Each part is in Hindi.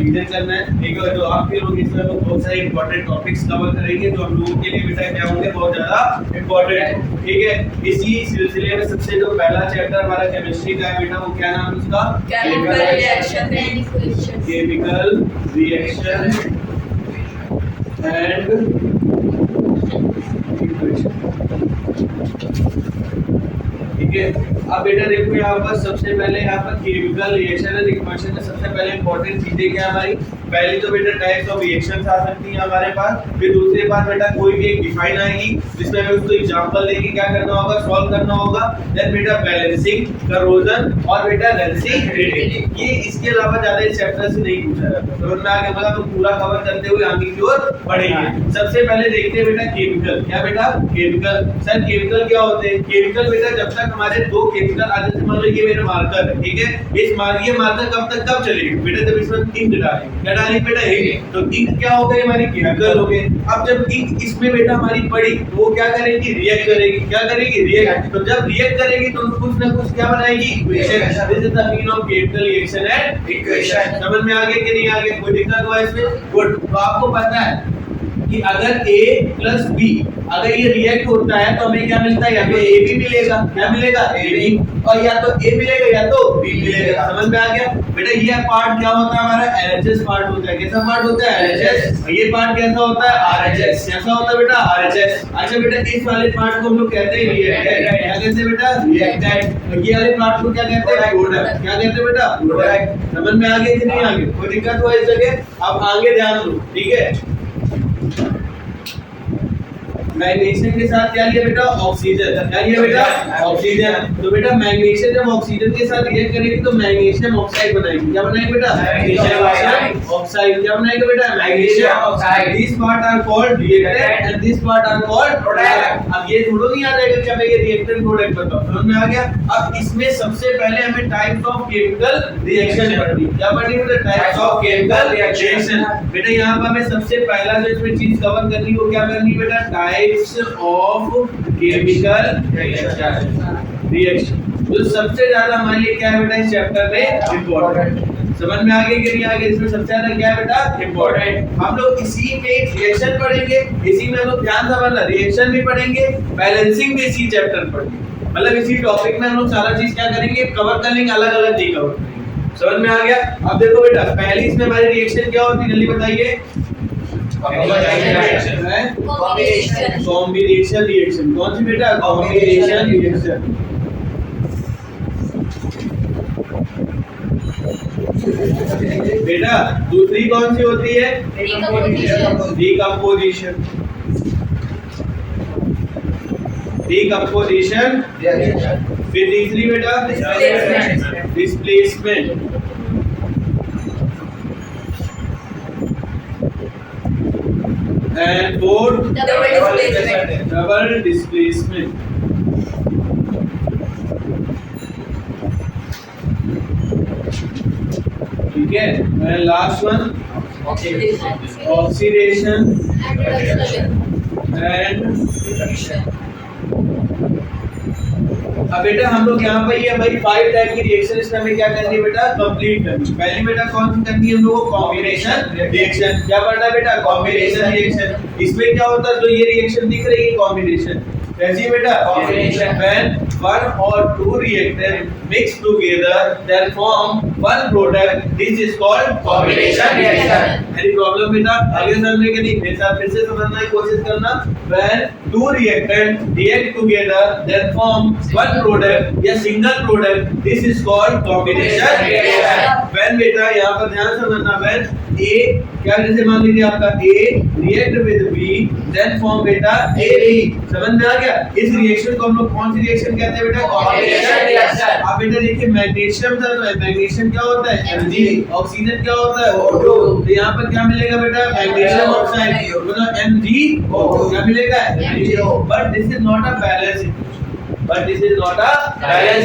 रिवीजन करना है, ठीक है। तो आपके लोग इसमें हम बहुत सारे इंपॉर्टेंट टॉपिक्स कवर करेंगे जो हम लोगों के लिए बेटा क्या होंगे, बहुत ज्यादा इंपॉर्टेंट, ठीक है। इसी सिलसिले में सबसे जो पहला चैप्टर हमारा केमिस्ट्री का है बेटा, वो क्या नाम है उसका? Chemical reaction and equation. Chemical reaction and ठीक है। अब बेटा देखो यहाँ पर सबसे पहले यहाँ पर केमिकल रिएक्शन एंड इक्वेशन में सबसे पहले इंपॉर्टेंट चीजें क्या हमारी, पहली तो बेटा टाइप्स ऑफ रिएक्शंस आ सकती है हमारे पास। फिर दूसरी बात बेटा कोई भी एक डिफाइन आएगी जिसमें हमें उसको एग्जांपल देके क्या करना होगा, सॉल्व करना होगा। देन बेटा बैलेंसिंग, करोजन और बेटा रेजिस्टिंग रेटिंग। ये इसके अलावा ज्यादा इस चैप्टर से नहीं पूछा जाता। समझ में आ गया? मतलब तो पूरा कवर करते हुए आगे की ओर बढ़ेंगे। सबसे पहले देखते हैं बेटा केमिकल। क्या बेटा? केमिकल। सर केमिकल क्या होते हैं? केमिकल बेटा जब तक हमारे दो केमिकल आ जाते, मान लो ये मेरा मार्कर है, ठीक है। ये मार्कर कब तक कब चलेगी बेटा? जब इसमें इंक डालेंगे, डाली बेटा इंक, तो इंक क्या हो गई हमारी, केमिकल हो गए। अब जब इंक इसमें बेटा हमारी पड़ी तो वो क्या करेगी, रिएक्ट करेगी। क्या करेगी? रिएक्ट। तो जब रिएक्ट करेगी तो कुछ ना कुछ क्या बनाएगी, equation. This is the meaning of chemical reaction and equation. समझ में आ गया कि नहीं आ गया? कोई दिक्कत हुआ इसमें? गुड। तो आपको पता है कि अगर A प्लस B अगर ये रिएक्ट होता है तो हमें क्या मिलता है, या तो A भी मिलेगा, क्या मिलेगा, A भी, और या तो A मिलेगा या तो B मिलेगा। समझ में आ गया बेटा? ये पार्ट क्या होता है हमारा, LHS पार्ट होता है। कैसा पार्ट होता है? LHS। ये पार्ट कैसा होता है, RHS। कैसा होता है बेटा? RHS। अच्छा बेटा इस वाले पार्ट को हम लोग कहते हैं रिएक्टेंट। क्या कहते हैं बेटा? रिएक्टेंट। ये वाले पार्ट को क्या कहते हैं, प्रोडक्ट। क्या कहते हैं बेटा? प्रोडक्ट। समझ में आ गया कि नहीं आ गया? कोई दिक्कत हुआ इस जगह? अब आगे ध्यान दो, ठीक है। मैग्नीशियम के साथ क्या लिया बेटा, ऑक्सीजन। क्या लिया बेटा, ऑक्सीजन। तो बेटा मैग्नीशियम जब ऑक्सीजन के साथ रिएक्ट करेगी तो मैग्नीशियम ऑक्साइड बनाएगी। क्या बनाएगी बेटा, मैग्नीशियम ऑक्साइड। क्या बनाएगी बेटा, magnesium oxide. This part are called reactant and this part are called product. अब ये थोड़ा नहीं आ जाएगा कि हमें ये रिएक्टेंट प्रोडक्ट बताओ। समझ में आ गया? अब इसमें सबसे पहले हमें टाइप्स ऑफ केमिकल रिएक्शन पढ़नी। क्या पढ़नी बेटा, टाइप्स ऑफ केमिकल रिएक्शन। बेटा यहाँ पर हमें सबसे पहला जो इसमें चीज कवर करनी है वो क्या करनी है बेटा, टाइप्स ऑफ केमिकल रिएक्शन। तो सबसे ज्यादा हमारे लिए क्या है बेटा इस चैप्टर में इंपॉर्टेंट। समझ में आ गया कि नहीं आ गया? इसमें सबसे ज्यादा क्या है बेटा, इंपॉर्टेंट। हम लोग इसी में रिएक्शन पढ़ेंगे, इसी में हम लोग ध्यान से पढ़ना, रिएक्शन भी पढ़ेंगे, बैलेंसिंग भी इसी चैप्टर पढ़ेंगे। मतलब इसी टॉपिक में हम लोग सारा चीज क्या करेंगे, कवर कर लेंगे, अलग अलग नहीं कवर करेंगे। समझ में आ गया? अब देखो बेटा पहली इसमें हमारी रिएक्शन क्या होती है, जल्दी बताइए। Combination reaction. कौन सी बेटा, कॉम्बिनेशन रिएक्शन। बेटा दूसरी कौन सी होती है, डिकम्पोजिशन। डिकम्पोजिशन। फिर तीसरी बेटा displacement. And fourth, double displacement. ठीक है। And last one, oxidation and reduction. अब बेटा हम लोग यहाँ पर ये भाई 5 टाइप की रिएक्शन इसमें हमें क्या करनी है बेटा, कंप्लीट करनी है। पहली बेटा कौन सी करनी है हम लोगों को, कॉम्बिनेशन रिएक्शन। क्या पढ़ना है बेटा, कॉम्बिनेशन रिएक्शन। इसमें क्या होता है, जो ये रिएक्शन दिख रही है कॉम्बिनेशन, कैसी बेटा, combination. When one or two reactants mix together then form one product, this is called combination reaction. Any problem बेटा? आगे समझने के लिए मेरे साथ फिर से समझने की कोशिश करना। when two reactants react together then form one product या single product, this is called combination reaction. when बेटा यहाँ पर ध्यान से समझना, when A क्या, जैसे मान लीजिए आपका A react with B then form बेटा AB। समझ में आ गया? इस रिएक्शन को हम लोग कौन सी रिएक्शन कहते हैं बेटा, कॉम्बिनेशन रिएक्शन। अब बेटा देखिए मैग्नीशियम था तो मैग्नीशियम क्या होता है, Mg। ऑक्सीजन क्या होता है, O2। तो यहाँ पर क्या मिलेगा बेटा, मैग्नीशियम ऑक्साइड, मतलब MgO2। क्या मिलेगा, MgO। But this is not a balance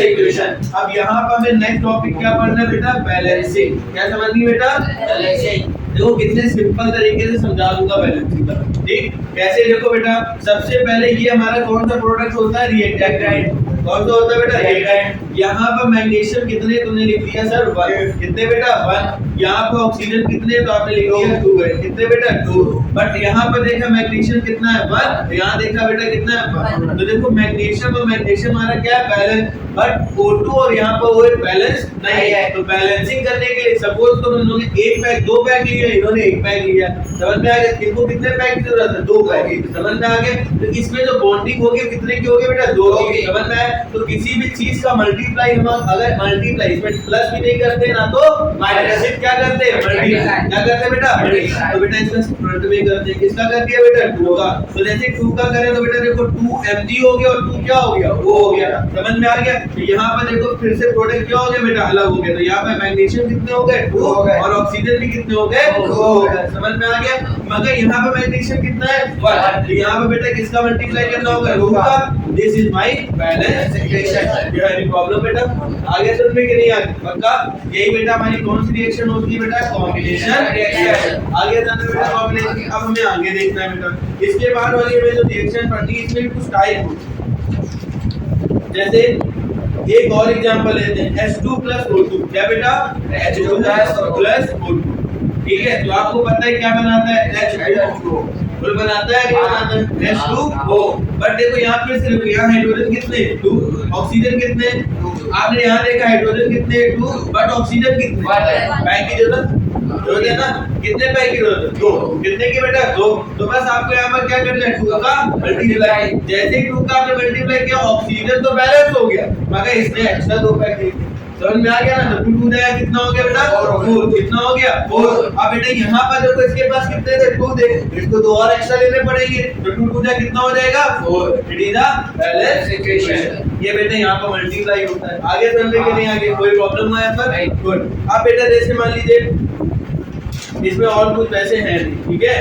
equation. अब यहाँ पर हमें नेक्स्ट टॉपिक क्या पढ़ना है बेटा, बैलेंसिंग। क्या समझनी बेटा, बैलेंसिंग। देखो कितने सिंपल तरीके से समझा दूंगा बैलेंसिंग का। ठीक कैसे, देखो बेटा सबसे पहले ये हमारा कौन सा प्रोडक्ट होता है, रिएक्टेंट। कौन सा होता है बेटा रिएक्टेंट। यहाँ पर मैग्नीशियम कितने तुमने लिख दिया सर 1, कितने बेटा 1। यहाँ पर ऑक्सीजन कितने तो आपने लिख दिया 2 है, कितने बेटा 2। बट यहाँ पर देखा मैग्नीशियम कितना है 1, यहाँ देखा बेटा कितना है 1। तो देखो मैग्नीशियम और मैग्नीशियम हमारा क्या है बैलेंस, बट O2 और यहाँ पर वो बैलेंस नहीं है। तो बैलेंसिंग करने के लिए सपोज तो हम लोगों ने एक पैक 2 पैक लिया, इन्होंने एक पैक लिया, समझ में आ गया। इनको कितने पैक की जरूरत है 2 पैक, समझ में आ गया। तो इसमें जो बॉन्डिंग होगी कितने की होगी बेटा 2 की, समझ में आया। तो किसी भी चीज का मल्टीप्लाई हम अगर मल्टीप्लाई इसमें प्लस भी नहीं करते ना तो माइनस, क्या करते हैं मल्टीप्लाई, क्या करते हैं बेटा मल्टीप्लाई। तो बेटा इसका फ्रंट में करते हैं, किसका कर दिया बेटा 2 का। तो जैसे 2 का करें तो बेटा देखो 2 mg हो गया और 2 क्या हो गया वो हो गया, समझ में आ गया। तो यहाँ पर देखो फिर से प्रोडक्ट क्या हो गया बेटा अलग हो गया। तो यहाँ पे मैग्नीशियम कितने हो गए 2 और ऑक्सीजन भी कितने हो गए 2 हो गए, समझ में आ गया। मगर यहाँ पे मैग्नीशियम कितना है 1, तो यहाँ पे बेटा किसका मल्टीप्लाई करना होगा 2 का। This is my balance equation. You have any problem बेटा, आगे समझ में कि नहीं आगे पक्का। यही बेटा हमारी कौन सी रिएक्शन होती है बेटा कॉम्बिनेशन रिएक्शन। आगे जाना बेटा कॉम्बिनेशन, अब हमें आगे देखना है बेटा। इसके बाद वाली हमें जो रिएक्शन पढ़नी है इसमें भी कुछ टाइप होती है। जैसे एक और एग्जांपल लेते हैं H2 + O2, क्या बेटा H2 + O2, ठीक है। तो आपको पता है क्या बनाता है H2O, वो बनाता है क्या बनाता है H2O। बट देखो यहाँ पे सिर्फ यहाँ हाइड्रोजन कितने 2, ऑक्सीजन कितने, आपने यहाँ देखा हाइड्रोजन कितने 2 बट ऑक्सीजन कितने, पैक की जरूरत है ना, कितने पैक की जरूरत है 2, कितने की बेटा 2। तो बस आपको यहाँ पर क्या करना है 2 का मल्टीप्लाई। जैसे ही 2 का आपने मल्टीप्लाई किया ऑक्सीजन तो बैलेंस हो गया, मगर इसने एक्स्ट्रा 2 पैक दिए, समझ में आ गया ना। तो 2 जाएगा कितना हो गया बेटा 4, कितना हो गया 4। अब बेटा यहाँ पर देखो इसके पास कितने थे 2 थे, इसको 2 और एक्स्ट्रा लेने पड़ेंगे। तो 2 जा कितना हो जाएगा 4, it is the balance equation. ये बेटा यहाँ पर मल्टीप्लाई होता है। आगे समझे कि नहीं आगे कोई प्रॉब्लम है यहाँ पर, गुड। अब बेटा जैसे मान लीजिए इसमें और कुछ वैसे हैं नहीं, ठीक है।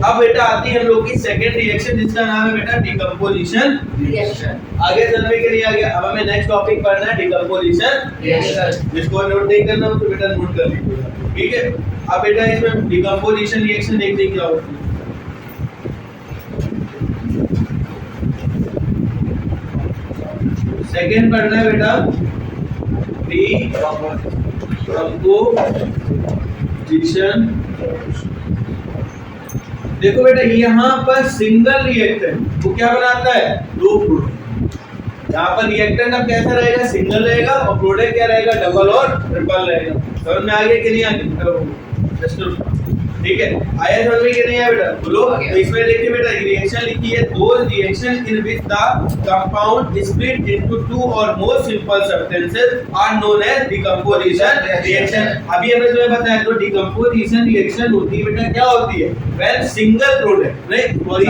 अब बेटा आती है हम लोग की सेकंड रिएक्शन जिसका नाम है बेटा डिकम्पोजिशन रिएक्शन। आगे चलने के लिए आगे अब हमें नेक्स्ट टॉपिक पढ़ना है डिकम्पोजिशन रिएक्शन। जिसको नोट नहीं करना उसको बेटा नोट कर लीजिएगा, ठीक है। अब बेटा इसमें डिकम्पोजिशन रिएक्शन देखते क्या होती है। सेकंड पढ़ना है बेटा डिकम्पोजिशन। देखो बेटा यहाँ पर सिंगल रिएक्टेंट वो क्या बनाता है 2 प्रोडक्ट। यहाँ पर रिएक्टेंट अब कैसा रहेगा सिंगल रहेगा और प्रोडक्ट क्या रहेगा डबल और ट्रिपल रहेगा। समझ में आ गया कि नहीं आ गया, ठीक है। आया समझ में कि नहीं आया बेटा बोलो। तो इसमें देखिए बेटा रिएक्शन लिखी है दो reaction in which the compound split into 2 और more simple substances are known as decomposition reaction. अभी हमने तुम्हें बताया तो डिकम्पोजिशन रिएक्शन होती है बेटा क्या होती है व्हेन सिंगल प्रोडक्ट नहीं सॉरी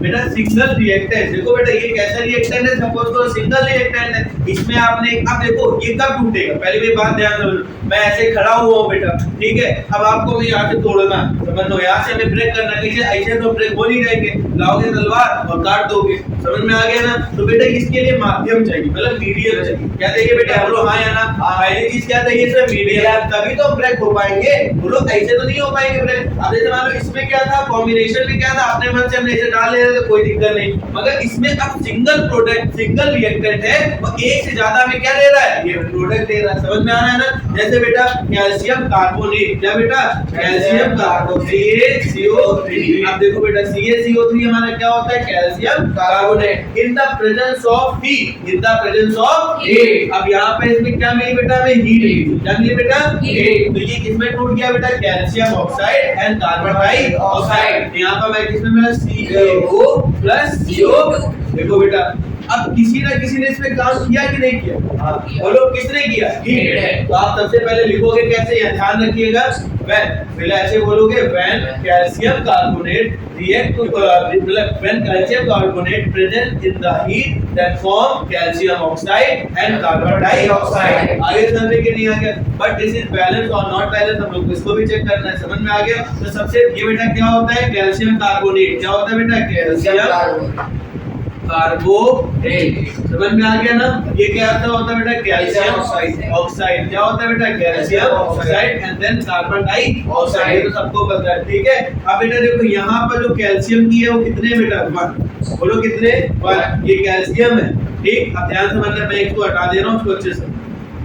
बेटा सिंगल रिएक्टेंट। देखो बेटा ये कैसा रिएक्टेंट है, सपोज करो सिंगल रिएक्टेंट है, इसमें आपने अब देखो ये कब टूटेगा पहले भी बात ध्यान दो। मैं ऐसे खड़ा हुआ हूं बेटा, ठीक है। अब आपको मैं यहाँ से तोड़ना समझ लो, यहाँ से हमें ब्रेक करना है, ऐसे तो ब्रेक हो नहीं जाएंगे, लाओगे तलवार और काट दोगे। समझ में आ गया ना। तो बेटा इसके लिए माध्यम चाहिए मतलब मीडियम चाहिए। क्या चाहिए बेटा बोलो हाँ या ना। पहली चीज क्या चाहिए सर मीडियम, तभी तो ब्रेक हो पाएंगे। बोलो ऐसे तो नहीं हो पाएंगे ब्रेक। अब जैसे मान लो इसमें क्या था कॉम्बिनेशन में क्या था अपने मन से हमने इसे डाल ले तो कोई दिक्कत नहीं, मगर इसमें अब सिंगल प्रोडक्ट सिंगल रिएक्टेंट है वो एक से ज्यादा में क्या ले रहा है ये प्रोडक्ट ले रहा है। समझ में आ रहा है ना। जैसे बेटा कैल्शियम कार्बोनेट, क्या बेटा कैल्शियम कार्बोनेट CaCO3। अब देखो बेटा CaCO3 हमारा क्या होता है calcium carbonate in the presence of heat, in the presence of heat. अब यहाँ पे इसमें क्या मिली बेटा हमें हीट, क्या मिली बेटा हीट। तो ये किसमें टूट गया बेटा calcium oxide and carbon dioxide. यहाँ पर मैं किसमें मिला CaO प्लस CO। देखो बेटा अब किसी ना किसी ने इसमें काम किया कि नहीं किया, बोलो किसने किया हीट। तो आप सबसे पहले लिखोगे कैसे यहाँ ध्यान रखिएगा when, पहले ऐसे बोलोगे when calcium carbonate react to when calcium carbonate present in the heat that form calcium oxide and carbon dioxide। आगे समझने के नहीं आ गया but this is balance or not balance हम लोग इसको भी चेक करना है। समझ में आ गया। तो सबसे ये बेटा क्या होता है कैल्शियम कार्बोनेट, क्या होता है बेटा कैल्शियम कार्बोनेट। समझ में आ गया ना? ये क्या होता है बेटा? Calcium oxide. क्या होता है बेटा? Calcium oxide and then carbon dioxide. ये तो सबको पता है, ठीक है। अब बेटा देखो यहाँ पर जो कैल्शियम की है वो कितने बेटा? 1। बोलो कितने? 1। ये कैल्शियम है, ठीक। अब ध्यान से समझना, मैं इसको हटा दे रहा हूँ उसको अच्छे से।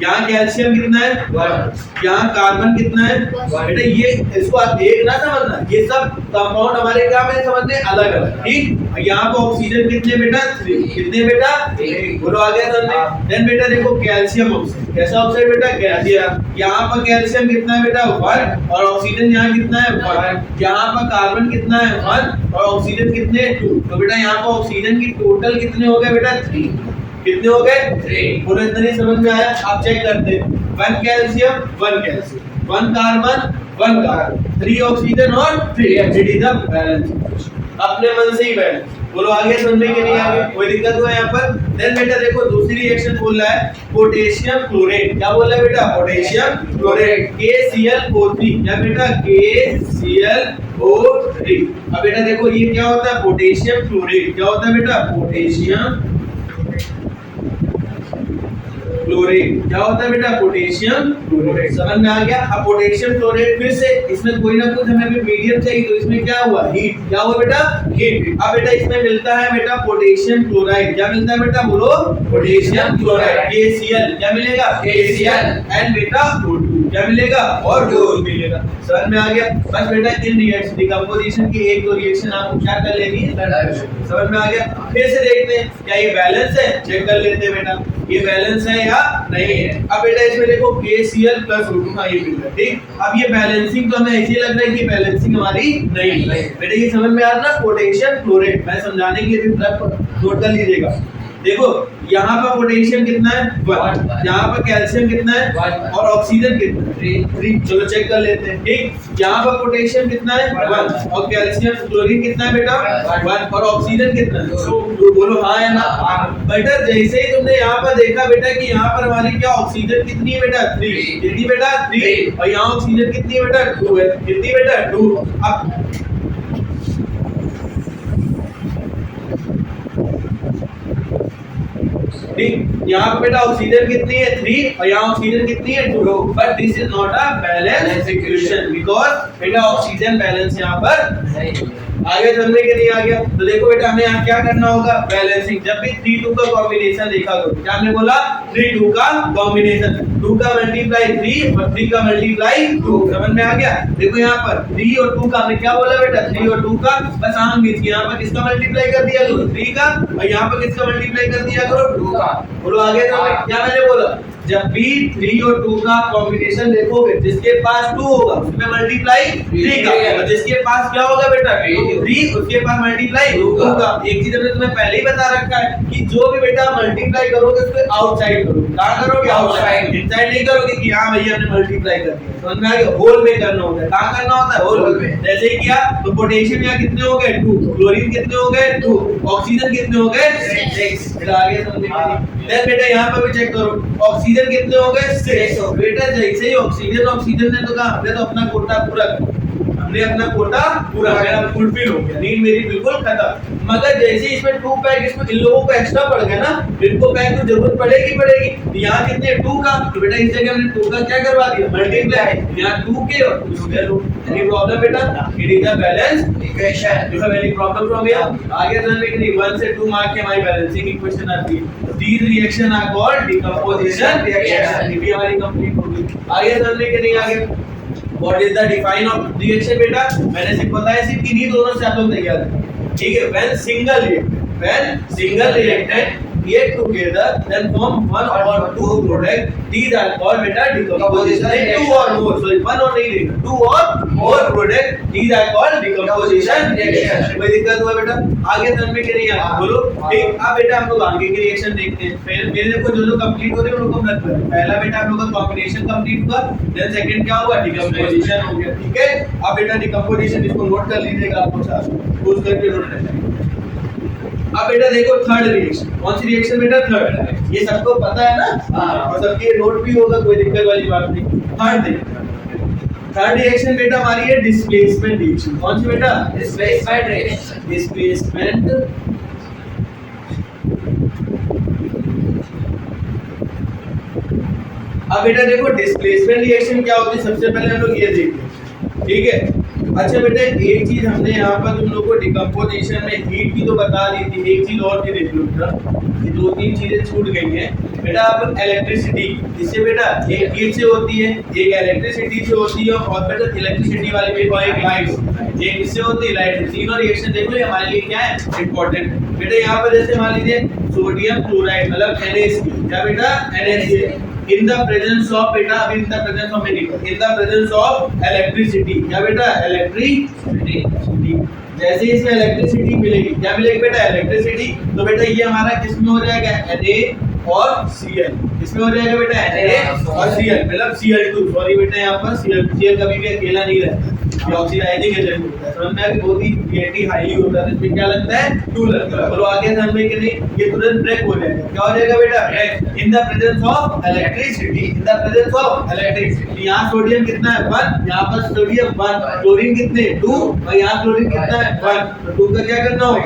यहाँ कैल्शियम कितना है? 1। यहाँ कार्बन कितना है? बेटा ये इसको आप एक ना समझना, ये सब कंपाउंड हमारे क्या में समझने अलग अलग, ठीक। यहाँ पे ऑक्सीजन कितने बेटा? 3। कितने बेटा? 1। बोलो आ गया समझ? देन बेटा देखो कैल्शियम ऑक्साइड। कैसा ऑक्साइड बेटा? कैल्शियम। यहाँ पर कैल्शियम कितना है बेटा? 1। और ऑक्सीजन यहाँ कितना है? 1। यहाँ पर कार्बन कितना है? 1। और ऑक्सीजन कितने? 2। तो बेटा यहाँ पर ऑक्सीजन की टोटल कितने हो गए बेटा? 3। कितने हो गए? 3। बोलो इतना नहीं समझ में आया? आप चेक करते हैं। 1 calcium 1 calcium, 1 carbon 1 carbon, 3 oxygen और 3 इट इज द बैलेंस। अपने मन से ही बैलेंस। बोलो आगे समझ में कि नहीं आगे? कोई दिक्कत हुआ यहाँ पर? देन बेटा देखो दूसरी रिएक्शन बोल रहा है पोटेशियम क्लोरेट। क्या बोल रहा है बेटा? Potassium chlorate KClO3। क्या बेटा? KClO3। अब बेटा देखो ये क्या होता है? Potassium chlorate. क्या होता है बेटा? Potassium chlorate. क्या होता है बेटा? Potassium chlorate. समझ में आ गया? अब पोटेशियम क्लोरेट फिर से इसमें कोई ना कुछ हमें भी मीडियम चाहिए, तो इसमें क्या हुआ? हीट। क्या हुआ बेटा? हीट। अब बेटा इसमें मिलता है बेटा पोटेशियम क्लोराइड। क्या मिलता है बेटा? बोलो पोटेशियम क्लोराइड KCl। क्या मिलेगा? KCl एंड बेटा O2। क्या मिलेगा? और O2 मिलेगा। समझ में आ गया? बस बेटा इन रिएक्शन डिकम्पोजिशन की एक दो रिएक्शन आपको क्या कर लेनी है? समझ में आ गया? फिर से देखते हैं क्या ये बैलेंस है, चेक कर लेते हैं बेटा ये बैलेंस है या नहीं है। अब बेटा इसमें देखो KCl प्लस O2, हाँ ये मिल रहा है, ठीक। अब ये बैलेंसिंग तो हमें ऐसे लग रहा है कि बैलेंसिंग हमारी नहीं है। बेटा ये समझ में आ रहा है ना? पोटेशियम क्लोरेट मैं समझाने के लिए नोट कर लीजिएगा। देखो यहाँ पर पोटेशियम कितना है? 1। यहाँ पर कैल्शियम कितना है? 1। और ऑक्सीजन कितना है? 3। चलो चेक कर लेते हैं, ठीक। यहाँ पर पोटेशियम कितना है? 1। और कैल्शियम क्लोरीन कितना है बेटा? 1। और ऑक्सीजन कितना है? 2। बोलो हाँ या ना? बेटा जैसे ही तुमने यहाँ पर देखा बेटा कि यहाँ पर हमारी क्या ऑक्सीजन कितनी है बेटा? 3। कितनी बेटा? 3। और यहाँ ऑक्सीजन कितनी है बेटा? 2 है। कितनी बेटा? 2। अब यहाँ पे बेटा ऑक्सीजन कितनी है? 3। और यहाँ ऑक्सीजन कितनी है? 2। But this is not a balance equation because बेटा ऑक्सीजन बैलेंस यहाँ पर आगे समझने के लिए आ गया। तो देखो बेटा हमें यहाँ क्या करना होगा? बैलेंसिंग। जब भी 3 2 का कॉम्बिनेशन देखा करो। क्या हमने बोला? 3 2 का कॉम्बिनेशन। 2 का मल्टीप्लाई 3 और 3 का मल्टीप्लाई 2। समझ में आ गया? देखो यहाँ पर 3 और 2 का हमने क्या बोला बेटा? 3 और 2 का बस आम बीच यहाँ पर किसका मल्टीप्लाई कर दिया करो? 3 का। और यहाँ पर किसका मल्टीप्लाई कर दिया करो? 2 का। बोलो आगे क्या मैंने बोला? जब भी 3 और 2 का कॉम्बिनेशन देखोगे जिसके पास 2 होगा उसमें मल्टीप्लाई 3 का, और जिसके पास क्या होगा बेटा? 3 उसके पास मल्टीप्लाई 2 का। एक चीज हमने तुम्हें पहले ही बता रखा है कि जो भी बेटा मल्टीप्लाई करोगे उसको आउटसाइड करोगे। कहां करोगे? आउटसाइड। इनसाइड नहीं करोगे कि हां भैया हमने मल्टीप्लाई कर दिया। समझ में आ गया? होल में करना होता है। कहां करना होता है? होल में। जैसे ही किया तो पोटेशियम यहाँ कितने हो गए? 2। क्लोरीन कितने हो गए? 2। ऑक्सीजन कितने हो गए? 6। बेटा आगे समझने के लिए देन बेटा यहाँ पर भी चेक करो ऑक्सीजन कितने हो गए? 6। बेटा जैसे ही ऑक्सीजन ने तो कहा हमने तो अपना कोटा पूरा किया, हमने अपना कोटा पूरा मेरा फुलफिल हो गया, नीड मेरी बिल्कुल खत्म। मगर जैसे इसमें 2 पैक इसमें इन लोगों को एक्स्ट्रा पड़ गया ना, इनको पैक तो जरूरत पड़ेगी। यहाँ कितने? 2 का, तो बेटा इस जगह हमने 2 का क्या करवा दिया? मल्टीप्लाई। यहाँ 2 के और 2 स्क्वायर रूट। एनी प्रॉब्लम बेटा? It is a balance equation. You have any problem from here? आगे चलने के लिए 1 से 2 मार्क के हमारी बैलेंसिंग इक्वेशन आती है। These reaction are called decomposition reaction। ये भी हमारी कंप्लीट होगी। आगे चलने के लिए आगे What is the define of reaction बेटा? मैंने सिर्फ बताया सिर्फ इन्हीं दोनों से आप लोग तैयार हैं, ठीक है। When single reactant react together then form one or two product, these are called beta decomposition। 2 or more, sorry 1 और नहीं देना, 2 or more product, these are called decomposition reaction। कोई दिक्कत हुआ बेटा? आगे चलने के लिए बोलो, ठीक। अब बेटा हम लोग आगे के रिएक्शन देखते हैं। फिर मेरे को जो कंप्लीट हो रहे हैं उनको मत करो। पहला बेटा हम लोग का कॉम्बिनेशन कंप्लीट हुआ, देन सेकंड क्या हुआ? डिकम्पोजिशन हो गया, ठीक है। अब बेटा डिकम्पोजिशन इसको नोट कर लीजिएगा आप लोग साथ, यूज करके नोट कर लीजिए। अब बेटा देखो थर्ड रिएक्शन, कौन सी रिएक्शन बेटा? थर्ड। ये सबको पता है ना, और सबके नोट भी होगा, कोई दिक्कत वाली बात नहीं। थर्ड रिएक्शन बेटा हमारी है डिस्प्लेसमेंट रिएक्शन। कौन सी बेटा? Displacement reaction. डिस्प्लेसमेंट अब बेटा देखो डिस्प्लेसमेंट रिएक्शन क्या होती है, सबसे पहले हम लोग ये देखते हैं, ठीक है। अच्छा बेटा एक चीज हमने यहाँ पर तुम लोग को डिकम्पोजिशन में हीट की तो बता दी थी, एक चीज और भी देख लो बेटा, ये दो तीन चीजें छूट गई हैं बेटा। अब इलेक्ट्रिसिटी इससे बेटा एक हीट से होती है, एक इलेक्ट्रिसिटी से होती है, और बेटा इलेक्ट्रिसिटी वाली भी एक लाइट, एक इससे होती है लाइट। तीनों रिएक्शन देख लो ये हमारे लिए क्या है इंपॉर्टेंट बेटा। यहाँ पर जैसे मान लीजिए सोडियम क्लोराइड मतलब NaCl, क्या बेटा NaCl in the presence of बेटा, अभी in the presence of in the presence of electricity, क्या बेटा इलेक्ट्रिसिटी। जैसे इसमें इलेक्ट्रिसिटी मिलेगी, क्या मिलेगी बेटा इलेक्ट्रिसिटी, तो बेटा ये हमारा किसमें हो जाएगा Na और Cl, इसमें हो जाएगा बेटा Na और Cl मतलब Cl2, सॉरी बेटा यहाँ पर Cl कभी भी अकेला नहीं रहता, ये ऑक्सीडाइजिंग एजेंट होता है, समझ में आया कि बहुत ही रिएक्टिव हाईली होता है, इसमें क्या लगता है 2 लगता है। बोलो आगे समझ में कि नहीं, ये तुरंत ब्रेक हो जाएगा, क्या हो जाएगा बेटा break. In the presence of electricity, in the presence of electricity, यहाँ सोडियम कितना है 1, यहाँ पर सोडियम 1, क्लोरीन कितने 2, और यहाँ क्लोरीन कितना है 1, तो 2 का क्या करना होगा,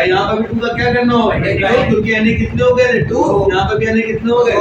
यहाँ पर भी 2 का क्या करना होगा, क्योंकि Na कितने हो गए 2, यहाँ पर भी Na कितने हो गए,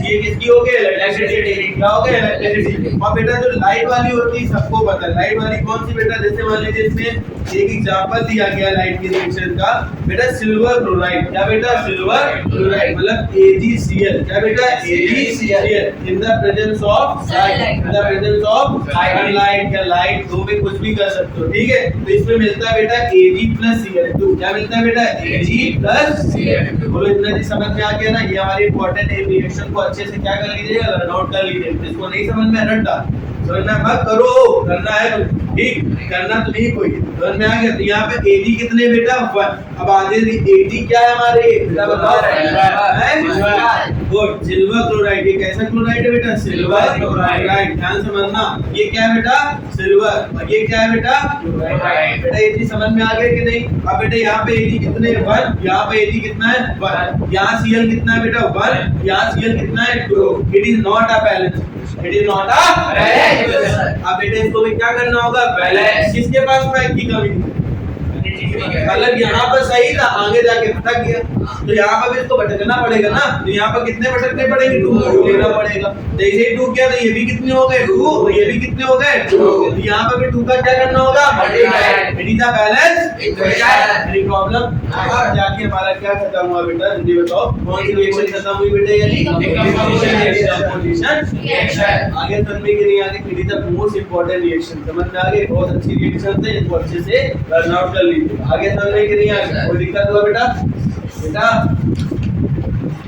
ये किसकी हो गई इलेक्ट्रिसिटी, क्या हो गया इलेक्ट्रिसिटी। और बेटा जो लाइट वाली होती है सबको पता है, लाइट वाली कौन सी बेटा, जैसे मान लीजिए इसमें एक एग्जांपल दिया गया लाइट की रिएक्शन का बेटा, सिल्वर क्लोराइड, क्या बेटा सिल्वर क्लोराइड मतलब AgCl, क्या बेटा AgCl in the presence of light, in the presence of sunlight, या लाइट दो में कुछ भी कर सकते हो, ठीक है। तो इसमें मिलता है बेटा Ag+Cl2, क्या मिलता है बेटा Ag+Cl2। बोलो इतना जी समझ में आ गया ना, ये हमारी इंपॉर्टेंट रिएक्शन को अच्छे से क्या कर लीजिएगा, लर्न आउट कर लीजिए। इसको नहीं समझ में रट्टा समझना मत करो, करना है तो ठीक, करना तो नहीं कोई, समझ में आ गया। तो यहाँ पे Ag कितने बेटा 1, अब आगे Ag क्या है हमारे बेटा बताओ, गुड सिल्वर क्लोराइड, ये कैसा क्लोराइड है बेटा सिल्वर क्लोराइड, ध्यान समझना, ये क्या है बेटा सिल्वर, और ये क्या है बेटा क्लोराइड। बेटा ये चीज समझ में आ गया कि नहीं। अब बेटा यहाँ पे Ag कितने 1, यहाँ पे Ag कितना है 1, यहाँ Cl कितना है बेटा 1, यहाँ Cl कितना है 2, it is not a balance, it is not a balance. अब बेटा इसको भी क्या करना होगा बैलेंस, किसके पास पैक की कमी, मतलब यहाँ पर सही था आगे जाके भटक गया, तो यहाँ पर भी इसको भटकना पड़ेगा ना, तो यहाँ पर कितने भटकने पड़ेंगे 2 लेना पड़ेगा। जैसे ही 2 किया तो ये भी कितने हो गए 2, और ये भी कितने हो गए 2, तो यहाँ पर भी 2 का क्या करना होगा multiply, it is the balance equation. Any problem. अब जाके हमारा क्या खत्म हुआ बेटा जल्दी बताओ, कौन सी रिएक्शन खत्म हुई बेटा, यानी डिकम्पोजिशन रिएक्शन। आगे समझने के लिए आगे it is the most important reaction, समझ में आ गई, बहुत अच्छी रिएक्शन है, इसको अच्छे से लर्न आउट कर लीजिए। आगे समझने के लिए आगे कोई दिक्कत हुआ बेटा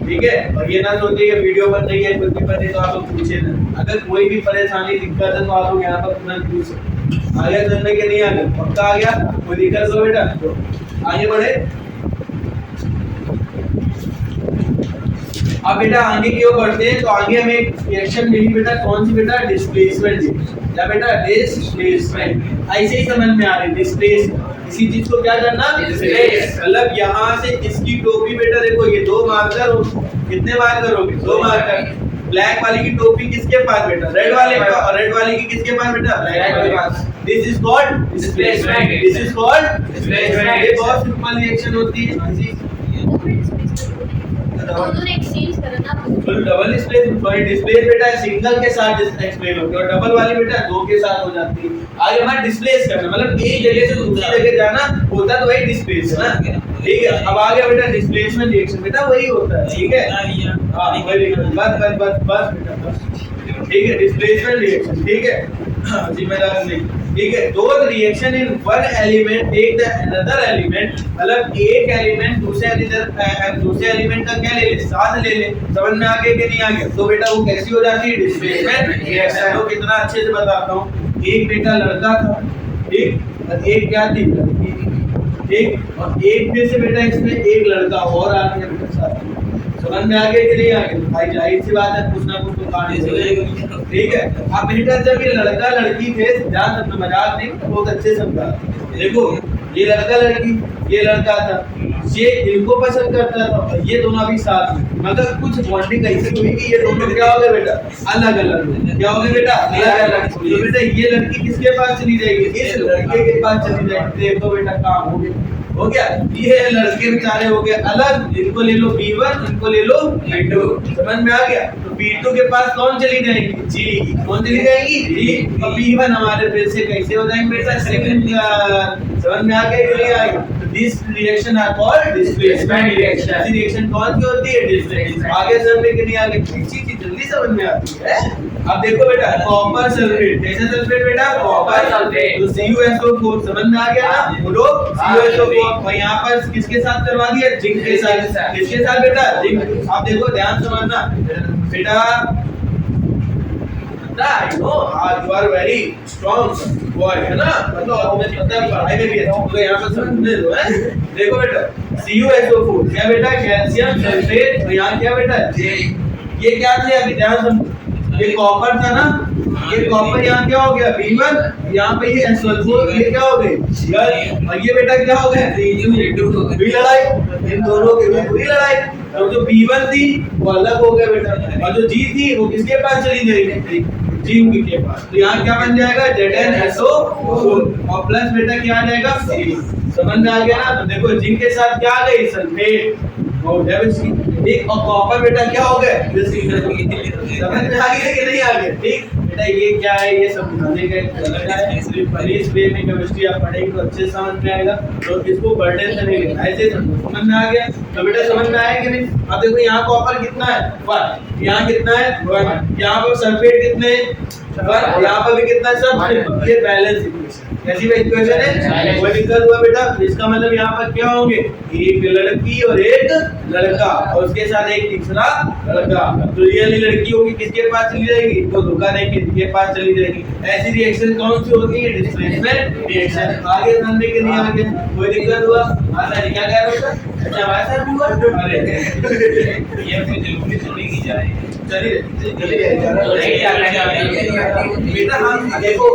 ठीक है। और ये ना सोचिए कि वीडियो बन रही है कुछ भी बने तो आप लोग पूछे ना, अगर कोई भी परेशानी दिक्कत है तो आप लोग यहाँ पर तुरंत पूछ सकते। आगे समझने के लिए आगे पक्का आ गया, कोई दिक्कत हो बेटा तो आगे बढ़े। अब बेटा आगे की ओर बढ़ते हैं, तो आगे हमें एक रिएक्शन मिली बेटा, कौन सी बेटा डिस्प्लेसमेंट, क्या बेटा डिस्प्लेसमेंट। ऐसे ही समझ में आ रही डिस्प्लेस, इसी चीज को क्या करना डिस्प्लेस, मतलब यहाँ से इसकी टोपी बेटा देखो ये 2 मार्कर हो, कितने मार्कर हो गए 2 मार्कर। ब्लैक वाली की टोपी किसके पास बेटा रेड वाले का, और रेड वाली की किसके पास बेटा ब्लैक वाले के पास। This is called displacement, this is called displacement. ये बहुत सिंपल रिएक्शन होती है, दोनों ने एक्सचेंज करना, तो डबल डिस्प्लेस सॉरी डिस्प्लेस बेटा सिंगल के साथ एक्सप्लेन होती है, और डबल वाली बेटा 2 के साथ हो जाती है। आगे हमारा डिस्प्लेस करना मतलब एक जगह से दूसरी जगह जाना होता है, तो वही डिस्प्लेस है ना, ठीक है। अब आ गया बेटा डिस्प्लेसमेंट रिएक्शन, बेटा वही होता है, ठीक है हां वही बस बस बस बस बेटा बस, ठीक है डिस्प्लेसमेंट रिएक्शन, ठीक है जिम्मेदार नहीं, ठीक है। दो reaction in one element take the another element, मतलब एक एलिमेंट दूसरे एलिमेंट का क्या ले ले साथ ले ले, समझ में आ गया कि नहीं आ गया। तो बेटा वो कैसी हो जाती है डिस्प्लेसमेंट रिएक्शन। तो कितना अच्छे से बताता हूँ, एक बेटा लड़का था ठीक, और एक क्या थी लड़की थी ठीक, और एक में से बेटा इसमें एक लड़का और आ गया बेटा साथ, समझ में आ गया कि नहीं आ गया। भाई जाहिर सी बात है कुछ ना कुछ तो कहानी से, ठीक है। अब बेटा जब ये लड़का लड़की थे, ध्यान से मजाक नहीं, बहुत अच्छे समझा। देखो ये लड़का लड़की, ये लड़का था, ये इनको पसंद करता था और ये दोनों अभी साथ में, मगर कुछ बॉन्डिंग ऐसी हुई कि ये दोनों क्या हो गए बेटा, अलग अलग। क्या हो गए बेटा, अलग अलग। तो बेटा ये लड़की किसके पास चली जाएगी, इस लड़के के पास चली जाएगी। देखो बेटा काम हो गया। ये लड़के बेचारे हो गए अलग, इनको ले लो B1, इनको ले लो B2। समझ में आ गया। तो B2 के पास कौन चली जाएगी, जी। कौन चली जाएगी, जी। और B1 हमारे फिर से कैसे हो जाएंगे बेटा, सेकंड। समझ में आ गया कि नहीं आएगा। This reaction are called displacement reaction. Reaction कौन सी होती है, डिस्प्लेसमेंट। आगे समझ में कि नहीं आगे, चीज जल्दी समझ में आती है। अब देखो बेटा कॉपर सल्फेट, कैसे सल्फेट बेटा, कॉपर सल्फेट। तो CuSO4 समझ में आ गया ना, बोलो CuSO4। और यहाँ पर किसके साथ करवा दिया, जिंक के साथ। किसके साथ बेटा, जिंक। आप देखो ध्यान समझना बेटा, I know you are very strong boy है ना, मतलब आपने पता है पढ़ाई में भी अच्छा, तो यहाँ पर समझने दो है। देखो बेटा CuSO4 क्या बेटा, कैल्शियम सल्फेट। और यहाँ क्या बेटा, जिंक। ये क्या थे अभी ध्यान समझो, ये कॉपर था ना, ये कॉपर यहाँ क्या हो गया B1, यहाँ पे ये SO4, ये क्या हो गए गल। और ये बेटा क्या हो गया, बुरी लड़ाई, इन दोनों के बीच बुरी लड़ाई। तो जो B1 थी वो अलग हो गया बेटा, और जो G थी वो किसके पास चली जाएगी, जिंक के पास। तो यहाँ क्या बन जाएगा, ZnSO4 और प्लस बेटा क्या आ जाएगा, C। समझ में आ गया ना। तो देखो जिंक के साथ क्या आ गई, सल्फेट और एक, और कॉपर बेटा क्या हो गए, समझ में आ गया कि नहीं आ गया, ठीक बेटा। ये क्या है, ये समझाने का एक तरीका है। इस वे में केमिस्ट्री आप पढ़ेंगे तो अच्छे समझ में आएगा, तो इसको बर्डन से नहीं लेना, ऐसे समझ में आ गया। तो बेटा समझ में आया कि नहीं। अब देखो यहाँ कॉपर कितना है 1, यहाँ कितना है 1, यहाँ पर सल्फेट कितने 1, यहाँ पर भी कितना है सब। ये बैलेंस इक्वेशन, कैसी इक्वेशन है, कोई दिक्कत हुआ बेटा। इसका मतलब यहाँ पर क्या होंगे, एक लड़की और एक लड़का, और उसके साथ एक तीसरा लड़का। तो रियली लड़की होगी किसके पास चली जाएगी, तो धोखा नहीं किसके पास चली जाएगी। ऐसी रिएक्शन कौन सी होती है, डिस्प्लेसमेंट रिएक्शन। आगे समझने के लिए आगे कोई दिक्कत हुआ, क्या कह रहे हो, अच्छा हमारे साथ हुआ। अरे ये कोई जरूरी थोड़ी की जाए, चलिए बेटा हम देखो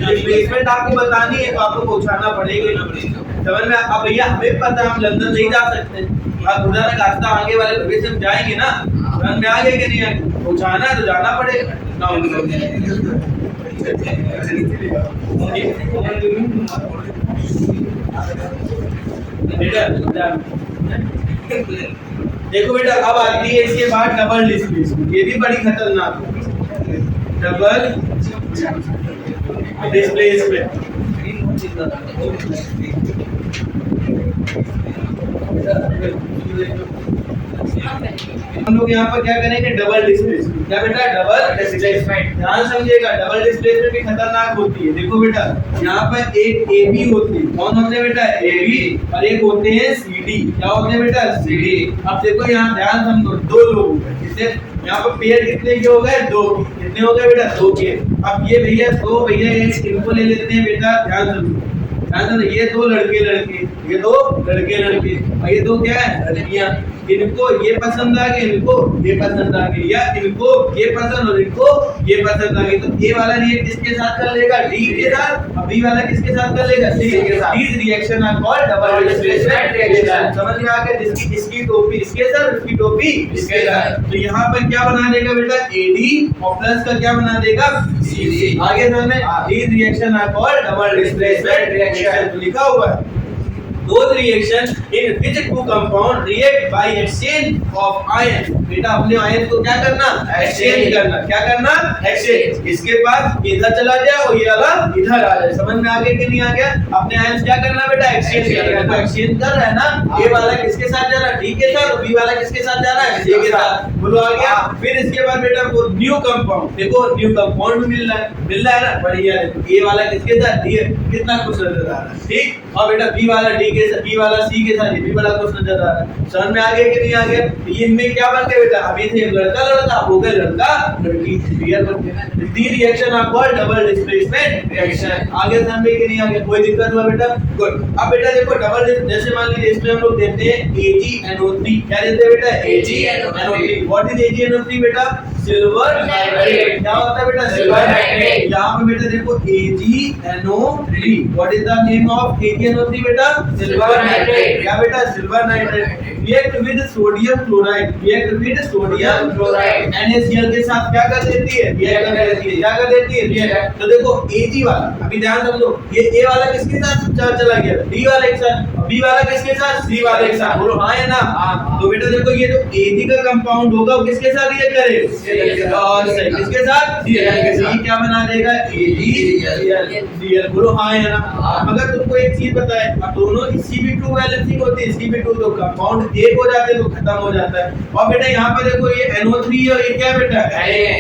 डिस्प्लेसमेंट आपको बतानी है, तो आपको पहुंचाना पड़ेगा। समझ में। अब भैया हमें पता है हम लंदन नहीं जा सकते, अब खुदा ना रास्ता आगे वाले भविष्य में जाएंगे ना, समझ में आ गया कि नहीं आगे, पहुंचाना है तो जाना पड़ेगा। देखो बेटा अब आती है इसके बाद डबल डिस्प्लेसमेंट, ये भी बड़ी खतरनाक है, डबल डिस्प्लेसमेंट। हम लोग यहाँ पर क्या करेंगे, डबल डिस्प्लेसमेंट। क्या बेटा, डबल डिस्प्लेसमेंट। ध्यान समझिएगा, डबल डिस्प्लेसमेंट भी खतरनाक होती है। देखो बेटा यहाँ पर एक AB होती है, कौन होते हैं बेटा, AB, और एक होते हैं CD। क्या होते हैं बेटा, CD। अब देखो यहाँ ध्यान समझो, दो लोग हैं, जिससे यहाँ पर पेयर कितने के हो गए, 2। कितने हो गए बेटा, 2 के। अब ये भैया 2 भैया इनको ले लेते हैं बेटा, ध्यान समझो, ये 2 लड़के, ये 2 लड़के, और ये 2 क्या है, लड़कियां। इनको ये पसंद आ गई, इनको ये पसंद आ गई, या इनको ये पसंद और इनको ये पसंद आ गई। तो ए वाला रिएक्ट किसके साथ कर लेगा, डी के साथ, और बी वाला किसके साथ कर लेगा, सी के साथ। These reaction are called double displacement reaction. समझ में आ गया, इसकी टोपी इसके साथ, इसकी टोपी इसके साथ। तो यहाँ पर क्या बना देगा बेटा, एडी, और प्लस का क्या बना देगा, सी। आगे समझ में, these reaction are called double displacement reaction. लिखा हुआ है, those reactions in which two compound react by exchange of ion। बेटा अपने आयन को क्या करना, एक्सचेंज करना। क्या करना, एक्सचेंज। इसके पास इधर चला जाए और ये वाला इधर आ जाए। समझ में आ गया कि नहीं आ गया। अपने आयन क्या करना बेटा, एक्सचेंज करना। तो एक्सचेंज कर रहा है ना, ए वाला किसके साथ जा रहा है, डी के साथ, और बी वाला किसके साथ जा रहा है, सी के साथ। बोलो आ गया। फिर इसके बाद बेटा वो न्यू कंपाउंड, देखो न्यू कंपाउंड मिल रहा है ना, बढ़िया। ए वाला किसके साथ, डी, कितना खुश नजर आ रहा है, ठीक। और बेटा बी वाला डी के साथ, बी वाला सी के साथ, ये भी बड़ा खुश नजर आ रहा है। समझ में आ गया कि नहीं आ गया। ये इनमें क्या बन गया बेटा, अभी थे लड़का लड़का, हो गए लड़का लड़की, क्लियर बन गया। दी reaction of called double displacement reaction. आगे समझ में कि नहीं आ गया, कोई दिक्कत हुआ बेटा, गुड। अब बेटा देखो डबल, जैसे मान लीजिए इसमें हम लोग देते हैं AgNO3। क्या देते हैं बेटा, AgNO3। व्हाट इज AgNO3 बेटा, सिल्वर नाइट्रेट। क्या होता है बेटा? Silver nitrate. यहाँ पे बेटा देखो AgNO3, what is the name of AgNO3 बेटा? Silver nitrate. क्या बेटा? Silver nitrate. React with sodium chloride, react with sodium chloride, NaCl के साथ क्या कर देती है? रिएक्ट कर देती है। क्या कर देती है? रिएक्ट। तो देखो Ag वाला, अभी ध्यान समझो, ये A वाला किसके साथ चला गया? D वाले के साथ। B वाला किसके साथ? C वाले के साथ। बोलो हाँ है ना? तो बेटा देखो ये जो Ag का कंपाउंड होगा वो किसके साथ रिएक्ट करेगा? और सही, किसके साथ? Cl के साथ। ये क्या बना देगा? AgCl। बोलो हाँ है ना? मगर तुमको एक चीज पता है, अब दोनों Cp2 बैलेंसिंग होती है, Cp2 तो कंपाउंड एक हो जाते हैं तो खत्म हो जाता है। और बेटा यहाँ पे देखो ये NO3 और ये क्या बेटा?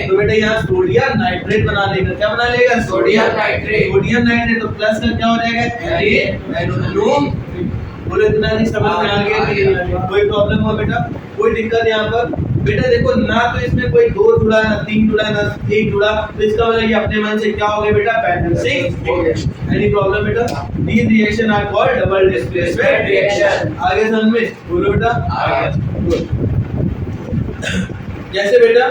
तो बेटा यहाँ सोडियम नाइट्रेट बना लेगा। क्या बना लेगा? Sodium nitrate. सोडियम नाइट्रेट तो प्लस का क्या हो जाएगा? बोले इतना नहीं समझ में आ गया कि कोई प्रॉब्लम हो बेटा? कोई दिक्कत यहाँ पर? बेटा देखो ना तो इसमें कोई 2 जुड़ा ना 3 जुड़ा ना 1 जुड़ा, तो इसका मतलब ये अपने मन से क्या हो गया बेटा? Balancing reaction. एनी प्रॉब्लम बेटा? These reaction are called double displacement reaction. आगे समझ में? बोलो बेटा। आगे जैसे बेटा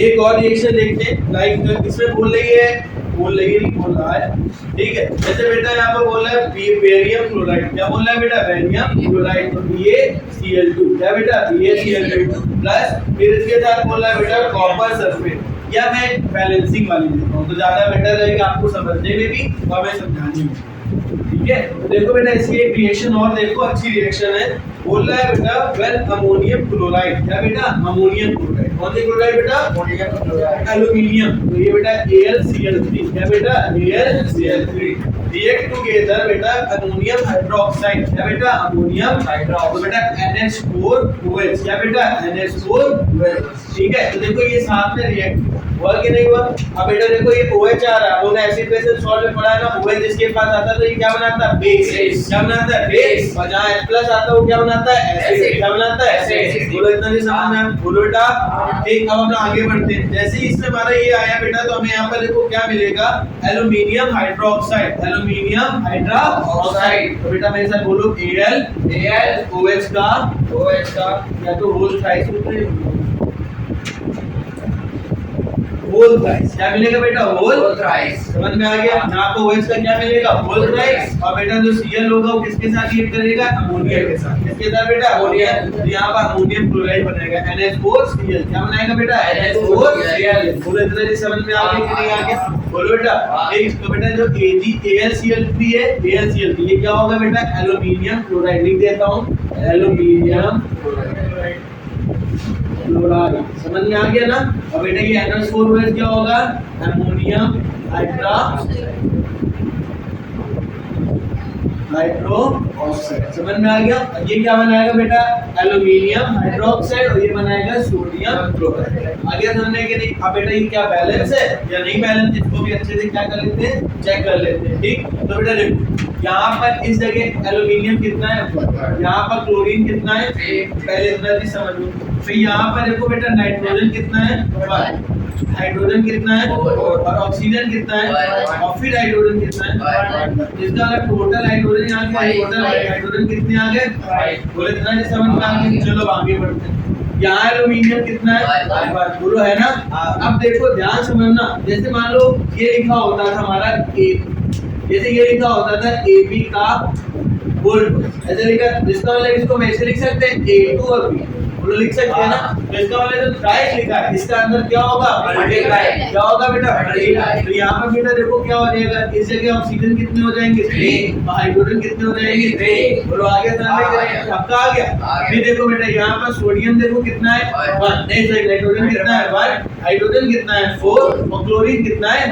एक और रिएक्शन देखते हैं, लाइक इसमें बोल रही है ठीक है। जैसे बेटा यहाँ पर बोल रहा है बेरियम क्लोराइड। क्या बोल रहा है बेटा? Barium chloride. तो BaCl2, क्या बेटा? BaCl2 प्लस, फिर इसके साथ बोल रहा है बेटा कॉपर सल्फेट। या मैं बैलेंसिंग वाली देता हूँ तो ज्यादा बेटर रहेगा आपको समझने में भी और मैं समझाने में। ठीक है, तो देखो बेटा इसकी एक रिएक्शन और देखो, अच्छी रिएक्शन है। बोल रहा है बेटा वेल अमोनियम क्लोराइड। क्या बेटा? Ammonium chloride. कौन सी क्लोराइड बेटा? Ammonium chloride. एल्युमिनियम, तो ये बेटा AlCl3। क्या बेटा? AlCl3 रिएक्ट टुगेदर बेटा अमोनियम हाइड्रोक्साइड। क्या बेटा? Ammonium hydroxide. तो बेटा NH4OH। क्या बेटा? NH4OH। ठीक है, तो देखो ये साथ में रिएक्ट हुआ कि नहीं हुआ? अब बेटा देखो ये OH आ रहा है, हमने एसिड बेसिस सॉल्ट में पढ़ा है ना, OH जिसके पास आता है तो ये क्या बनाता है? बेस। क्या बनाता है? बेस। और जहाँ H+ आता है वो क्या बनाता है? एसिड। क्या बनाता है? एसिड। बोलो इतना नहीं समझ में? बोलो बेटा। ठीक, अब हम आगे बढ़ते हैं। जैसे ही इसमें हमारा ये आया बेटा तो हमें यहाँ पर देखो क्या मिलेगा? Aluminium hydroxide. Aluminium hydroxide. तो बेटा मेरे साथ बोलो OH का या तो होल थ्राइस होल थ्राइस। क्या मिलेगा बेटा? Whole thrice. समझ में आ गया? यहाँ पे OH का क्या मिलेगा? Whole thrice. और बेटा जो Cl होगा वो किसके साथ रिएक्ट करेगा? अमोनिया के साथ। किसके साथ बेटा? अमोनिया। तो यहाँ पर अमोनियम क्लोराइड बनेगा NH4Cl। क्या बनाएगा बेटा? NH4Cl। बोलो इतना ही समझ में आ गया कि नहीं आ गया? बोलो बेटा। एक तो बेटा जो AlCl3 है, AlCl3 ये क्या होगा बेटा? Aluminium chloride. लिख देता हूँ एल्युमिनियम क्लोराइड। समझ में आ गया ना? और बेटा ये NH4OH क्या होगा? Ammonium hydroxide. समझ में आ गया? ये क्या बनाएगा बेटा? Aluminium hydroxide. और ये बनाएगा सोडियम क्लोराइड। आगे समझने के नहीं? अब बेटा ये क्या बैलेंस है या नहीं बैलेंस, इसको भी अच्छे से क्या कर लेते हैं? चेक कर लेते हैं। ठीक, तो बेटा देखो यहाँ पर इस जगह एल्युमिनियम कितना है? यहाँ पर क्लोरीन कितना है? पहले इतना भी समझ लो। फिर यहाँ पर देखो बेटा नाइट्रोजन कितना है? 1। हाइड्रोजन कितना है? और ऑक्सीजन कितना है? और फिर हाइड्रोजन कितना है? इसका अगर टोटल हाइड्रोजन आ गया, टोटल हाइड्रोजन कितने आ गए? बोले इतना नहीं समझ में आ गया? चलो आगे बढ़ते हैं। यहाँ एल्युमिनियम कितना है? बोलो है ना? अब देखो ध्यान समझना, जैसे मान लो ये लिखा होता था हमारा A, जैसे ये लिखा होता था AB का वोल्ट, ऐसे लिखा, जिसका मतलब इसको वैसे लिख सकते हैं A2 और B, बोलो लिख सकते हैं ना? तो इसका मतलब जो थ्राइस लिखा है इसका अंदर क्या होगा? मल्टीप्लाई। क्या होगा बेटा? मल्टीप्लाई। तो यहाँ पर बेटा देखो क्या हो जाएगा? इस जगह ऑक्सीजन कितने हो जाएंगे? 3। हाइड्रोजन कितने हो जाएंगे? 3। बोलो आगे समझ आपका आ गया? फिर देखो बेटा यहाँ पर सोडियम देखो कितना है? 1। नहीं सही, नाइट्रोजन कितना है? 1। हाइड्रोजन कितना है? 4। और क्लोरीन कितना है?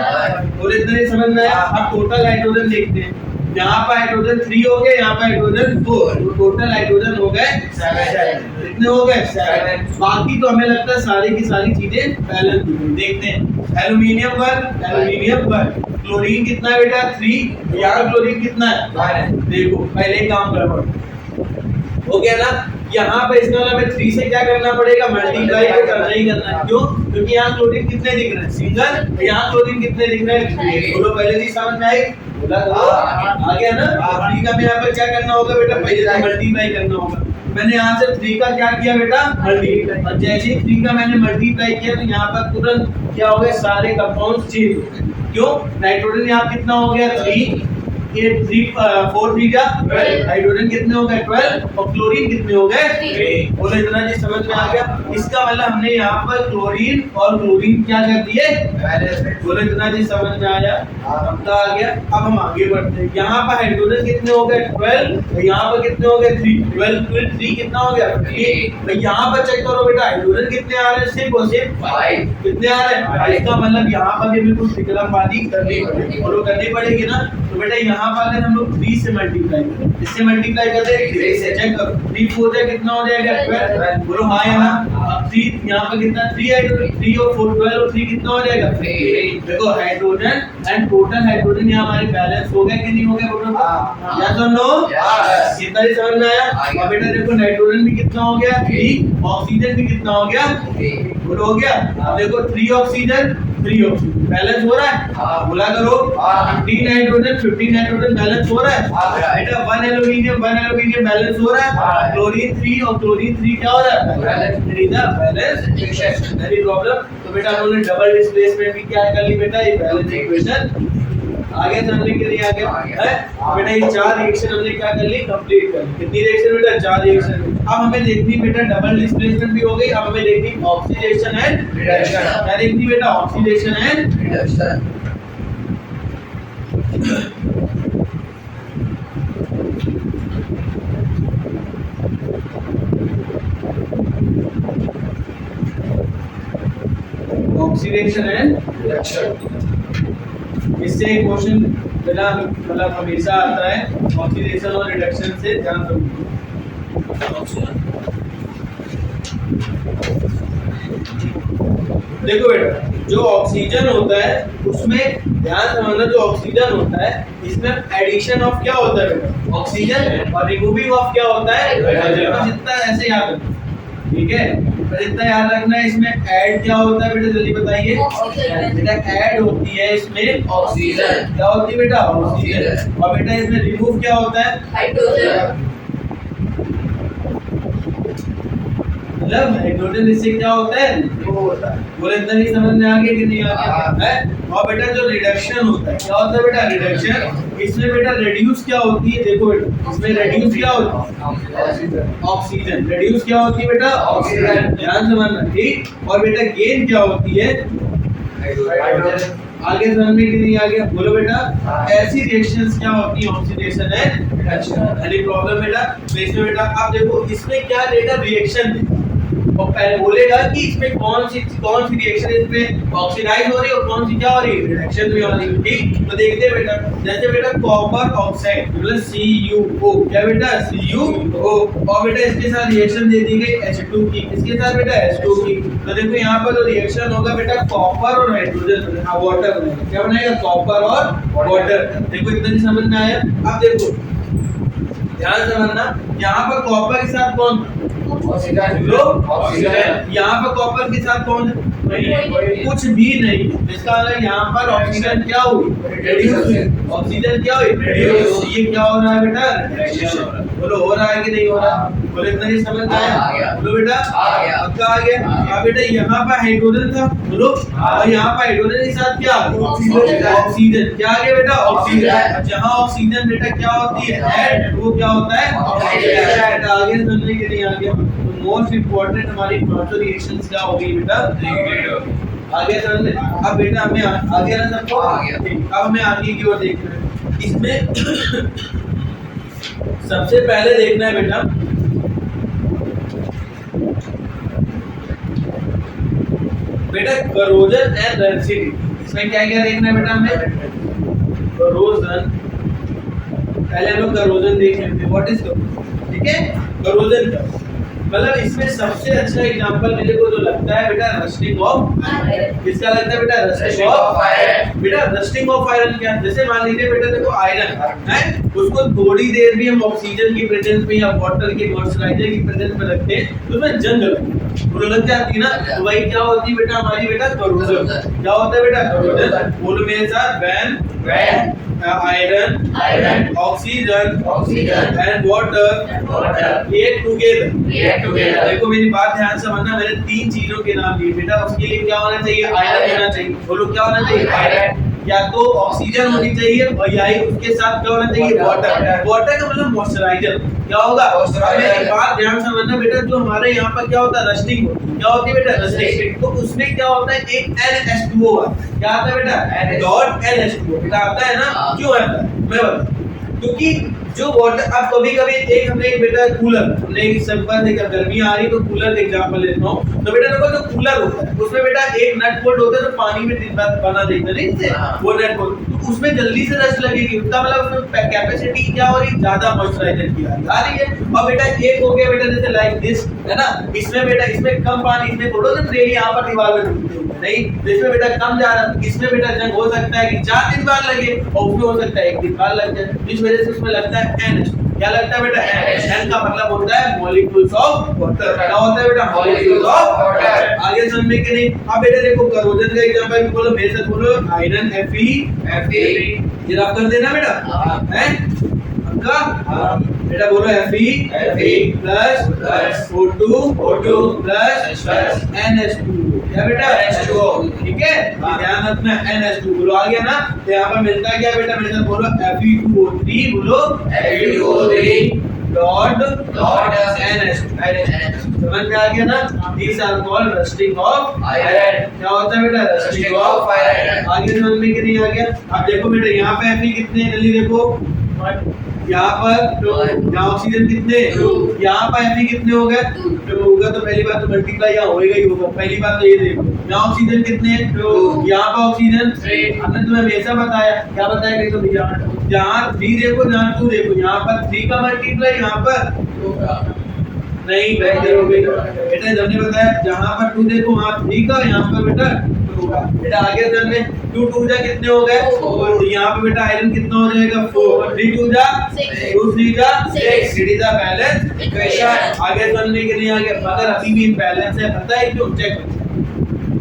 बोले इतना ही समझ में आया? अब टोटल हाइड्रोजन देखते हैं। यहाँ पर हाइड्रोजन 3 हो गए, यहाँ पर हाइड्रोजन 4, तो टोटल हाइड्रोजन हो गए 7। कितने हो गए? 7। बाकी तो हमें लगता है सारी की सारी चीजें बैलेंस देखते हैं। एल्युमिनियम 1, क्लोरीन कितना है बेटा? 3। यहाँ क्लोरीन कितना है? देखो पहले काम करना हो गया ना? यहाँ पे इसका मतलब हमें 3 से क्या करना पड़ेगा? मल्टीप्लाई तो करना ही करना है। क्यों? क्योंकि यहाँ क्लोरीन कितने दिख रहे हैं? सिंगल। यहाँ क्लोरीन कितने दिख रहे हैं? बोलो पहले चीज समझ में आई? बोला तो आ गया ना? ठीक है, हमें यहाँ पर क्या करना होगा बेटा? पहले तो मल्टीप्लाई करना होगा। मैंने यहाँ से 3 का क्या किया बेटा मल्टीप्लाई, और जैसे ही 3 का मैंने मल्टीप्लाई किया तो यहाँ पर तुरंत क्या हो गया, सारे कंपाउंड चेंज हो गए। क्यों? नाइट्रोजन यहाँ कितना हो गया 3, ये 3 4 3 का 12, हाइड्रोजन कितने हो गए 12, और क्लोरीन कितने हो गए 3। बोलो इतना जी समझ में आ गया। इसका मतलब हमने यहाँ पर क्लोरीन और क्लोरीन क्या कर दिए, बोलो इतना जी समझ में आया, हमका आ गया। अब हम आगे बढ़ते हैं। यहाँ पर हाइड्रोजन कितने हो गए 12, और यहाँ पर कितने हो गए 3, 12 फिर 3 कितना हो गया 3। तो यहाँ पर चेक करो बेटा, हाइड्रोजन कितने आ रहे हैं, सिर्फ और सिर्फ 5 कितने आ रहे हैं। इसका मतलब यहाँ पर भी बिल्कुल विकल्पवादी करनी पड़ेगी, बोलो करनी पड़ेगी ना। तो बेटा यहाँ पर अगर हम लोग 3 से मल्टीप्लाई करें, इससे मल्टीप्लाई कर दे 3 से, चेक करो 3 4 जाए कितना हो जाएगा 12, बोलो हाँ या ना। अब 3 यहाँ पर कितना 3 हाइड्रोजन, 3 और 4 12 और 3 कितना हो जाएगा 3। देखो हाइड्रोजन एंड टोटल हाइड्रोजन यहाँ हमारे बैलेंस हो गए कि नहीं हो गए, बोलो यस और नो। कितना ही समझ में आया। अब बेटा देखो नाइट्रोजन भी कितना हो गया 3, ऑक्सीजन भी कितना हो गया, बोलो हो गया। अब देखो 3 ऑक्सीजन 3 ऑक्सीजन बैलेंस हो रहा है, बोला करो 15 हाइड्रोजन 15 नाइट्रोजन बैलेंस हो रहा है बेटा। 1 एल्युमिनियम बैलेंस हो रहा है, क्लोरीन 3 और क्लोरीन 3 क्या हो रहा है बैलेंस इक्वेशन, वेरी प्रॉब्लम। तो बेटा हमने डबल डिस्प्लेसमेंट भी क्या कर ली बेटा, ये बैलेंस इक्वेशन आगे समझने के लिए आ गया है बेटा। ये 4 रिएक्शन हमने क्या कर ली, कंप्लीट कर ली। कितनी रिएक्शन बेटा 4 रिएक्शन। अब हमें देखनी बेटा डबल डिस्प्लेसमेंट भी हो गई, अब हमें देखनी ऑक्सीडेशन एंड रिडक्शन। क्या देखनी बेटा, oxidation and reduction. Oxidation and reduction, इससे एक क्वेश्चन बिना मतलब हमेशा आता है, ऑक्सीडेशन और रिडक्शन से ध्यान रखो। देखो बेटा जो ऑक्सीजन होता है उसमें ध्यान समझना, जो ऑक्सीजन होता है इसमें एडिशन ऑफ क्या होता है बेटा, ऑक्सीजन, और रिमूविंग ऑफ क्या होता है हाइड्रोजन। जितना ऐसे याद रखना, ठीक है, पर इतना याद रखना है। इसमें ऐड क्या होता है बेटा, जल्दी बताइए। बेटा ऐड होती है इसमें ऑक्सीजन, क्या होती है बेटा ऑक्सीजन, और बेटा इसमें रिमूव क्या होता है हाइड्रोजन। मतलब हाइड्रोजन इससे क्या होता है, रिमूव होता है। बोले इतना नहीं समझ में आ गया कि नहीं आ गया है। और बेटा जो रिडक्शन होता है क्या होता है बेटा रिडक्शन, इसमें बेटा रिड्यूस क्या होती है, देखो बेटा इसमें रिड्यूस क्या होता है ऑक्सीजन, रिड्यूस क्या होती है बेटा ऑक्सीजन, ध्यान समझना ठीक। और बेटा गेन क्या होती है हाइड्रोजन। आगे समझने के लिए आ गया, बोलो बेटा ऐसी रिएक्शंस क्या होती है oxidation and reduction. Any problem बेटा। तो इसमें बेटा आप देखो इसमें क्या देगा रिएक्शन, और पहले बोलेगा कि इसमें कौन सी रिएक्शन इसमें ऑक्सीडाइज हो रही है और कौन सी क्या हो रही है रिडक्शन भी हो रही है। ठीक, तो देखते हैं बेटा, जैसे बेटा कॉपर ऑक्साइड मतलब CuO, क्या बेटा CuO, और बेटा इसके साथ रिएक्शन दे दी गई H2 की, इसके साथ बेटा H2 की। तो देखो यहाँ पर जो रिएक्शन होगा बेटा कॉपर और हाइड्रोजन वाटर बनेगा, क्या बनेगा कॉपर और वाटर। देखो इतना समझ में आया। अब देखो ध्यान समझना, यहाँ पर कॉपर के साथ कौन ऑक्सीजन, यहाँ पर कॉपर के साथ कौन कुछ भी नहीं, इसका मतलब यहाँ पर ऑक्सीजन क्या हुई रिड्यूस, ऑक्सीजन क्या हुई रिड्यूस। ये क्या हो रहा है बेटा रिडक्शन। बोलो हो रहा है कि नहीं हो रहा, बोलो इतना ही समझ में आया। बोलो बेटा पक्का आ गया। अब बेटा यहाँ पर हाइड्रोजन था, बोलो, और यहाँ पर हाइड्रोजन के साथ क्या ऑक्सीजन, क्या आ गया बेटा ऑक्सीजन। जहाँ ऑक्सीजन बेटा क्या होती है ऐड, वो क्या होता है ऑक्सीजन। आगे समझने के लिए आ गया। तो मोस्ट इंपोर्टेंट हमारी पांचों रिएक्शंस क्या हो गई बेटा, आगे समझ। अब बेटा हमें आगे ना सबको अब हमें आगे की ओर देखना है। इसमें सबसे पहले देखना है बेटा करोजन एंड रेसिडिटी। इसमें क्या क्या देखना है बेटा हमें, करोजन, पहले हम लोग करोजन देख लेते हैं, व्हाट इज करोजन, ठीक है। करोजन का मतलब इसमें सबसे अच्छा एग्जांपल मेरे को जो लगता है बेटा रस्टिंग ऑफ, किसका लगता है बेटा रस्टिंग ऑफ आयरन। बेटा रस्टिंग ऑफ आयरन क्या, जैसे मान लीजिए बेटा देखो आयरन है, उसको थोड़ी देर भी हम ऑक्सीजन की प्रेजेंस में या वाटर के मॉइस्चराइजर की प्रेजेंस में रखते हैं तो उसमें जंग लग जाती है ना, तो वही क्या होती है बेटा हमारी बेटा करोजन। क्या होता है बेटा करोजन, बोलो मेरे साथ, when iron oxygen and water react together. देखो मेरी बात ध्यान से समझना, मैंने 3 चीजों के नाम लिए बेटा, उसके लिए क्या होना चाहिए, आयरन होना चाहिए। बोलो क्या होना चाहिए, आयरन, या तो ऑक्सीजन होनी चाहिए और या ही उसके साथ क्या होना चाहिए, वाटर। वाटर का मतलब मॉइस्चराइजर। क्या होगा, मेरी बात ध्यान से समझना बेटा, जो हमारे यहाँ पर क्या होता है रस्टिंग, क्या होती है बेटा रस्टिंग, तो उसमें क्या होता है एक NH2O आता है। क्या आता है बेटा, डॉट NH2O बेटा आता है ना, क्यों आता है मैं बता, क्योंकि जो वाटर, अब कभी कभी एक हमने एक बेटा कूलर, हमने एक सिंपल एक गर्मी आ रही तो कूलर एग्जांपल लेता हूं, तो बेटा देखो जो कूलर होता है उसमें बेटा एक नट बोल्ट होता है, तो पानी में दिन रात बना देखते नहीं से वो नट बोल्ट, तो उसमें जल्दी से रस्ट लगेगी, उसका मतलब उसमें कैपेसिटी क्या हो रही, ज्यादा मॉइस्चराइजर की आ रही है। और बेटा एक हो गया बेटा जैसे लाइक दिस है ना, इसमें बेटा इसमें कम पानी, इसमें थोड़ा सा रेडी यहां पर दीवार में डूबते हैं नहीं, इसमें बेटा कम जा रहा है, इसमें बेटा जंग हो सकता है कि 4 दिन बाद लगे और उसमें हो सकता है 1 दिन बाद लग जाए, इस वजह से उसमें लगता है NH। क्या लगता है बेटा, N का मतलब होता है मॉलिक्यूल्स ऑफ वाटर। क्या होता है बेटा, मॉलिक्यूल्स ऑफ वाटर। आगे समझने के लिए अब बेटा देखो करोजन का एग्जांपल बोलो मेरे साथ, बोलो आयरन Fe ये रब कर देना बेटा, हैं का बेटा बोलो Fe plus O2 plus NH2, क्या बेटा NH2O, ठीक है, ध्यान रखना NH2 बोलो आ गया ना, तो यहाँ पर मिलता है क्या बेटा, मेरे साथ बोलो Fe2O3, बोलो Fe2O3 डॉट NH2, समझ में आ गया ना, these are called rusting of iron। क्या होता है बेटा, rusting of iron। आगे समझ में कि नहीं आ गया, अब देखो बेटा यहाँ पे Fe कितने, जल्दी देखो, यहाँ पर यहाँ ऑक्सीजन कितने, यहाँ पर Fe कितने हो गए, तो होगा तो पहली बात तो मल्टीप्लाई यहाँ होएगा ही होगा, पहली बात तो ये देखो, यहाँ ऑक्सीजन कितने, यहाँ पर ऑक्सीजन, हमने तुम्हें हमेशा बताया, क्या बताया कि तुम यहाँ 3 देखो, यहाँ 2 देखो, यहाँ पर 3 का मल्टीप्लाई यहाँ पर नहीं बेटा हमने बताया, जहाँ पर 2 देखो वहाँ 3 का, यहाँ पर बेटा 2 का। बेटा आगे चल में 2 2 जा कितने हो गए, तो यहाँ पे बेटा आयरन कितना हो जाएगा 4, 3 2 जा 2 3 जा 6, it is a balance equation. आगे चलने के लिए आगे अगर अभी भी इम्बैलेंस है, पता है क्यों, चेक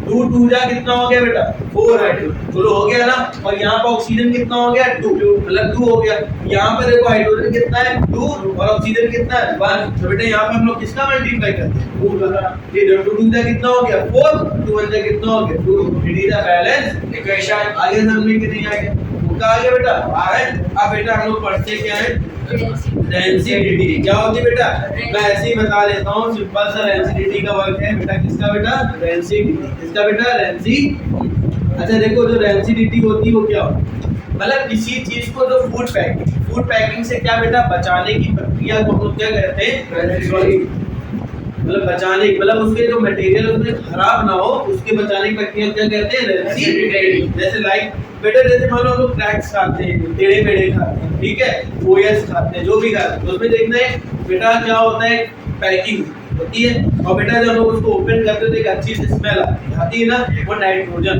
2 2 जा कितना हो गया बेटा 4 है, चलो हो गया ना, और यहाँ पर ऑक्सीजन कितना हो गया 2, मतलब 2 हो गया, यहाँ पर देखो हाइड्रोजन कितना है 2 और ऑक्सीजन कितना है 1, तो बेटा यहाँ पर हम लोग किसका मल्टीप्लाई करते हैं 2 का, ये 2 2 जा कितना हो गया 4, 2 1 जा कितना हो गया 2, it is a balance equation. आगे समझने के नहीं आगे क्या आ गया बेटा, अब बेटा हम लोग पढ़ते क्या है, डेंसिटी। क्या होती है बेटा, मैं ऐसे ही बता देता हूँ, सिंपल सा डेंसिटी का वर्क है बेटा, किसका बेटा, डेंसिटी, किसका बेटा, डेंसिटी। अच्छा देखो जो डेंसिटी होती है वो क्या होती है, मतलब किसी चीज को जो फूड पैकिंग से क्या बेटा बचाने की प्रक्रिया को हम लोग क्या कहते हैं, मतलब बचाने, मतलब उसके जो मटेरियल उसमें खराब ना हो उसके बचाने की प्रक्रिया क्या कहते हैं, रेसिप्रोकेटिंग। जैसे लाइक बेटा जैसे मान लो हम लोग क्रैक्स खाते हैं, टेढ़े मेढ़े खाते हैं, ठीक है, ओएस खाते हैं, जो भी खाते हैं, तो उसमें देखना है बेटा क्या होता है, पैकिंग होती है, और बेटा जब लोग उसको ओपन करते हैं तो एक अच्छी सी स्मेल आती है ना, वो नाइट्रोजन।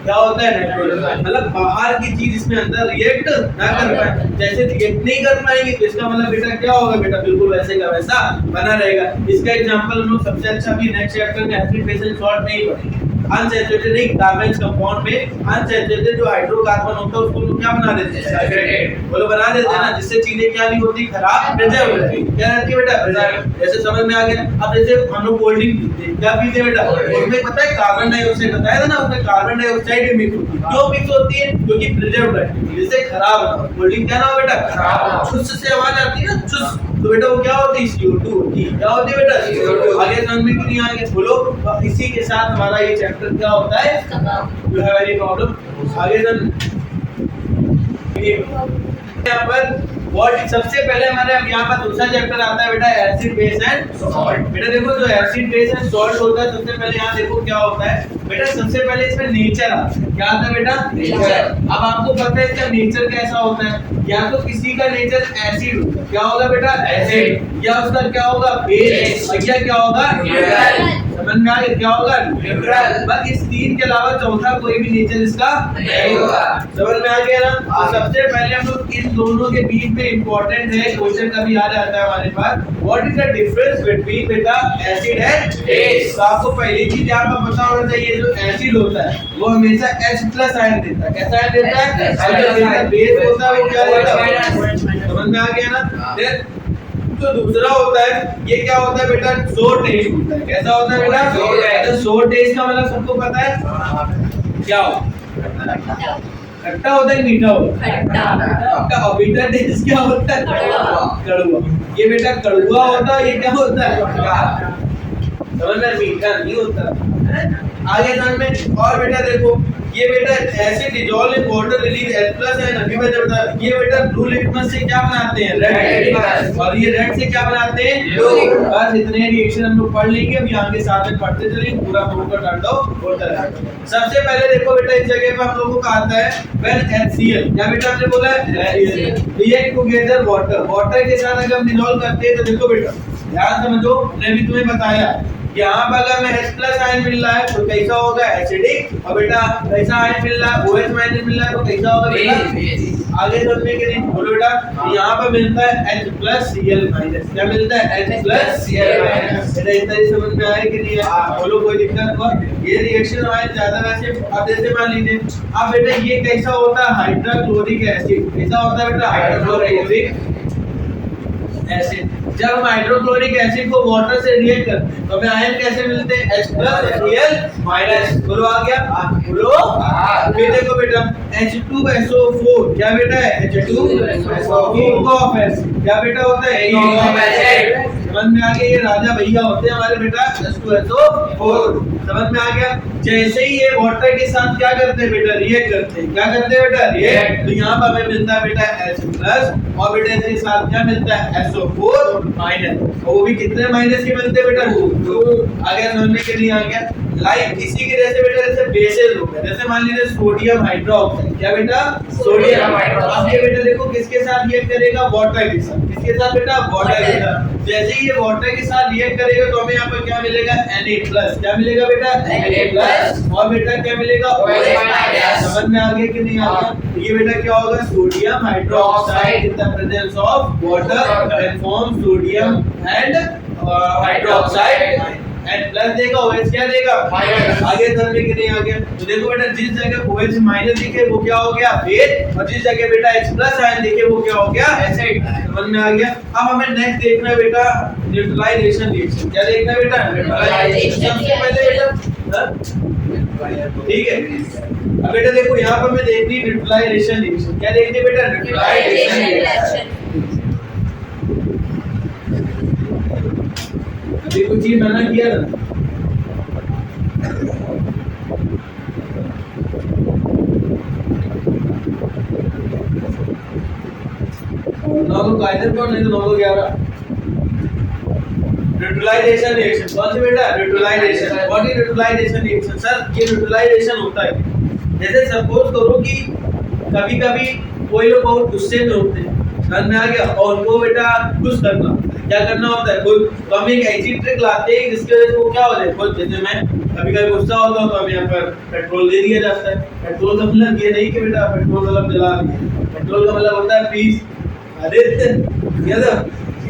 क्या होता है नाइट्रोजन, मतलब बाहर की चीज इसमें अंदर रिएक्ट ना कर पाए, जैसे रिएक्ट नहीं कर पाएंगे तो इसका मतलब बेटा क्या होगा, बेटा बिल्कुल वैसे का वैसा बना रहेगा। इसका एग्जांपल हम लोग सबसे अच्छा भी नेक्स्ट चैप्टर में एसिड बेस एंड सॉल्ट में ही पढ़ेंगे। अनसैचुरेटेड नहीं, कार्बन कंपाउंड में अनसैचुरेटेड जो हाइड्रोकार्बन होता है उसको लोग क्या बना देते हैं, सैचुरेटेड, बोलो बना देते हैं ना, जिससे चीजें क्या नहीं होती, खराब प्रिजर्व रहती है। क्या रहती है बेटा, प्रिजर्व। जैसे समझ में आ गया। अब जैसे हम लोग कोल्ड ड्रिंक पीते हैं, क्या पीते हैं बेटा, उसमें पता है कार्बन डाइऑक्साइड, बताया था ना, उसमें कार्बन डाइऑक्साइड मिक्स होती है। क्यों मिक्स होती है, क्योंकि प्रिजर्व रहती है, जिससे खराब ना हो। कोल्ड ड्रिंक क्या ना हो बेटा, खराब, छुस से आवाज आती है ना, छुस, तो बेटा वो क्या होती है, CO2 होती है। क्या होती है बेटा, CO2। आगे समझ में क्यों नहीं आगे बोलो। तो इसी के साथ हमारा ये चैप्टर क्या होता है, यू हैव एनी प्रॉब्लम। आगे यहाँ पर व्हाट, सबसे पहले हमारे अब यहाँ पर दूसरा चैप्टर आता है बेटा, एसिड बेस एंड सॉल्ट। बेटा देखो जो एसिड बेस एंड सॉल्ट होता है, सबसे पहले यहाँ देखो क्या होता है, बेटा सबसे पहले इसमें नेचर आता है। क्या आता है बेटा? नेचर। अब आपको पता है इसका नेचर कैसा होता है? या तो किसी का नेचर एसिड होता है, क्या होगा बेटा? एसिड। या उसका क्या होगा? बेस। और या क्या होगा? न्यूट्रल। समझ में आ गया? क्या होगा? न्यूट्रल। बस इस तीन के अलावा चौथा कोई भी नेचर इसका नहीं होगा। समझ में आ गया ना? तो सबसे पहले हम लोग इन दोनों के बीच में इंपॉर्टेंट है, क्वेश्चन कभी आ जाता है हमारे पास, what is the difference between बेटा एसिड एंड बेस। तो आपको पहली चीज यहाँ पर पता होना चाहिए, जो एसिड होता है वो हमेशा H+ आयन देता है। कैसा आयन देता है? और जो बेटा बेस होता है वो क्या देता है? समझ में आ गया ना? फिर तो दूसरा होता है, ये क्या होता है बेटा? सोर टेस्ट होता है। कैसा होता है बेटा? तो सोर टेस्ट का मतलब सबको पता है क्या होता है? खट्टा होता है, मीठा होता है? खट्टा। और मीठा टेस्ट क्या होता है? कड़वा। ये बेटा कड़वा होता है, ये क्या होता है? समझ में? मीठा नहीं होता। आगे समझ में? और बेटा देखो, ये बेटा acid dissolve in water release H+ है, अभी मैंने बताया। ये बेटा ब्लू लिटमस से क्या बनाते हैं? रेड। और ये रेड से क्या बनाते हैं? ब्लू। बस इतने रिएक्शन हम लोग पढ़ लेंगे, अभी आगे साथ में पढ़ते चलेंगे, पूरा बोर्ड का डाटा होता रहेगा। सबसे पहले देखो बेटा, इस जगह पे हम लोगों का आता है व्हेन HCl, क्या बेटा हमने बोला है? React together water. वाटर के साथ अगर हम डिसॉल्व करते हैं तो देखो बेटा ध्यान समझो, मैंने भी तुम्हें बताया यहाँ पर अगर मैं H+ आयन मिल रहा है तो कैसा होगा? एसिडिक। और बेटा कैसा आयन मिल रहा है? OH माइनस मिल रहा है तो कैसा होगा बेटा? आगे समझने के लिए बोलो बेटा, यहाँ पर मिलता है H+Cl-। क्या मिलता है? H+Cl-। बेटा इतना ही समझ में आया कि नहीं? बोलो कोई दिक्कत हुआ? ये रिएक्शन हमारे ज्यादा वैसे अब जैसे मान लीजिए अब बेटा ये कैसा होता है? Hydrochloric acid. कैसा होता है बेटा? Hydrochloric acid. जब हम हाइड्रोक्लोरिक एसिड को वाटर से रिएक्ट करते हैं तो हमें आयन कैसे मिलते हैं? H+Cl-। बोलो आ गया? बोलो। फिर देखो बेटा H2SO4 क्या बेटा है? H2SO4 of acid. क्या बेटा होता है? Of acid. समझ में आ गया? ये राजा भैया होते हैं हमारे बेटा H2SO4। समझ में आ गया? जैसे ही ये वाटर के साथ क्या करते हैं बेटा? रिएक्ट करते हैं। क्या करते हैं बेटा? रिएक्ट। तो यहाँ पर हमें मिलता है बेटा H+ और बेटा इसके साथ क्या मिलता है? SO4 minus. और वो भी कितने माइनस के मिलते हैं बेटा? 2। आ गया समझने के लिए? आ गया? लाइक इसी के जैसे बेटा जैसे बेसेस हो गए, जैसे मान लीजिए सोडियम हाइड्रोक्साइड। क्या बेटा? Sodium hydroxide. अब ये बेटा देखो किसके साथ रिएक्ट करेगा? वाटर के साथ। किसके साथ बेटा? वाटर के साथ। जैसे ही ये वाटर के साथ रिएक्ट करेगा तो हमें यहाँ पर क्या मिलेगा? Na+। क्या मिलेगा बेटा? Na+। और बेटा क्या मिलेगा? OH-। समझ में आ गया कि नहीं आ गया? ये बेटा क्या होगा? Sodium hydroxide in the presence of water can form sodium and hydroxide and plus देगा OH क्या देगा? माइनस। आगे समझने के नहीं आ गया? तो देखो बेटा जिस जगह OH माइनस दिखे वो क्या हो गया? बेस। और जिस जगह बेटा H+ आयन दिखे वो क्या हो गया? एसिड। समझ में आ गया? अब हमें नेक्स्ट देखना है बेटा न्यूट्रलाइजेशन रिएक्शन। क्या देखना है बेटा? न्यूट्रलाइजेशन। सबसे पहले बेटा ठीक है। अब बेटा देखो यहाँ पर मैं देखनी है न्यूट्रलाइजेशन रिएक्शन। क्या देखनी है बेटा? Neutralisation reaction. अभी कुछ चीज मना किया ना, नौ को कायदे पर नहीं तो 9 को 11। न्यूट्रलाइजेशन रिएक्शन कौन सी बेटा? Neutralisation. What is neutralisation reaction? Sir ये न्यूट्रलाइजेशन होता है जैसे सपोज करो कि कभी-कभी कोई लोग बहुत गुस्से में होते हैं, समझ में आ गया? और उनको बेटा खुश करना, क्या करना होता है? खुद। तो हम एक ऐसी ट्रिक लाते हैं जिसकी वजह से वो क्या हो जाए? खुद। जैसे मैं कभी-कभी गुस्सा होता हूँ तो हमें यहाँ पर पेट्रोल दे दिया जाता है। पेट्रोल का मतलब ये नहीं कि बेटा पेट्रोल मतलब जला दिया। पेट्रोल का मतलब होता है पीस। अरे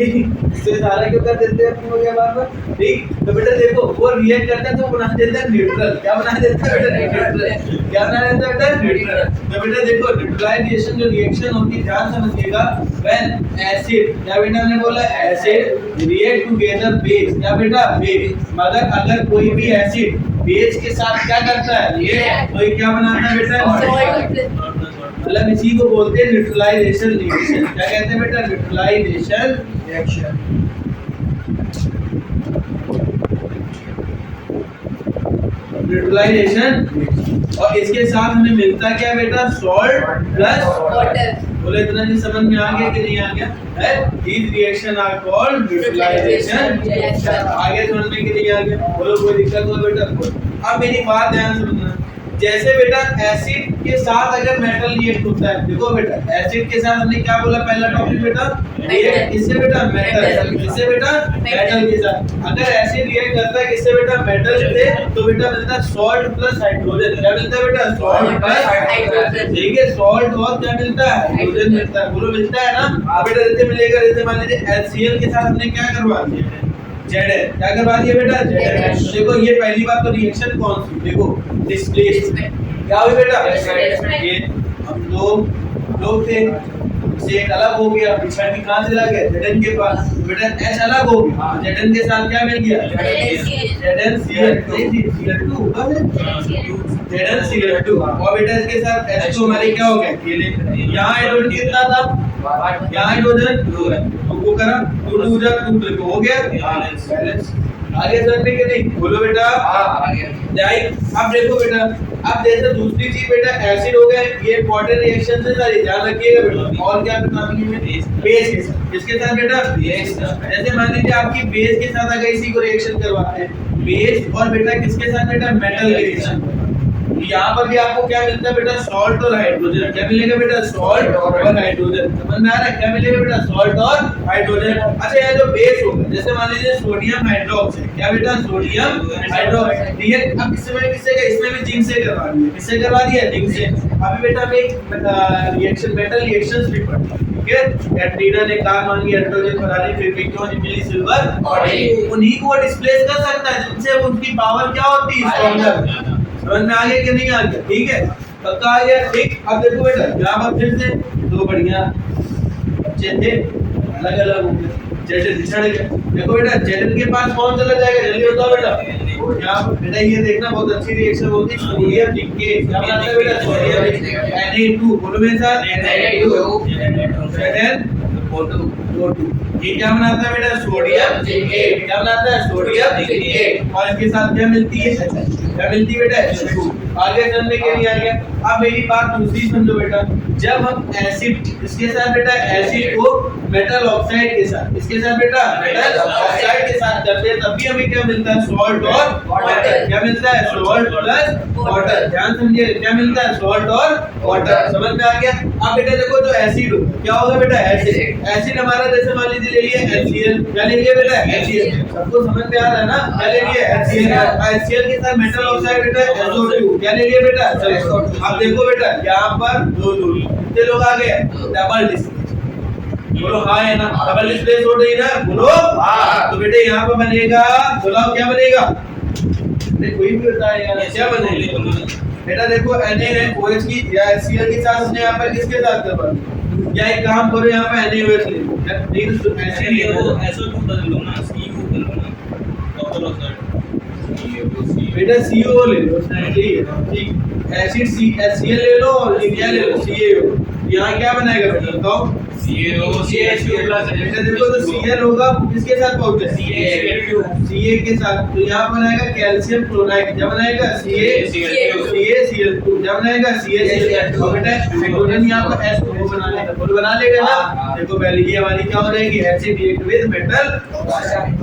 इससे सारा क्यों कर देते हैं अपनी वजह बार-बार? ठीक। तो बेटा देखो वो रिएक्ट करता है तो बना देता है न्यूट्रल। क्या बना देता है बेटा? न्यूट्रल। क्या बना देता है बेटा? न्यूट्रल। तो बेटा देखो न्यूट्रलाइजेशन जो रिएक्शन होती है ध्यान समझिएगा, व्हेन एसिड, क्या बेटा हमने बोला? Acid react together base. क्या बेटा? बेस। मगर अगर कोई भी एसिड बेस के साथ क्या करता है? ये तो ये क्या बनाता है बेटा? मतलब इसी को बोलते हैं न्यूट्रलाइजेशन रिएक्शन। क्या कहते हैं बेटा? Neutralisation reaction. न्यूट्रलाइजेशन। और इसके साथ हमें मिलता क्या बेटा? Salt plus water. बोले इतना जी समझ में आ गया कि नहीं आ गया है? These reaction are called neutralization reaction। आगे समझने के लिए आ गया? बोलो कोई दिक्कत हो बेटा? अब मेरी बात ध्यान से सुनना। जैसे बेटा एसिड के साथ अगर मेटल रिएक्ट होता है, देखो बेटा एसिड के साथ हमने क्या बोला पहला टॉपिक बेटा, रिएक्ट इससे बेटा मेटल, इससे बेटा मेटल के साथ। अगर एसिड रिएक्ट करता है किससे बेटा, मेटल से, तो बेटा मिलता है सॉल्ट प्लस हाइड्रोजन। क्या मिलता है बेटा, सॉल्ट प्लस हाइड्रोजन। ठीक है, सॉल्ट और क्या मिलता है, हाइड्रोजन मिलता है। बोलो मिलता है ना? बेटा जैसे मिलेगा, जैसे मान लीजिए HCl के साथ हमने क्या करवा दिया, Zn, क्या करवा दिया बेटा, Zn। देखो ये पहली बात तो रिएक्शन कौन सी, देखो डिस्प्लेसमेंट क्या हुई बेटा, ये हम लोग थे, से एक अलग हो गया, पिछड़ भी कहां चला गया, Zn के पास, बेटा H अलग हो गया, Zn के साथ क्या मिल गया, ZnCl2 ZnCl2। और बेटा इसके साथ H तो हमारे क्या हो गया, यहाँ हाइड्रोजन कितना था, यहाँ हाइड्रोजन 2 है, तो वो करा 2 2 2 हो गया बैलेंस। आगे चलने के नहीं, बोलो बेटा अब देखो बेटा, अब जैसे दूसरी चीज बेटा एसिड हो गया, ये इंपॉर्टेंट रिएक्शन से सारी ध्यान रखिएगा बेटा। और क्या करना है, बेस के साथ, किसके साथ बेटा, बेस। जैसे मान लीजिए आपकी बेस के साथ अगर इसी को रिएक्शन करवाते हैं, बेस और बेटा किसके साथ बेटा, मेटल के रिएक्शन। यहाँ पर भी आपको क्या मिलता है बेटा, सॉल्ट और हाइड्रोजन। क्या मिलेगा बेटा, सॉल्ट और हाइड्रोजन। समझ में आ रहा है, क्या मिलेगा बेटा, सॉल्ट और हाइड्रोजन। अच्छा ये जो बेस होगा, जैसे मान लीजिए सोडियम हाइड्रोक्साइड, क्या बेटा, सोडियम हाइड्रोक्साइड। ठीक है, अब इसमें भी जिंक से करवा दिया, किससे करवा दिया, जिंक से। अभी बेटा हम एक रिएक्शन, मेटल रिएक्शंस भी पढ़ते हैं, ठीक है। कैटरीना ने कहा मांगी हाइड्रोजन फरारी, फिर भी क्यों मिली सिल्वर, उन्हीं को डिस्प्लेस कर सकता है जिनसे उनकी पावर क्या होती है, स्ट्रॉन्गर। समझ में आ गया कि नहीं आ गया, ठीक है, पक्का आ गया, ठीक। अब देखो बेटा यहाँ पर फिर से दो बढ़िया बच्चे थे, अलग अलग हो गए, जेडन बिछड़ गए। देखो बेटा जेडन के पास कौन चला जाएगा, जल्दी बताओ बेटा। यहाँ पर बेटा ये देखना बहुत अच्छी रिएक्शन होती है, सोडियम जिंक के, क्या बनाता है बेटा, सोडियम Na2, बोलो मेरे साथ, Na2 Zn ये क्या बनाता है बेटा, सोडियम जिंकेट। क्या बनाता है, सोडियम जिंकेट। और इसके साथ क्या मिलती है, क्या मिलती है बेटा, H2। आगे चलने के लिए आ गया। अब मेरी बात दूसरी समझो बेटा, जब हम एसिड, इसके साथ बेटा एसिड को मेटल ऑक्साइड के साथ, इसके साथ बेटा मेटल ऑक्साइड के साथ करते हैं, तब भी हमें क्या मिलता है, सॉल्ट और वाटर। क्या मिलता है, सॉल्ट प्लस वाटर। ध्यान समझिए, क्या मिलता है, सॉल्ट और वाटर। समझ में आ गया। अब बेटा देखो जो एसिड हो, क्या होगा बेटा, एसिड। एसिड हमारा जैसे मान लीजिए ले लिया HCl, क्या ले लिया बेटा, HCl। सबको समझ में आ रहा है ना, क्या ले लिया, HCl। HCl के साथ मेटल ऑक्साइड बेटा SO2, क्या ले लिया बेटा, चलो। अब देखो बेटा यहाँ पर दो कितने लोग आ गए, डबल डिस्प्लेस। बोलो हाँ है ना, डबल डिस्प्लेस हो रही ना, बोलो हाँ। तो बेटे यहाँ पर बनेगा, बोलो क्या बनेगा, कोई भी बताएगा क्या बनेगा बेटा। देखो NaOH की या HCl के साथ उसने यहाँ पर किसके साथ करवा, या एक काम करो यहाँ पे NaOH ले लो, नहीं तो ऐसे नहीं हो, SO2 बदल लो ना, CO कर लो ना, डबल ऑक्साइड बेटा CO ले लो, ठीक। एसिड HCl ले लो और क्या ले लो, CaO। यहाँ क्या बनाएगा बेटा, बताओ, CaCH2 प्लस। बेटा देखो तो Cl होगा किसके साथ पाउडर, Ca के साथ, तो यहाँ बनाएगा कैल्शियम क्लोराइड। क्या बनाएगा, CaCl2। क्या बनाएगा, CaCl2। बेटा हाइड्रोजन यहाँ पर H2O बना लेगा, बोल बना लेगा ना। देखो पहले ही हमारी क्या हो जाएगी, एसिड रिएक्ट विद मेटल।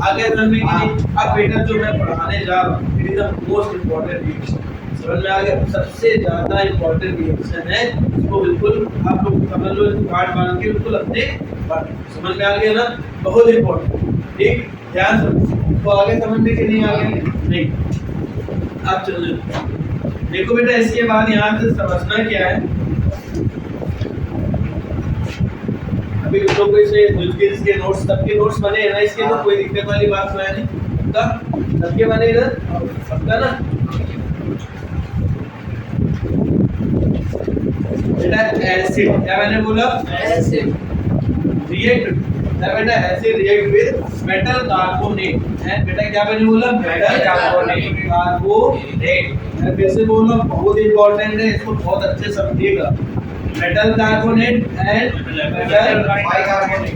आगे चलने के लिए अब बेटा जो मैं पढ़ाने जा रहा हूँ, it is the most important reaction. समझ में आ गया, सबसे ज्यादा इंपॉर्टेंट रिएक्शन है, इसको बिल्कुल आप लोग समझ लो, इसको काट बांध के बिल्कुल अपने समझ में आ गया ना, बहुत इंपॉर्टेंट, ठीक। ध्यान से तो आगे समझने के लिए आगे नहीं, आप चलो देखो बेटा। इसके बाद यहाँ से समझना क्या है, अभी लोगों से इसके नोट्स, सबके नोट्स बने हैं ना इसके, तो कोई दिक्कत वाली बात तो है नहीं, सबके बने ना, सबका ना बेटा। एसिड क्या मैंने बोला, एसिड रिएक्ट, क्या बेटा, acid react with metal carbonate है बेटा। क्या मैंने बोला, मेटल कार्बोनेट। मैं फिर से बोल रहा हूँ, बहुत इंपॉर्टेंट है, इसको बहुत अच्छे समझिएगा। Metal carbonate and metal bicarbonate,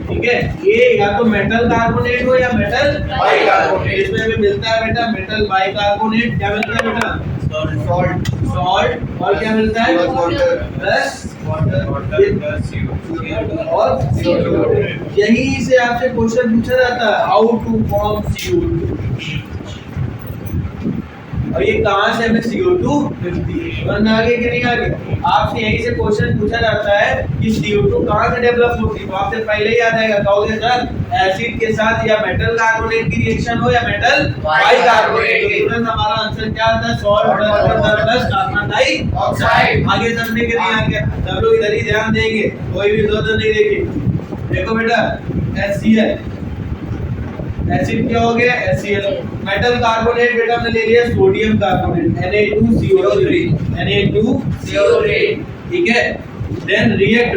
ठीक है। ये या तो मेटल कार्बोनेट हो या मेटल बाइकार्बोनेट, इसमें हमें मिलता है बेटा मेटल बाइकार्बोनेट। क्या मिलता है बेटा, सॉल्ट सॉल्ट और क्या मिलता है वाटर और यही से आपसे क्वेश्चन पूछा जाता है हाउ टू फॉर्म CO2 और ये कहाँ से हमें CO2 मिलती है समझ आगे कि नहीं आगे आपसे यही से क्वेश्चन पूछा जाता है कि CO2 कहाँ से डेवलप होती है तो आपसे पहले ही याद आएगा कहोगे सर एसिड के साथ या मेटल कार्बोनेट की रिएक्शन हो या मेटल बाइकार्बोनेट तो तुरंत हमारा आंसर क्या आता है सॉल्ट प्लस कार्बन डाइऑक्साइड आगे समझने के लिए आगे सब लोग इधर ही ध्यान देंगे कोई भी इधर नहीं देखेंगे देखो बेटा HCl एसिड क्या हो गया HCl मेटल कार्बोनेट बेटा हमने ले लिया सोडियम कार्बोनेट Na2CO3 Na2CO3 ठीक है देन रिएक्ट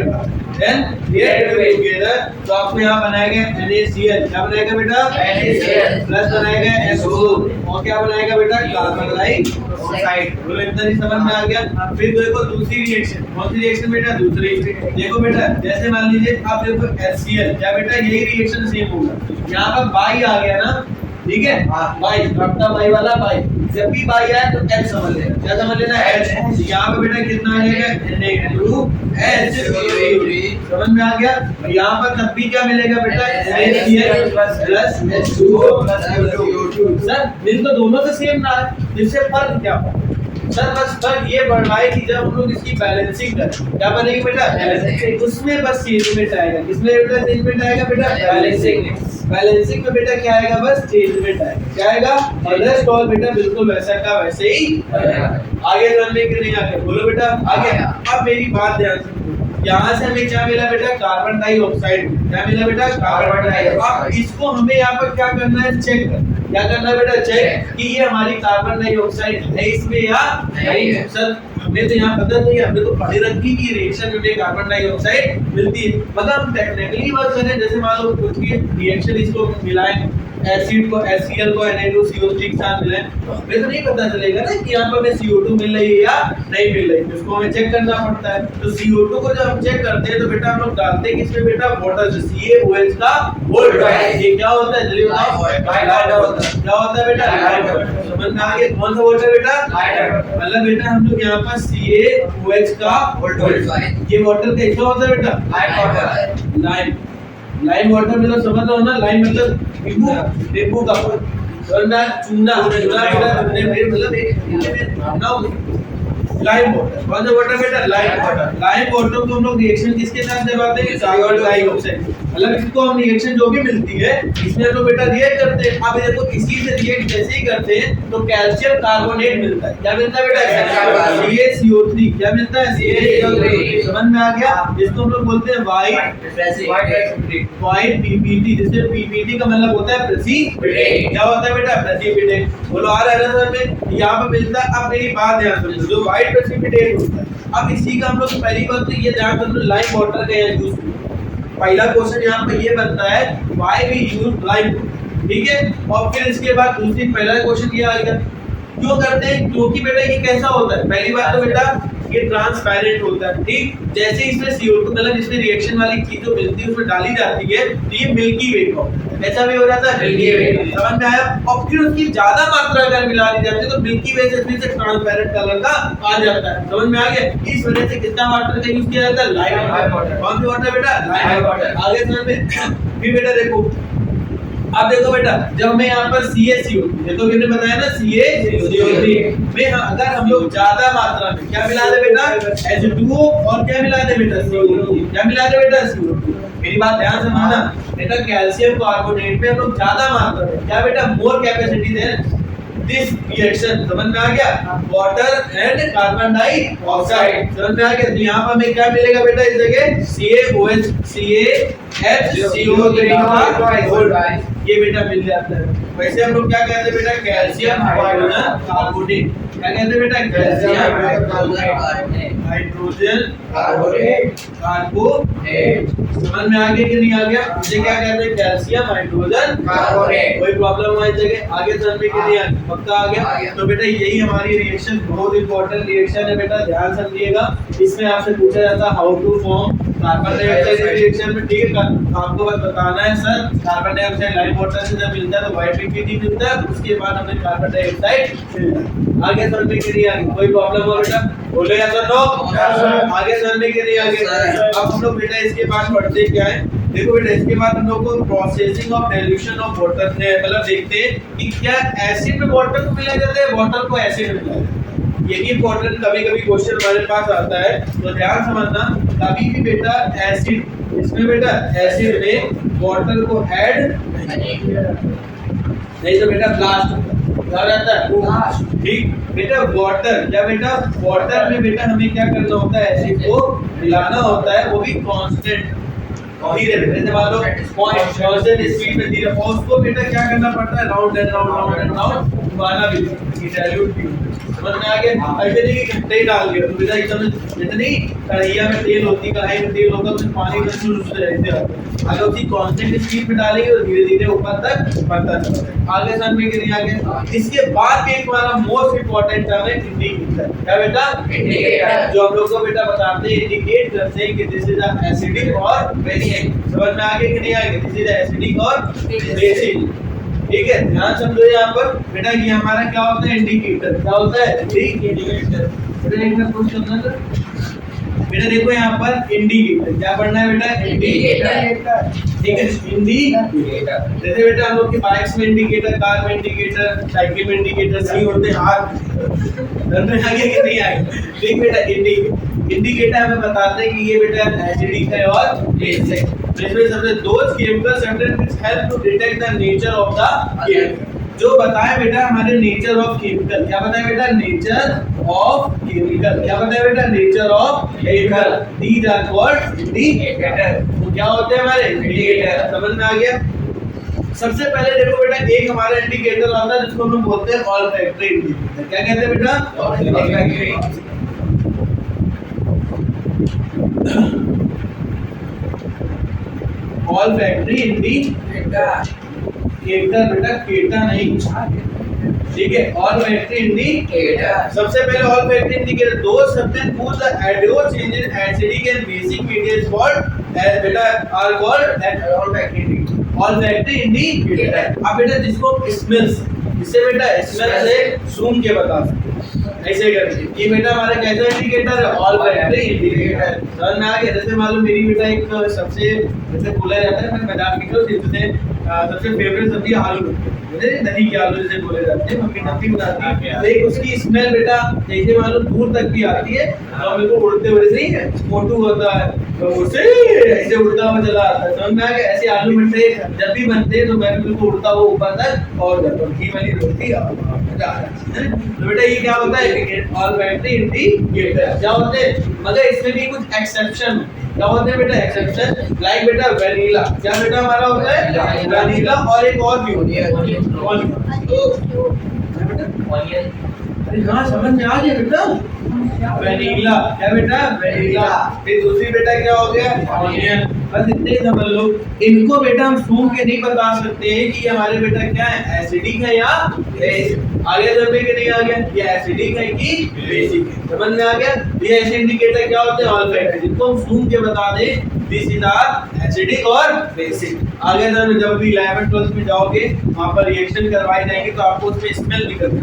टुगेदर तो आपको यहाँ बनाएगा NaCl क्या बनाएगा बेटा NaCl प्लस बनाएगा SO2 और क्या बनाएगा बेटा कार्बन डाइऑक्साइड बोलो इतना ही समझ में आ गया फिर देखो दूसरी रिएक्शन कौन सी रिएक्शन बेटा दूसरी देखो बेटा जैसे मान लीजिए आप देखो HCl क्या बेटा यही रिएक्शन सेम होगा यहाँ पर बाई आ गया ना ठीक है बाई घटता बाई वाला बाई जब भी बाई आए तो H समझ लेना क्या समझ लेना H यहाँ पे बेटा कितना आ जाएगा Na2H समझ में आ गया यहाँ पर तब भी क्या मिलेगा बेटा NaCl plus H2O plus CO2 sir मिल तो दोनों से सेम रहा है जिससे फर्क क्या हुआ सर बस फर्क ये बढ़ रहा है कि जब हम लोग इसकी बैलेंसिंग करें क्या बनेगी बेटा बैलेंसिंग उसमें बस चेंजमेंट आएगा किसमें बेटा चेंजमेंट आएगा बेटा बैलेंसिंग में बेटा क्या आएगा बस चेंजमेंट आएगा क्या आएगा और रेस्ट ऑल बेटा बिल्कुल वैसा का वैसे ही आगे चलने के लिए आगे बोलो बेटा आगे अब मेरी बात ध्यान से यहाँ से हमें क्या मिला बेटा कार्बन डाइऑक्साइड क्या मिला बेटा कार्बन डाइऑक्साइड अब इसको हमें यहाँ पर क्या करना है चेक क्या करना है बेटा चेक कि ये हमारी कार्बन डाइऑक्साइड है इसमें या नहीं सर हमें तो यहाँ पता नहीं हमने तो पढ़ी रखी कि रिएक्शन में कार्बन डाइऑक्साइड मिलती है मतलब हम टेक्निकली बात करें जैसे मान लो कुछ भी रिएक्शन इसको मिलाएं एसिड को HCl को Na2CO3 के साथ मिलाएं तो हमें तो नहीं पता चलेगा ना कि यहाँ पर हमें CO2 मिल रही है या नहीं मिल रही है उसको हमें चेक करना पड़ता है तो CO2 को जब हम चेक करते हैं तो बेटा हम लोग डालते हैं किसमें बेटा वाटर से CaOH का वाटर ये क्या होता है जल्दी बताओ क्या होता है बेटा लाइट समझ में आ गया कौन सा वाटर बेटा मतलब बेटा हम लोग यहाँ पर CaOH का वाटर ये वाटर कैसा होता है बेटा लाइम वाटर मतलब समझ रहे हो ना लाइम मतलब नींबू का वरना चूना मतलब लाइम वाटर कौन सा वाटर बेटा लाइम वाटर को हम लोग रिएक्शन किसके साथ जमाते हैं कार्बन डाइऑक्साइड मतलब इसको हम रिएक्शन जो भी मिलती है इसमें हम लोग बेटा रिएक्ट करते हैं अब देखो इसी से रिएक्ट जैसे ही करते हैं तो कैल्शियम कार्बोनेट मिलता है क्या मिलता है बेटा CaCO3 क्या मिलता है CaCO3 समझ में आ गया इसको हम लोग बोलते हैं वाइट PPT जिससे PPT का मतलब होता है प्रेसिपिटेट क्या होता है बेटा प्रेसिपिटेट बोलो आ रहा है ना सर में यहाँ पे मिलता है अब मेरी बात ध्यान सुनो जो वाइट प्रेसिपिटेट होता है अब इसी का हम लोग पहली बात तो ये ध्यान रखो लाइम वाटर का यूज पहला क्वेश्चन यहाँ पे ये बनता है व्हाई वी यूज लाइम ठीक है और फिर इसके बाद दूसरी पहला क्वेश्चन ये आएगा क्यों करते हैं क्योंकि बेटा ये कैसा होता है पहली बात तो बेटा ये ट्रांसपेरेंट होता है ठीक जैसे इसमें CO2 मतलब इसमें रिएक्शन वाली चीज जो मिलती है उसमें डाली जाती है तो ये मिल्की वे का ऐसा भी हो जाता है मिल्की वे समझ में आया और फिर उसकी ज्यादा मात्रा अगर मिला दी जाती है तो मिल्की वे से फिर से ट्रांसपेरेंट कलर का आ जाता है समझ में आ गया इस वजह से कितना वाटर का यूज किया जाता है लाइम वाटर कौन सा वाटर बेटा लाइम वाटर आगे समझ में फिर बेटा देखो अब देखो बेटा जब हमें यहाँ पर CaCO3 देखो मैंने बताया ना CaCO3 में अगर हम लोग ज्यादा मात्रा में क्या मिला दे बेटा H2O और क्या मिला दे बेटा CO2 क्या मिला दे बेटा CO2 मेरी बात ध्यान से मानना बेटा कैल्शियम कार्बोनेट में हम लोग ज्यादा मात्रा में क्या बेटा मोर कैपेसिटी दे दिस रिएक्शन समझ में आ गया वाटर एंड कार्बन डाइऑक्साइड समझ में आ गया तो यहाँ पर हमें क्या मिलेगा बेटा इस जगह CaOH CaHCO3 ये बेटा मिल जाता है वैसे हम लोग क्या कहते हैं बेटा कैल्शियम हाइड्रोजन कार्बोनेट क्या कहते हैं बेटा कैल्शियम हाइड्रोजन कार्बोनेट समझ में आ गया कि नहीं आ गया इसे क्या कहते हैं कैल्शियम हाइड्रोजन कार्बोनेट कोई प्रॉब्लम हुआ इस जगह आगे चलने के लिए पक्का आ गया। तो बेटा यही हमारी रिएक्शन बहुत इंपॉर्टेंट रिएक्शन है बेटा, ध्यान समझिएगा। इसमें आपसे पूछा जाता है how to form carbon dioxide reaction में, ठीक है। आपको बस बताना है sir carbon dioxide live water से जब मिलता है तो व्हाइट लिक्विड मिलता है, उसके बाद हमें कार्बन डाइऑक्साइड आगे समझ में नहीं आ रही, कोई प्रॉब्लम हो बेटा बोले या तो नो, आगे समझ के नहीं आगे। अब हम लोग बेटा इसके बाद पढ़ते क्या है, देखो बेटा इसके बाद हम लोग को processing of dilution of water मतलब देखते हैं कि क्या एसिड में वाटर को मिलाया जाता है, वाटर को एसिड में मिलाया जाता है। ये भी इंपॉर्टेंट कभी कभी क्वेश्चन हमारे पास आता है, तो ध्यान समझना। कभी भी बेटा एसिड इसमें बेटा एसिड में वाटर को ऐड नहीं तो बेटा ब्लास्ट क्या रहता है, ठीक बेटा। वाटर या बेटा वाटर में बेटा हमें क्या करना होता है, एसिड को मिलाना होता है, वो भी कांस्टेंट धीरे जैसे मान लो कांस्टेंट स्पीड में धीरे, और उसको बेटा क्या करना पड़ता है, round and round round and round घुमाना भी, डाइल्यूट भी। समझ में आ गया। ऐसे नहीं कि घंटे ही डाल दिया तो बेटा एकदम जितनी कढ़ैया में तेल होती, कढ़ाई में तेल होता है उसमें पानी का चूस रहते हैं, अगर उसी कांस्टेंट स्पीड में डालेंगे तो धीरे धीरे ऊपर तक बढ़ता चलेगा। आगे समझ में कि नहीं आगे। इसके बाद भी एक हमारा मोस्ट इंपॉर्टेंट टर्म है इंडिकेटर, क्या बेटा इंडिकेटर, जो हम लोग को बेटा बताते हैं इंडिकेट करते हैं कि दिस इज अ एसिडिक और बेसिक। समझ में आ गया कि नहीं आ गया, दिस इज एसिडिक और बेसिक, ठीक है। ध्यान समझो यहाँ पर बेटा ये हमारा क्या होता है, इंडिकेटर क्या होता है, इंडिकेटर। बेटा एक बार क्वेश्चन करना सर, बेटा देखो यहाँ पर इंडिकेटर क्या पढ़ना है बेटा, इंडिकेटर, ठीक है। इंडिकेटर जैसे बेटा हम लोग की बाइक्स में इंडिकेटर, कार में इंडिकेटर, साइकिल में इंडिकेटर नहीं होते, हाथ धरने आगे कि नहीं आगे, ठीक बेटा। इंडिकेटर हमें बताते हैं कि ये बेटा एसिडिक है और बेसिक। इसमें सबसे those chemical substance which help to detect the nature of the chemical, जो बताए बेटा हमारे नेचर ऑफ केमिकल, क्या बताए बेटा नेचर ऑफ केमिकल, क्या बताए बेटा nature of chemical, these are called indicator. तो क्या होते हैं हमारे इंडिकेटर, समझ में आ गया। सबसे पहले देखो बेटा एक हमारा इंडिकेटर आता है जिसको हम लोग बोलते हैं ऑल्फैक्टरी इंडिकेटर, क्या कहते हैं बेटा ऑल्फैक्टरी। ऑल्फैक्टरी इंडिकेटर बेटा केटा नहीं, ठीक है। ऑल्फैक्टरी इंडिकेटर सबसे पहले ऑल्फैक्टरी इंडिकेटर दो substance for the odour change in acidic and basic medium is called as बेटा are called olfactory indicator, olfactory indicator. अब बेटा जिसको स्मेल्स, इससे बेटा स्मेल से सूंघ के बता सकते ऐसे करके, ये बेटा हमारा कैसा इंडिकेटर है, ऑल्फैक्टरी इंडिकेटर। समझ में आ गया। जैसे मालूम मेरी बेटा एक सबसे जैसे बोला जाता है, मैं मजाक निकलो जैसे सबसे फेवरेट सब्जी आलू, दही के आलू जैसे बोले जाते हैं, मम्मी नब्बी बनाती है, लेकिन उसकी स्मेल बेटा जैसे मालूम दूर तक भी आती है, और मेरे को उड़ते हुए से ही मोटू होता है तो उसे ऐसे उड़ता हुआ चला आता है। समझ में आ गया। ऐसे आलू मटर जब भी बनते हैं तो मैं बिल्कुल उड़ता हुआ ऊपर तक और जाता हूँ, घी वाली रोटी तो बेटा ये क्या होता है, ऑल्फैक्टरी इंडिकेटर क्या होते हैं, मगर इसमें भी कुछ एक्सेप्शन क्या होते हैं बेटा, एक्सेप्शन लाइक बेटा वेनिला, क्या बेटा हमारा होता है वेनिला, और एक और भी होती है ऑनियन। अरे हाँ समझ में आ गया बेटा, वेनिला क्या बेटा वेनिला। फिर दूसरी बेटा क्या हो गया ऑनियन। बस इतने समझ लो। इनको बेटा हम सूंघ के नहीं बता सकते हैं कि हमारे बेटा क्या है, एसिडिक है या बेसिक। आगे समझ के नहीं आ गया, ये एसिडिक है कि बेसिक है, समझ में आ गया। ये ऐसे इंडिकेटर क्या होते हैं ऑल्फैक्टरी, जिनको हम सूंघ के बता दें दिस इज आर एसिडिक और बेसिक। आगे जब भी 11th 12th में जाओगे वहां पर रिएक्शन करवाई जाएंगे तो आपको उसमें स्मेल भी करनी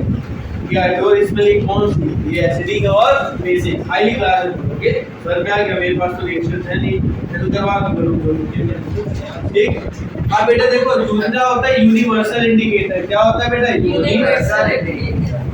है, और इसमें कौन सी ये एसिडिक और basic highly class okay. Sir में आ गया, मेरे पास तो रिएक्शन है नहीं, मैं तो करवा दूं ठीक। अब बेटा देखो दूसरा होता है यूनिवर्सल इंडिकेटर, क्या होता है बेटा यूनिवर्सल इंडिकेटर।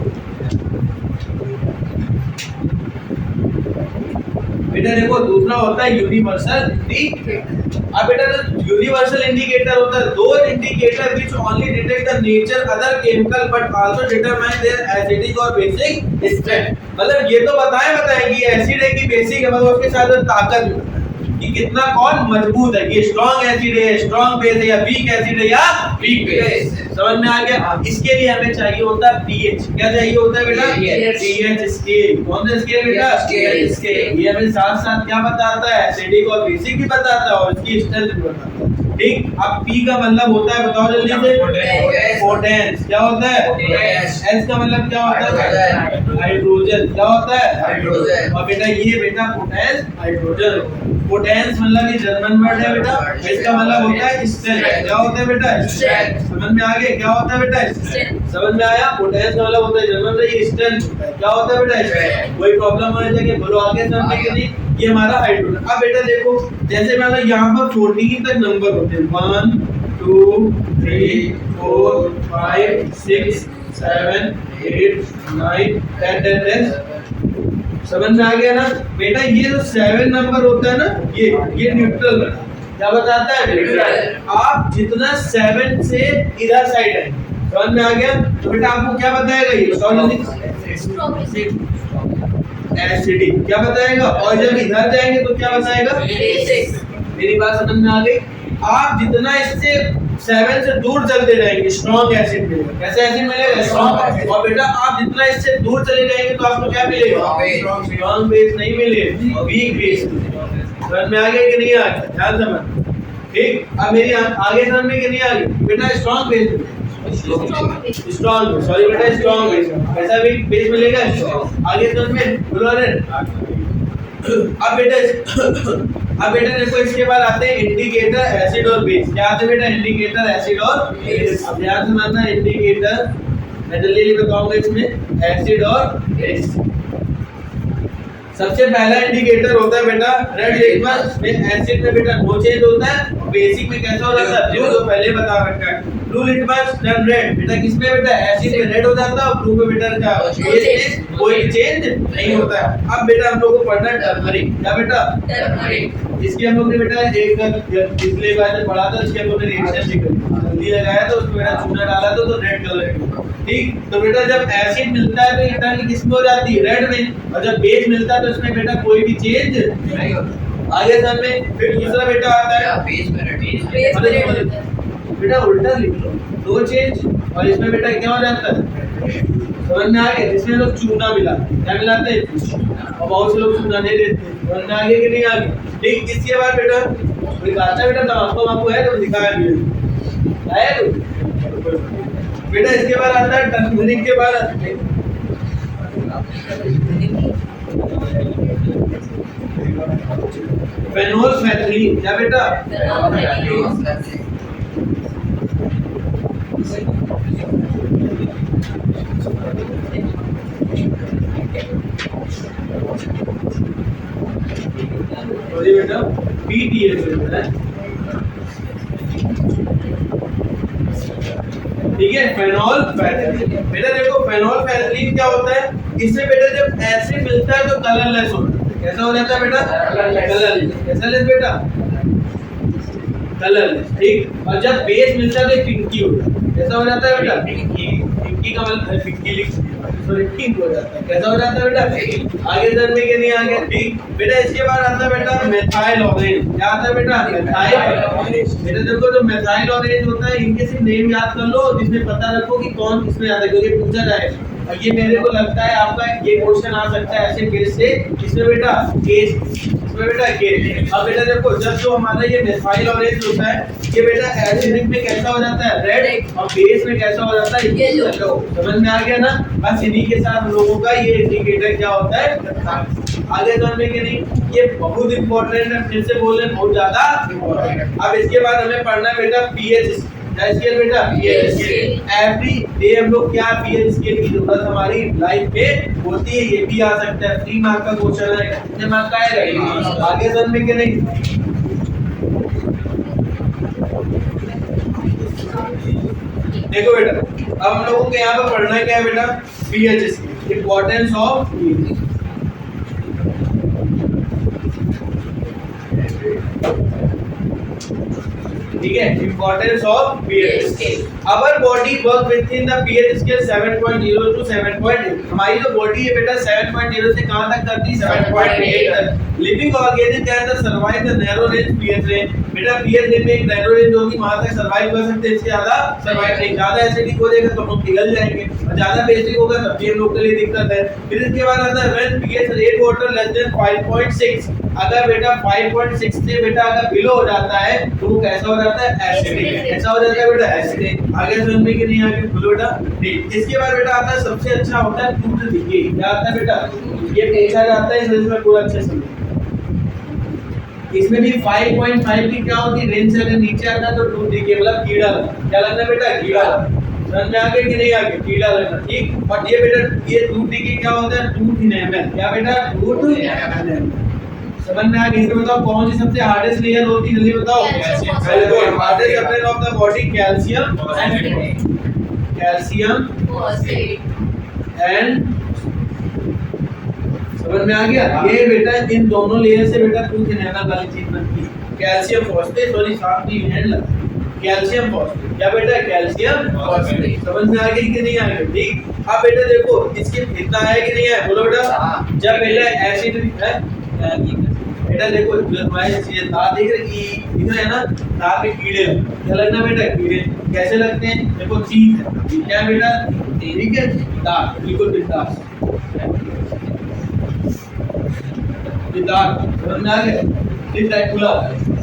बेटा देखो दूसरा होता है यूनिवर्सल इंडिकेटर। अब बेटा यूनिवर्सल इंडिकेटर होता है दो indicator which only detect the nature other chemical but also determine there acidic और बेसिक स्ट्रेंथ। मतलब ये तो बताएं कि एसिड है कि बेसिक है, मतलब उसके साथ ताकत भी बताएं कि कितना कौन मजबूत है, ये स्ट्रॉन्ग एसिड है, स्ट्रॉन्ग बेस है, या वीक एसिड है या वीक बेस। समझ में आ गया। इसके लिए हमें चाहिए होता है पीएच, क्या चाहिए होता है बेटा पीएच स्केल। कौन सा स्केल बेटा स्केल। ये हमें साथ साथ क्या बताता है, एसिडिक और बेसिक भी बताता है और इसकी स्ट्रेंथ भी बताता है। ठीक। अब P का मतलब होता है, बताओ जल्दी से, पोटेंस। क्या होता है? S का मतलब क्या होता है? हाइड्रोजन। क्या होता है? हाइड्रोजन। और बेटा ये बेटा पोटेंस हाइड्रोजन। पोटेंस मतलब ये जर्मन वर्ड है बेटा, इसका मतलब होता है स्ट्रेंथ। क्या होता है बेटा? Strength। समझ में आ गया क्या होता है बेटा? Strength। समझ में आया? पोटेंस का मतलब होता है जर्मन में ये स्ट्रेंथ होता है। क्या होता है बेटा? Strength। कोई प्रॉब्लम होने लगे बोलो आगे समझने के लिए। ये हमारा हाइड्रोजन। अब बेटा देखो, जैसे मान लो यहाँ पर 14 तक नंबर होते हैं, 1 2 3 4 5 6 7 8 9 10 10 समझ में आ गया ना बेटा? ये जो 7 नंबर होता है ना, ये न्यूट्रल बना। क्या बताता है? न्यूट्रल। आप जितना 7 से इधर साइड है, समझ में आ गया? तो बेटा आपको क्या बताएगा ये? बताओ जल्दी। एसिडिक। क्या बताएगा? और जब इधर जाएंगे तो क्या बताएगा? मेरी बात समझ में आ गई? आप जितना इससे 7 से दूर चलते रहेंगे स्ट्रॉन्ग एसिड मिलेगा। कैसे एसिड मिलेगा? स्ट्रॉन्ग। और बेटा आप जितना इससे दूर चले जाएंगे तो आपको क्या मिलेगा? स्ट्रॉन्ग बेस नहीं मिलेगा, वीक बेस मिलेगा। समझ में आ गया कि नहीं आ गया? ध्यान समझ। ठीक। अब मेरी आगे समझ में कि नहीं आ गई? बेटा स्ट्रॉन्ग बेस, स्ट्रॉन्ग, सॉरी बेटा स्ट्रॉन्ग बेस। कैसा भी बेस मिलेगा? आगे समझ में बोलो। अरे अब बेटा देखो, इसके बाद आते हैं इंडिकेटर एसिड और बेस। क्या आते हैं बेटा? इंडिकेटर एसिड और बेस। अब ध्यान से समझना, इंडिकेटर मैं जल्दी बताऊंगा इसमें एसिड और बेस। सबसे पहला इंडिकेटर होता है बेटा रेड लिटमस में। एसिड में बेटा नो चेंज होता है, बेसिक में कैसा हो जाता है? ब्लू, जो पहले बता रखा है। Blue litmus then red. बेटा किसमें बेटा? एसिड में रेड हो जाता है और ब्लू में बेटा क्या? बेस में कोई चेंज नहीं होता है। अब बेटा हम लोग को पढ़ना है टर्मरिक। क्या बेटा? टर्मरिक। इसके हम लोग ने बेटा एक पिछले बार जब पढ़ा था, इसके हम लोग ने रिएक्शन लिखा, हल्दी लगाया तो उसमें बेटा चूना डाला तो रेड कलर की। ठीक। तो बेटा जब एसिड मिलता है तो ये टर्न किसमें हो जाती है? रेड में। और जब बेस मिलता है तो इसमें बेटा कोई भी चेंज नहीं होता। आगे टर्न में फिर दूसरा बेटा आता है बेस में रेड। बेटा उल्टा लिख लो, नो चेंज। और इसमें बेटा क्या हो जाता है? समझ में आ गया? इसमें लोग चूना मिलाते हैं। क्या मिलाते हैं? और बहुत से लोग चूना नहीं देते। समझ में आगे कि नहीं आगे? ठीक। इसके बाद बेटा कोई कहता है बेटा तम्बाकू वाकू है तो दिखाया भी है तो बेटा। इसके बाद आता है टर्मरिक के बाद आता है फेनोल्फथलीन। क्या बेटा? सॉरी बेटा, पीटीएस होता है। ठीक है, फेनोल्फथलीन। बेटा देखो फेनोल्फथलीन क्या होता है? इससे बेटा जब एसिड मिलता है तो कलरलेस होता है। कैसा हो जाता है बेटा? कलरलेस। कैसा लेस बेटा? कलरलेस। ठीक। और जब बेस मिलता है तो पिंकी हो जाता है। कैसा हो जाता है बेटा? पिंकी का मतलब पिंकी लिख, सॉरी पिंक हो जाता है। कैसा हो जाता है बेटा? आगे चलने के नहीं आगे। ठीक। बेटा इसके बाद आता है बेटा मेथाइल ऑरेंज। क्या आता है बेटा? Methyl orange. बेटा देखो जो मेथाइल ऑरेंज होता है, इनके सिर्फ नेम याद कर लो, जिसमें पता रखो कि कौन किसमें आता है, क्योंकि पूछा जाएगा। और ये मेरे को लगता है आपका ये क्वेश्चन आ सकता है ऐसे केस से, इसमें बेटा केस, इसमें बेटा केस। अब बेटा देखो जब जो हमारा ये मेथाइल ऑरेंज होता है, ये बेटा एसिडिक में कैसा हो जाता है? रेड। और बेस में कैसा हो जाता है? येलो। समझ में आ गया ना? बस इन्हीं के साथ हम लोगों का ये इंडिकेटर क्या होता है? आगे जानने के नहीं, ये बहुत इंपॉर्टेंट है। फिर से बोल रहे बहुत ज्यादा इंपॉर्टेंट। अब इसके बाद हमें पढ़ना है बेटा पीएच स्केल। बेटा पीएच स्केल एवरी डे हम लोग क्या पीएच स्केल की जरूरत हमारी लाइफ में होती है। ये भी आ सकता है, 3 मार्क का क्वेश्चन है। कितने मार्क का है? आगे जानने के नहीं। देखो बेटा अब हम लोगों को यहाँ पे पढ़ना है क्या है बेटा? PH scale, importance of pH. ठीक है, importance of pH scale. Our body work within the pH scale 7.0 to 7.8। हमारी जो बॉडी है बेटा 7.0 से कहां तक करती है? 7.8 तक। Living organism can survive the narrow range pH range. बेटा पीएच रेंज में एक नैरो रेंज होगी, वहां तक सर्वाइव कर सकते हैं, इससे ज्यादा सर्वाइव नहीं। ज्यादा एसिडिक हो जाएगा तो हम पिघल जाएंगे, और ज्यादा बेसिक होगा तब भी हम लोग के लिए दिक्कत है। फिर इसके बाद आता है when pH rate water less than 5.6 अगर बेटा 5.6 से बेटा अगर बिलो हो जाता है तो वो कैसा हो जाता है, एसिडिक। ऐसा हो जाता है बेटा एसिडिक। आगे समझ में कि नहीं आगे बोलो बेटा। ठीक, इसके बाद बेटा आता है सबसे अच्छा होता है टूथ डिके। क्या आता है बेटा, ये पूछा जाता है, इसमें पूरा अच्छे से इसमें भी 5.5 की क्या होती है, रेंज से अगर नीचे आता है तो टूथ डिके मतलब कीड़ा लगना। क्या लगना बेटा, कीड़ा लगना। समझ में आ गया कि नहीं आ गया, कीड़ा लगना। ठीक, और ये बेटा ये टूथ डिके क्या होता है, टूथ इनेमल। क्या बेटा, टूथ इनेमल। समझ में आ गया। इसमें बताओ कौन सी सबसे हार्डेस्ट लेयर होती है, जल्दी बताओ। Calcium. Hardest substance of the body calcium and समझ में आ गया। ये बेटा इन दोनों लेयर से बेटा टूथ इनेमल वाली चीज बनती है। कैल्शियम फॉस्फेट, सॉरी साथ ही हैंड लगा, कैल्शियम फॉस्फेट। क्या बेटा, कैल्शियम फॉस्फेट। समझ में आ गई कि नहीं आ गई। ठीक, अब बेटा देखो इसके कितना है कि नहीं है, बोलो बेटा। जब बेटा एसिड है बेटा, देखो जो हमारे ये दांत देख रहे इधर है ना, दांत में कीड़े लगते। क्या लगना बेटा, कीड़े कैसे लगते हैं, देखो चीज है। क्या बेटा, ठीक है, दांत बिल्कुल बिंदास दांत। समझ में आ गया,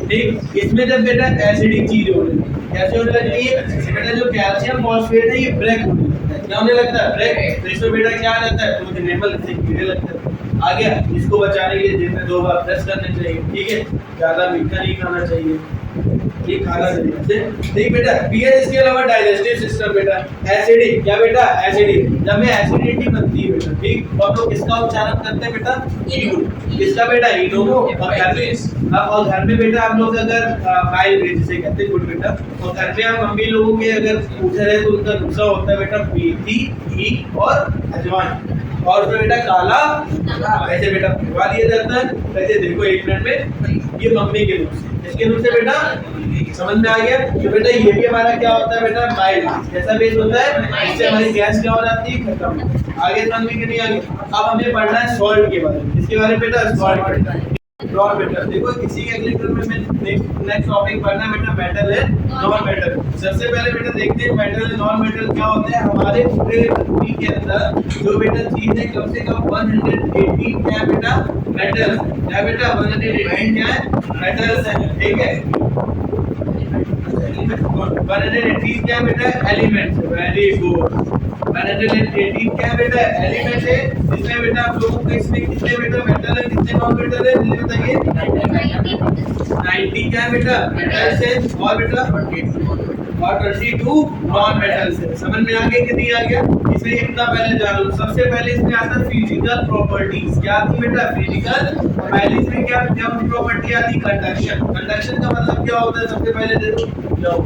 ठीक। इसमें जब बेटा एसिडिक चीज हो रही है, कैसे होने लगती है बेटा, जो कैल्शियम फॉस्फेट है ये ब्रेक होने लगता है। क्या होने लगता है, ब्रेक। तो इसमें बेटा क्या आ जाता है, टूथ इनेमल से कीड़े लगते हैं। आ गया। इसको बचाने के लिए दिन में 2 बार ब्रश करने चाहिए। ठीक है, ज्यादा मीठा नहीं खाना चाहिए, ये खाना चाहिए। ठीक बेटा, पीएच इसके अलावा डाइजेस्टिव सिस्टम बेटा एसिडिक। क्या बेटा, एसिडिक। जब ये एसिडिटी बनती है बेटा, ठीक, तो हम लोग किसका उच्चारण करते हैं बेटा, इनो। किसका बेटा, इनो। और घर में और घर में बेटा हम लोग अगर बाइल जिसे कहते हैं गुड बेटा, और घर में हम मम्मी लोगों के अगर पूछ रहे तो उनका नुस्खा होता है बेटा मेथी, घी और अजवाइन। और उसमें बेटा काला ऐसे बेटा भिगवा दिया जाता है। वैसे देखो 1 मिनट में, ये मम्मी के नुस्खे। इसके नुस्खे बेटा समझ में आ गया। तो बेटा ये भी हमारा क्या होता है बेटा, माइल्ड जैसा बेस होता है, इससे हमारी गैस क्या हो जाती है, खत्म। आगे समझ में कि नहीं आगे। अब हमें पढ़ना है सॉल्ट के बारे में। इसके बारे में बेटा सॉल्ट ब्रॉड बेटा। देखो इसी के अगले क्रम में नेक्स्ट टॉपिक पढ़ना है बेटा, मेटल है नॉन मेटल। सबसे पहले बेटा देखते हैं मेटल है नॉन मेटल क्या होता है। हमारे पूरे पृथ्वी के अंदर जो बेटा चीज है कम से कम 180 क्या बेटा, मेटल। क्या बेटा, 180 क्या है, मेटल्स है। ठीक है, 180 क्या बेटा, एलिमेंट्स। Very good. 180 क्या बेटा, एलिमेंट है। इसमें बेटा आप लोगों को इसमें कितने बेटा मेटल है, कितने नॉन मेटल है, जल्दी बताइए। 90 क्या बेटा, मेटल्स है। और बेटा और 22 नॉन मेटल्स है। समझ में आ गया कि नहीं आ गया। इसमें इतना पहले जानो। सबसे पहले इसमें आता है फिजिकल प्रॉपर्टीज। क्या आती है बेटा, फिजिकल। पहले इसमें क्या प्रॉपर्टी आती, कंडक्शन। कंडक्शन का मतलब क्या होता है, सबसे पहले देखो जाओ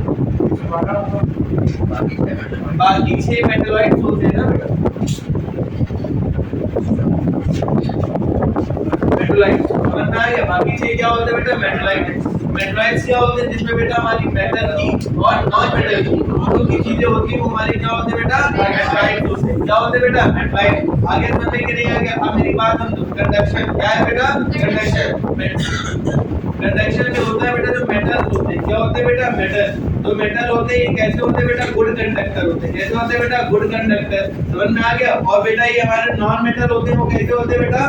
बाकी 6 मेटलॉइड्स होते हैं ना बेटा, मेटलॉइड्स। समझ में आ गया। बाकी 6 क्या होते हैं बेटा, मेटलॉइड। मेटलॉइड्स क्या होते हैं, जिसमें बेटा हमारी मेटल की और नॉन मेटल की दोनों की चीजें होती है, वो हमारी क्या होते हैं बेटा, मेटलॉइड होते हैं। क्या होते हैं बेटा, मेटलॉइड। आगे समझ में कि नहीं आ गया। अब मेरी बात सुनो, कंडक्शन क्या है बेटा, कंडक्शन। कंडक्शन में होता है बेटा जो मेटल्स होते हैं। क्या होते हैं बेटा, मेटल। तो मेटल होते हैं कैसे होते हैं बेटा, गुड कंडक्टर होते हैं। कैसे होते हैं बेटा, गुड कंडक्टर। समझ में आ गया। और बेटा ये हमारे नॉन मेटल होते हैं, वो कैसे होते हैं बेटा,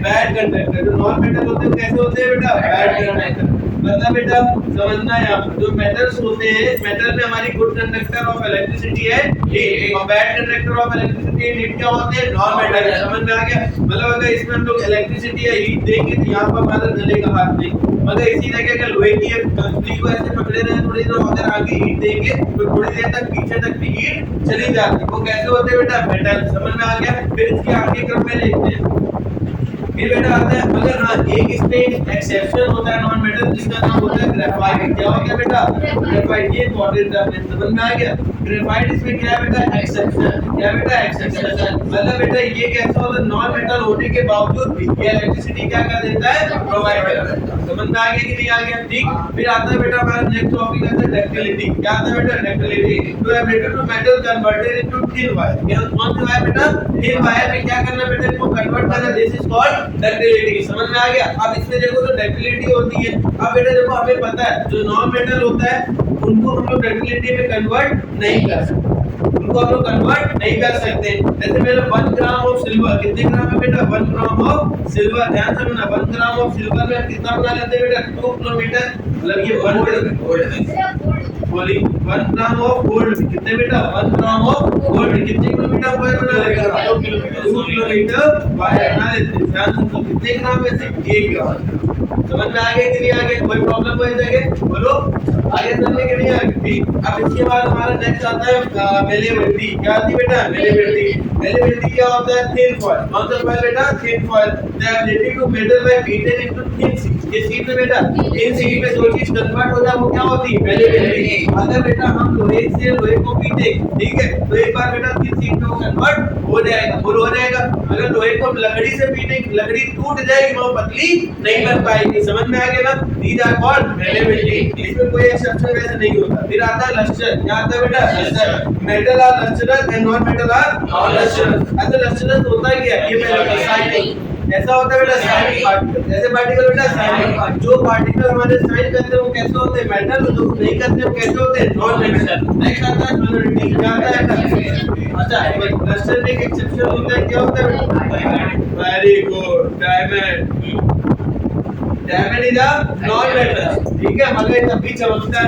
बैड कंडक्टर। जो नॉन मेटल होते हैं कैसे होते हैं बेटा, बैड कंडक्टर। मतलब बेटा समझना है आप, जो मेटल्स होते हैं, मेटल में हमारी गुड कंडक्टर ऑफ इलेक्ट्रिसिटी है हीट, और bad conductor of electricity and heat क्या होते हैं, नॉन मेटल। समझ में आ गया। मतलब अगर इसमें हम लोग इलेक्ट्रिसिटी या हीट देंगे तो यहाँ पर हमारा जलेगा हाथ नहीं, मगर इसी तरह अगर लोहे की कंकड़ी को ऐसे पकड़े रहे थोड़ी देर, अगर आगे हीट देंगे तो थोड़ी देर तक पीछे तक भी हीट चली जाती है। वो कैसे होते हैं बेटा, मेटल। समझ में आ गया। फिर इसके आगे क्रम में देखते हैं। फिर बेटा आता है, मगर हाँ एक इसमें एक्सेप्शन होता है नॉन मेटल, जिसका नाम होता है ग्रेफाइट। क्या हो गया बेटा, ग्रेफाइट। ये इंपॉर्टेंट है, समझ में आ गया। ग्रेफाइट इसमें क्या है बेटा, एक्सेप्शन। क्या बेटा, एक्सेप्शन। मतलब बेटा ये कैसा होता है, नॉन मेटल होने के बावजूद भी ये इलेक्ट्रिसिटी क्या कर देता है, प्रोवाइड कर देता है। समझ में आ गया कि नहीं आ गया। ठीक, फिर आता है बेटा हमारा नेक्स्ट टॉपिक आता है डक्टिलिटी। क्या आता है बेटा, डक्टिलिटी। तो बेटा to metal converted into thin wire. ये कौन सी वायर बेटा, थिन वायर में क्या करना बेटा, इसको कन्वर्ट करना। This is called ductility. समझ में आ गया। अब इसमें देखो तो डक्टिलिटी होती है। अब बेटा देखो हमें पता है जो नॉन मेटल होता है उनको हम लोग डक्टिलिटी में कन्वर्ट नहीं कर सकते। उनको हम लोग कन्वर्ट नहीं कर सकते। जैसे मेरा 1 ग्राम ऑफ सिल्वर, कितने ग्राम है बेटा? 1 ग्राम ऑफ सिल्वर। ध्यान से सुनना, 1 ग्राम ऑफ सिल्वर में हम कितना बना लेते हैं बेटा? 2 किलोमीटर, मतलब ये 1 ग्राम ऑफ गोल्ड कितने बेटा? 1 ग्राम ऑफ गोल्ड कितने किलोमीटर स्क्वायर बना लेगा? 2 किलोमीटर स्क्वायर बना लेते हैं। ध्यान से कितने ग्राम में से? 1 ग्राम। समझ में आ गया कि नहीं आ गया? कोई प्रॉब्लम हो जाएगा? बोलो आगे चलने के लिए आगे। ठीक, अब इसके बाद हमारा नेक्स्ट आता है मेलेबिलिटी। क्या आती है बेटा? मेलेबिलिटी। मेलेबिलिटी क्या होता है? Thin foil. कौन सा फॉइल बेटा? Thin foil. The ability to metal by beated into thin sheet. ये शीट में बेटा थिन शीट में जो चीज कन्वर्ट हो जाए वो क्या होती है? मेलेबिलिटी। अगर बेटा हम लोहे से लोहे को पीटे, ठीक है, तो एक बार बेटा थिन शीट में वो कन्वर्ट हो जाएगा, वो हो जाएगा। अगर लोहे को लकड़ी से पीटे, लकड़ी टूट जाएगी, वो पतली नहीं बन पाएगी। समझ में आ गया ना? These are called malleability. इसमें कोई एक्सेप्शन वैसे नहीं होता। फिर आता है लस्टर। क्या आता है बेटा? Lustre. Metal are lustrous and non metal are non lustrous. ऐसे लस्टरस होता है क्या? ये पहले शाइनिंग ऐसा होता है बेटा, शाइनिंग पार्टिकल। ऐसे पार्टिकल बेटा शाइनिंग, जो पार्टिकल हमारे शाइन करते हैं वो कैसे होते हैं? मेटल। जो नहीं करते वो कैसे होते हैं? Non metal. नेक्स्ट आता है सोलिडिटी। क्या आता है? अच्छा, लस्टर में एक एक्सेप्शन होता है। क्या होता है? Very good, diamond. Diamond is a non metal, ठीक है, मगर तब भी चमकता है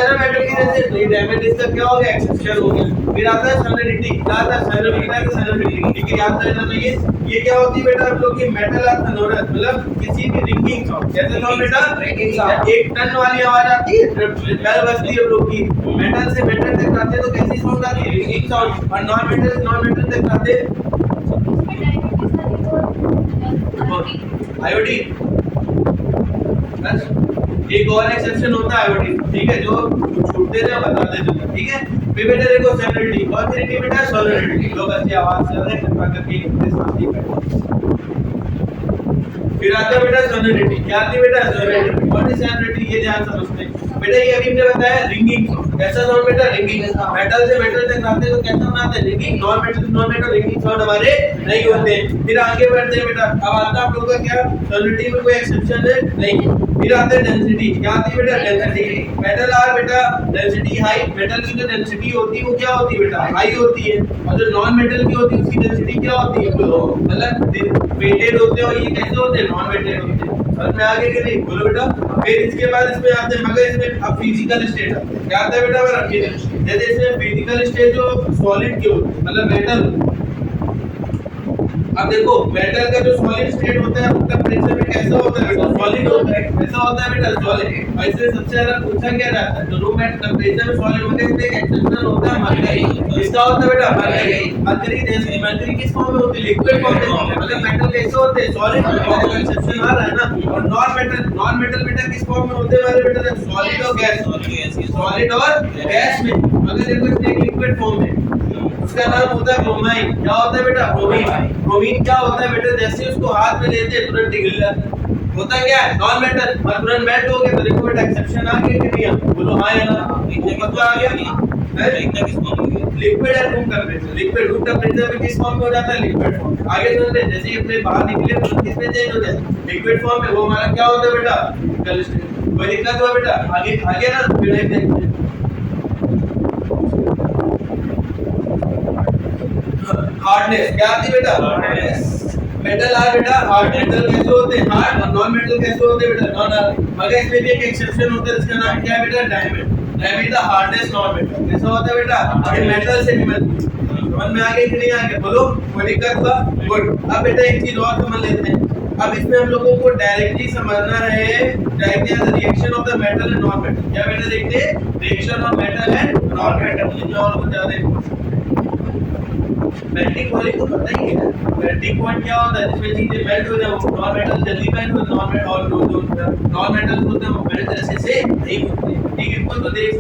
ना मेटल की जैसे। नहीं, डायमंड इसका क्या हो गया? एक्सेप्शन हो गया। फिर आता है सॉलिडिटी। क्या आता है? सॉलिडिटी, ठीक है, याद रहना चाहिए। ये क्या होती है बेटा हम लोग की? मेटल आर सोनोरस, मतलब किसी भी रिंगिंग साउंड। कैसे साउंड बेटा? Ringing sound. एक टन वाली आवाज आती है, बेल बजती है हम लोग की। मेटल से मेटल टकराते हैं तो कैसी साउंड आती है? Ringing sound. और नॉन मेटल से नॉन मेटल टकराते हैं आयोडीन। एक और एक्सेप्शन होता है आयोडीन, ठीक है, जो छूटते थे बताते थे, ठीक है। फिर बेटा देखो सॉलिडिटी, और फिर बेटा सॉलिडिटी। लोग अच्छी आवाज से रहे कृपा करके फिर आता है बेटा सॉलिडिटी। क्या आती है बेटा? सॉलिडिटी। What is solidity? ये ध्यान समझते हैं बेटा। ये अभी हमने बताया रिंगिंग साउंड। कैसा साउंड बेटा? रिंगिंग। मेटल से मेटल टकराते तो कैसा बनाते हैं? रिंगिंग। नॉन मेटल से नॉन मेटल रिंगिंग साउंड हमारे नहीं होते। फिर आगे बढ़ते हैं बेटा। अब आता है आप लोगों का क्या? सॉलिडिटी में कोई एक्सेप्शन है नहीं। फिर आते हैं डेंसिटी। क्या आती है बेटा? डेंसिटी। मेटल आर बेटा डेंसिटी हाई। मेटल की जो डेंसिटी होती है वो क्या होती है बेटा? हाई होती है। और जो नॉन मेटल की होती है उसकी डेंसिटी क्या होती है? लो। मतलब वेटेड होते हैं और ये कैसे होते हैं? नॉन वेटेड होते हैं। समझ में आ गया कि नहीं? बोलो बेटा। फिर इसके बाद इसमें आते हैं, मगर इसमें अब फिजिकल स्टेट आते हैं। क्या आता है बेटा हमारा? फिजिकल। जैसे इसमें फिजिकल स्टेट जो सॉलिड के होते हैं, मतलब मेटल। अब देखो मेटल का जो सॉलिड स्टेट होता है वो टेंपरेचर में कैसा होता है बेटा? सॉलिड होता है। कैसा होता है बेटा? सॉलिड। और इससे सबसे ज्यादा पूछा क्या जाता है? जो रूम टेंपरेचर में सॉलिड होता है इसमें एक एक्सेप्शन होता है मरकरी। इसका होता है बेटा मरकरी। मरकरी जैसे मरकरी किस फॉर्म में होती है? लिक्विड फॉर्म में। मतलब मेटल कैसे होते हैं? सॉलिड। एक्सेप्शन आ रहा है ना। और नॉन मेटल बेटा किस फॉर्म में होते हैं हमारे बेटा? सॉलिड और गैस। सॉलिड और गैस में। अगर देखो एक लिक्विड फॉर्म में उसका नाम होता है ब्रोमाइन। क्या होता है बेटा? ब्रोमीन। ब्रोमीन क्या होता है बेटा? जैसे उसको हाथ में लेते हैं तुरंत पिघल जाता है। होता क्या है? Non metal. और तुरंत मेल्ट हो गया। तो देखो बेटा एक्सेप्शन आ गया कि नहीं? बोलो हाँ या ना? मतलब आ गया। Liquid and room temperature. Liquid room temperature में किस फॉर्म में हो जाता है? Liquid form. आगे चलते हैं, जैसे ही अपने बाहर निकले तो किस में चेंज हो जाता है? लिक्विड फॉर्म में। वो हमारा क्या होता है बेटा? Physical state. कोई दिक्कत हुआ बेटा? आगे ना फिर देखते हैं। हार्डनेस। क्या आती है बेटा? हार्डनेस। मेटल आर बेटा हार्ड। मेटल कैसे होते हैं? हार्ड। और नॉन मेटल कैसे होते हैं बेटा? Non hard. मगर इसमें भी एक एक्सेप्शन होता है जिसका नाम क्या है बेटा? Diamond. Diamond the hardness non metal. कैसा होता है बेटा? ये मेटल से भी मजबूत। समझ में आ गया कि नहीं आ गया? बोलो कोई दिक्कत हुआ? गुड। अब बेटा एक चीज और समझ लेते हैं। अब इसमें हम लोगों को डायरेक्टली समझना है reaction of the metal and non metal. क्या बेटा देखते हैं? Reaction of metal and non metal. जो और बता दें मेल्टिंग पॉइंट तो पता ही है। मेल्टिंग पॉइंट क्या होता है? जिसमें चीजें मेल्ट हो जाए। नॉन मेटल जल्दी मेल्ट हो, नॉन मेटल और जो नॉन मेटल होते हैं वो मेल्ट जैसे से नहीं होते। ठीक है, इसको तो देख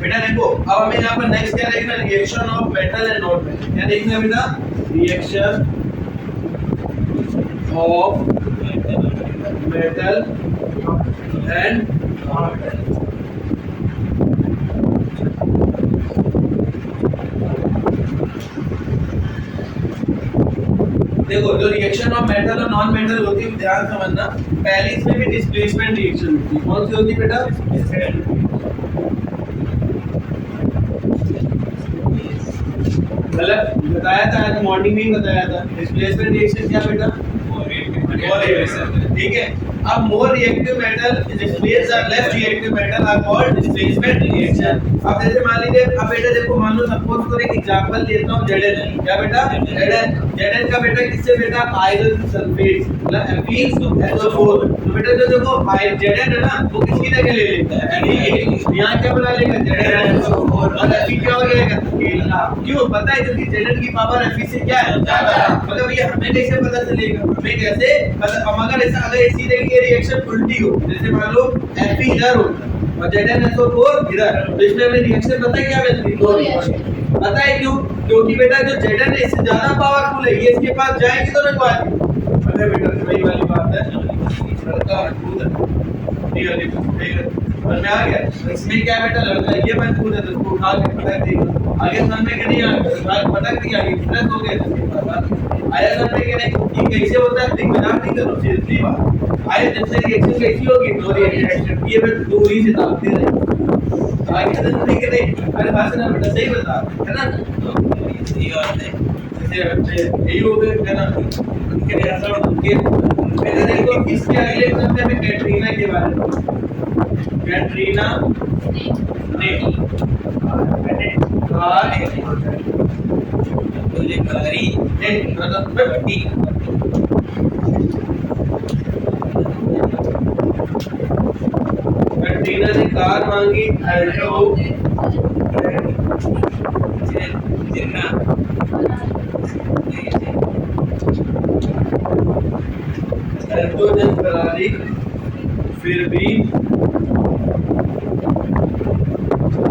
बेटा। देखो अब हमें यहाँ पर नेक्स्ट क्या देखना? Reaction of metal and non metal. क्या देखना बेटा? रिएक्शन ऑफ metal and देखो जो रिएक्शन ऑफ मेटल और नॉन मेटल होती है ध्यान समझना, पहली इसमें भी डिस्प्लेसमेंट रिएक्शन होती है। कौन सी होती है बेटा? गलत बताया था, आज मॉर्निंग में ही बताया था। डिस्प्लेसमेंट रिएक्शन क्या बेटा? ठीक है। अब more reactive metal displace the less reactive metal are called displacement reaction. अब जैसे मान लीजिए, अब बेटा देखो, मान लो सपोज करो एक एग्जांपल लेता हूं Zn। क्या बेटा? Zn का बेटा किससे बेटा? आयरन सल्फेट मतलब Fe2SO4। तो बेटा जो देखो Zn है ना, वो किसकी जगह ले लेता है? यहां क्या बना लेगा? Zn और Fe क्या हो जाएगा? क्यों? पता है क्योंकि Zn की पावर Fe से क्या है? ज्यादा। मतलब ये हमें कैसे पता चलेगा? हमें कैसे मतलब अगर इसी तरह की रिएक्शन उल्टी हो, जैसे मान लो Fe इधर होता और ZnSO4 इधर, तो इसमें हमें रिएक्शन पता है क्या मिलती है? पता है क्यों? क्योंकि बेटा जो Zn है इससे ज्यादा पावरफुल है, ये इसके पास जाएगी तो रखवाएगी। पता है बेटा, वही वाली बात है। लड़का मजबूत है, ठीक है समझ में आ गया? इसमें क्या बेटा, लड़का ये मजबूत है तो उसको उठा के पटक देगा। आगे समझ में कि नहीं आगे पटक दिया, ये फ्लश हो गया। आया समझ में कि नहीं? ये कैसे होता है? मजाक नहीं करो, सीरियसली बात। आया जैसे रिएक्शन कैसी होगी? दो रिएक्शन ये फिर दूरी से ताकते रहेंगे। आगे समझ में कि नहीं? अरे बात ना बेटा, सही बता है ना? ये बात है। जैसे यही हो गए है ना, उनके ऐसा उनके पहले देखो इसके अगले चैप्टर में कैटरीना के बारे में। कैटरीना ने कैटरीना ने कार मांगी अल्टो जन फरारी, फिर भी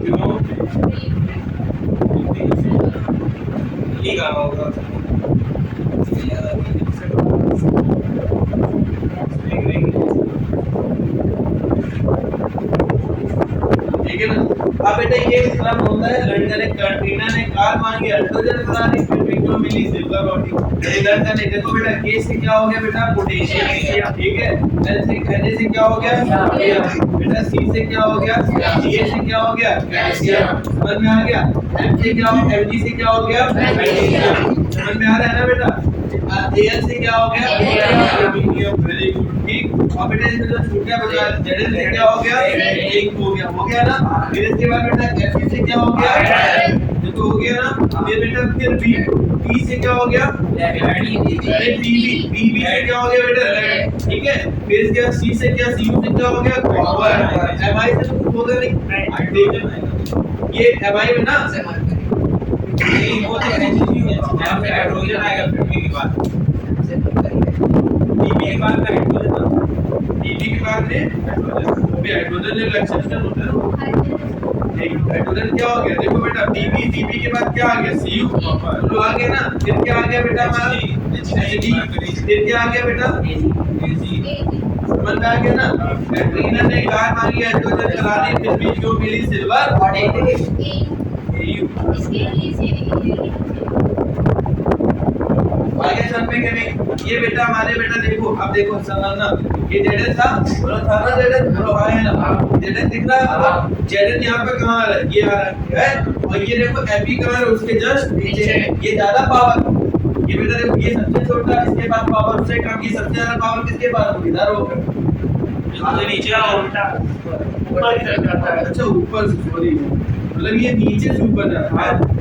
क्यों ये कहा होगा? ठीक है ना? अब बेटा ये मतलब होता है, लड़का ने कैटरीना ने कार मांगी अल्टो जन फरारी, फिर भी क्यों मिली सिल्वर बॉडी? लड़का ने देखो बेटा, के से क्या हो गया बेटा? पोटेशियम। ठीक है। एल से क्या हो गया? बेटा सी से क्या हो गया? ए से क्या हो गया? कैल्शियम। समझ में आ गया? एम से क्या हो? एम से क्या हो गया? मैग्नीशियम। समझ में आ रहा है ना बेटा? एल से क्या हो गया? एल्यूमिनियम। Very good. ठीक। अब बेटा इसमें जो छूट गया बचा, Zn से क्या हो गया? एक हो गया ना? फिर इसके बाद बेटा Fe से क्या हो गया? तो हो गया ना? ये बेटा फिर B से क्या हो गया? अरे Pb से क्या हो गया बेटा? ठीक है। फिर इसके बाद C से क्या? Cu से क्या हो गया? कॉपर। Mi से तो कुछ होगा नहीं। ये Mi में ना ये वो यहाँ पे हाइड्रोजन आएगा Pb के बाद। Pb के बाद का हाइड्रोजन, Pb के बाद में अभी हाइड्रोजन जो लक्षण होता है ना, हाइड्रोजन क्या हो गया? देखो बेटा Pb के बाद क्या आ गया? Cu तो आ गया ना। फिर क्या आ गया बेटा हमारा? Hg। फिर क्या आ गया बेटा? समझ में आ गया ना? कैटरीना ने कार मांगी हाइड्रोजन फरारी, फिर भी क्यों मिली सिल्वर बॉडी? आगे समझ में कि नहीं? ये बेटा हमारे बेटा देखो, अब देखो समझना, ये Zn था, बोलो था ना Zn, बोलो आया ना? Zn दिख रहा है? Zn यहाँ पे कहाँ आ रहा है? ये आ रहा है। और ये देखो Fe कहाँ है? उसके जस्ट नीचे। ये ज्यादा पावर, ये बेटा देखो, ये सबसे छोटा, इसके पास पावर उससे कम, ये सबसे ज्यादा पावर किसके पास होगी? इधर होगा, नीचे उल्टा ऊपर की तरफ जाता है। अच्छा ऊपर से, सॉरी, मतलब ये नीचे से ऊपर जा रहा है।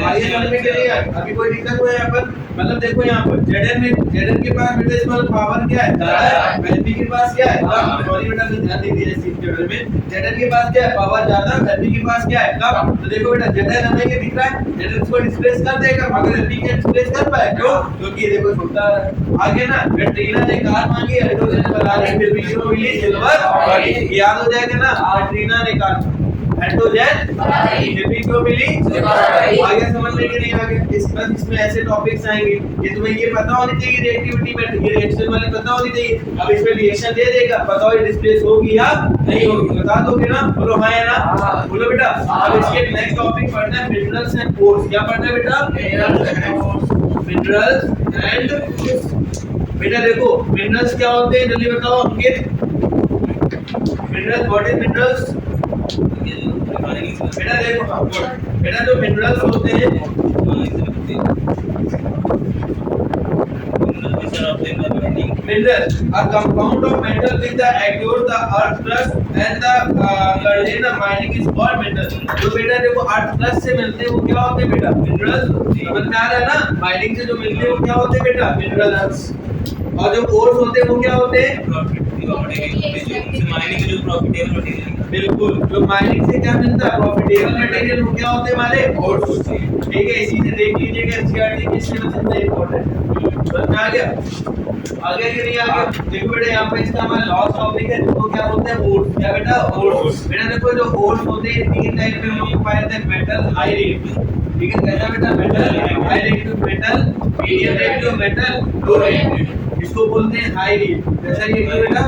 आगे समझ में क्या है? अभी कोई दिक्कत हुआ है यहाँ पर? मतलब देखो यहाँ पर Zn के पास बेटा इसमें पावर क्या है? ज्यादा है। Fe के पास क्या है? कम। सॉरी बेटा, ध्यान दीजिए इस टेबल में। Zn के पास क्या है? पावर ज्यादा। Fe के पास क्या है? कम। तो देखो बेटा Zn हमें क्या दिख रहा है? Zn इसको डिस्प्लेस कर देगा, मगर Fe क्या डिस्प्लेस कर पाए? क्यों? क्योंकि देखो छोटा है। आगे ना कैटरीना ने कार मांगी हाइड्रोजन फरारी, फिर भी क्यों मिली सिल्वर बॉडी? याद हो जाएगा ना? कैटरीना ने कार हाइड्रोजन फिर क्यों मिली आगे समझ लेंगे नहीं आगे इसमें ऐसे टॉपिक्स आएंगे ये तुम्हें ये पता होनी चाहिए रिएक्टिविटी में ये रिएक्शन वाले पता होनी चाहिए अब इसमें रिएक्शन दे देगा बताओ ये डिस्प्लेस होगी या नहीं होगी बता दोगे ना बोलो हाँ या ना बोलो बेटा अब इसके नेक्स्ट टॉपिक पढ़ना है मिनरल्स एंड पोर्स क्या पढ़ना है बेटा मिनरल्स एंड बेटा देखो मिनरल्स क्या होते हैं जल्दी बताओ अंकित मिनरल्स व्हाट इज मिनरल्स बेटा देखो हाँ बेटा जो मिनरल्स होते हैं minerals a compound of metal with the acure the earth crust and the in the mining is called minerals तो बेटा देखो earth crust से मिलते हैं वो क्या होते हैं बेटा minerals समझ में आ रहा है ना माइनिंग से जो मिलते हैं वो क्या होते हैं बेटा minerals और जो ओर्स होते हैं वो क्या होते हैं बिल्कुल जो माइनिंग से क्या मिलता है प्रॉफिटेबल मटेरियल वो क्या होते हैं हमारे ओर्स ठीक है इसी से देख लीजिएगा एनसीईआरटी के सिलेबस में इंपॉर्टेंट समझ में आ गया आगे कि नहीं आगे देखो बेटा यहाँ पे इसका हमारा लास्ट टॉपिक है जिसको क्या बोलते हैं ओर्स क्या बेटा ओर्स बेटा देखो जो ओर्स होते हैं तीन टाइप में हम लोग पाए थे मेटल हाई रिएक्टिव ठीक है कैसा बेटा metal high reactive metal medium reactive metal low reactive इसको बोलते हैं हाई रिएक्टिव कैसा रिएक्टिव बेटा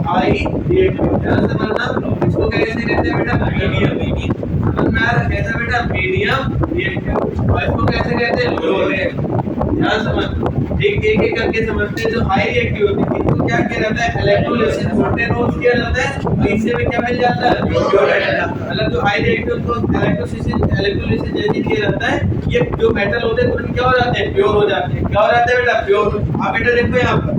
हाई रिएक्टिव ध्यान से समझना इसको कैसे कहते हैं बेटा मीडियम समझ में आ रहा है कैसा बेटा मीडियम रिएक्टिव और इसको कैसे कहते हैं लो रिएक्टिव ध्यान समझ एक एक एक करके समझते हैं जो हाई रिएक्टिव होती है इसको क्या किया जाता है इलेक्ट्रोलिसिस वोल्टेज रोज किया जाता है और इससे में क्या मिल जाता है मतलब जो हाई रिएक्टिव को इलेक्ट्रोलिसिस जैसे किया जाता है ये जो मेटल होते हैं तुरंत क्या हो जाते हैं प्योर हो जाते हैं क्या हो जाते हैं बेटा प्योर आप बेटा देखो यहाँ पर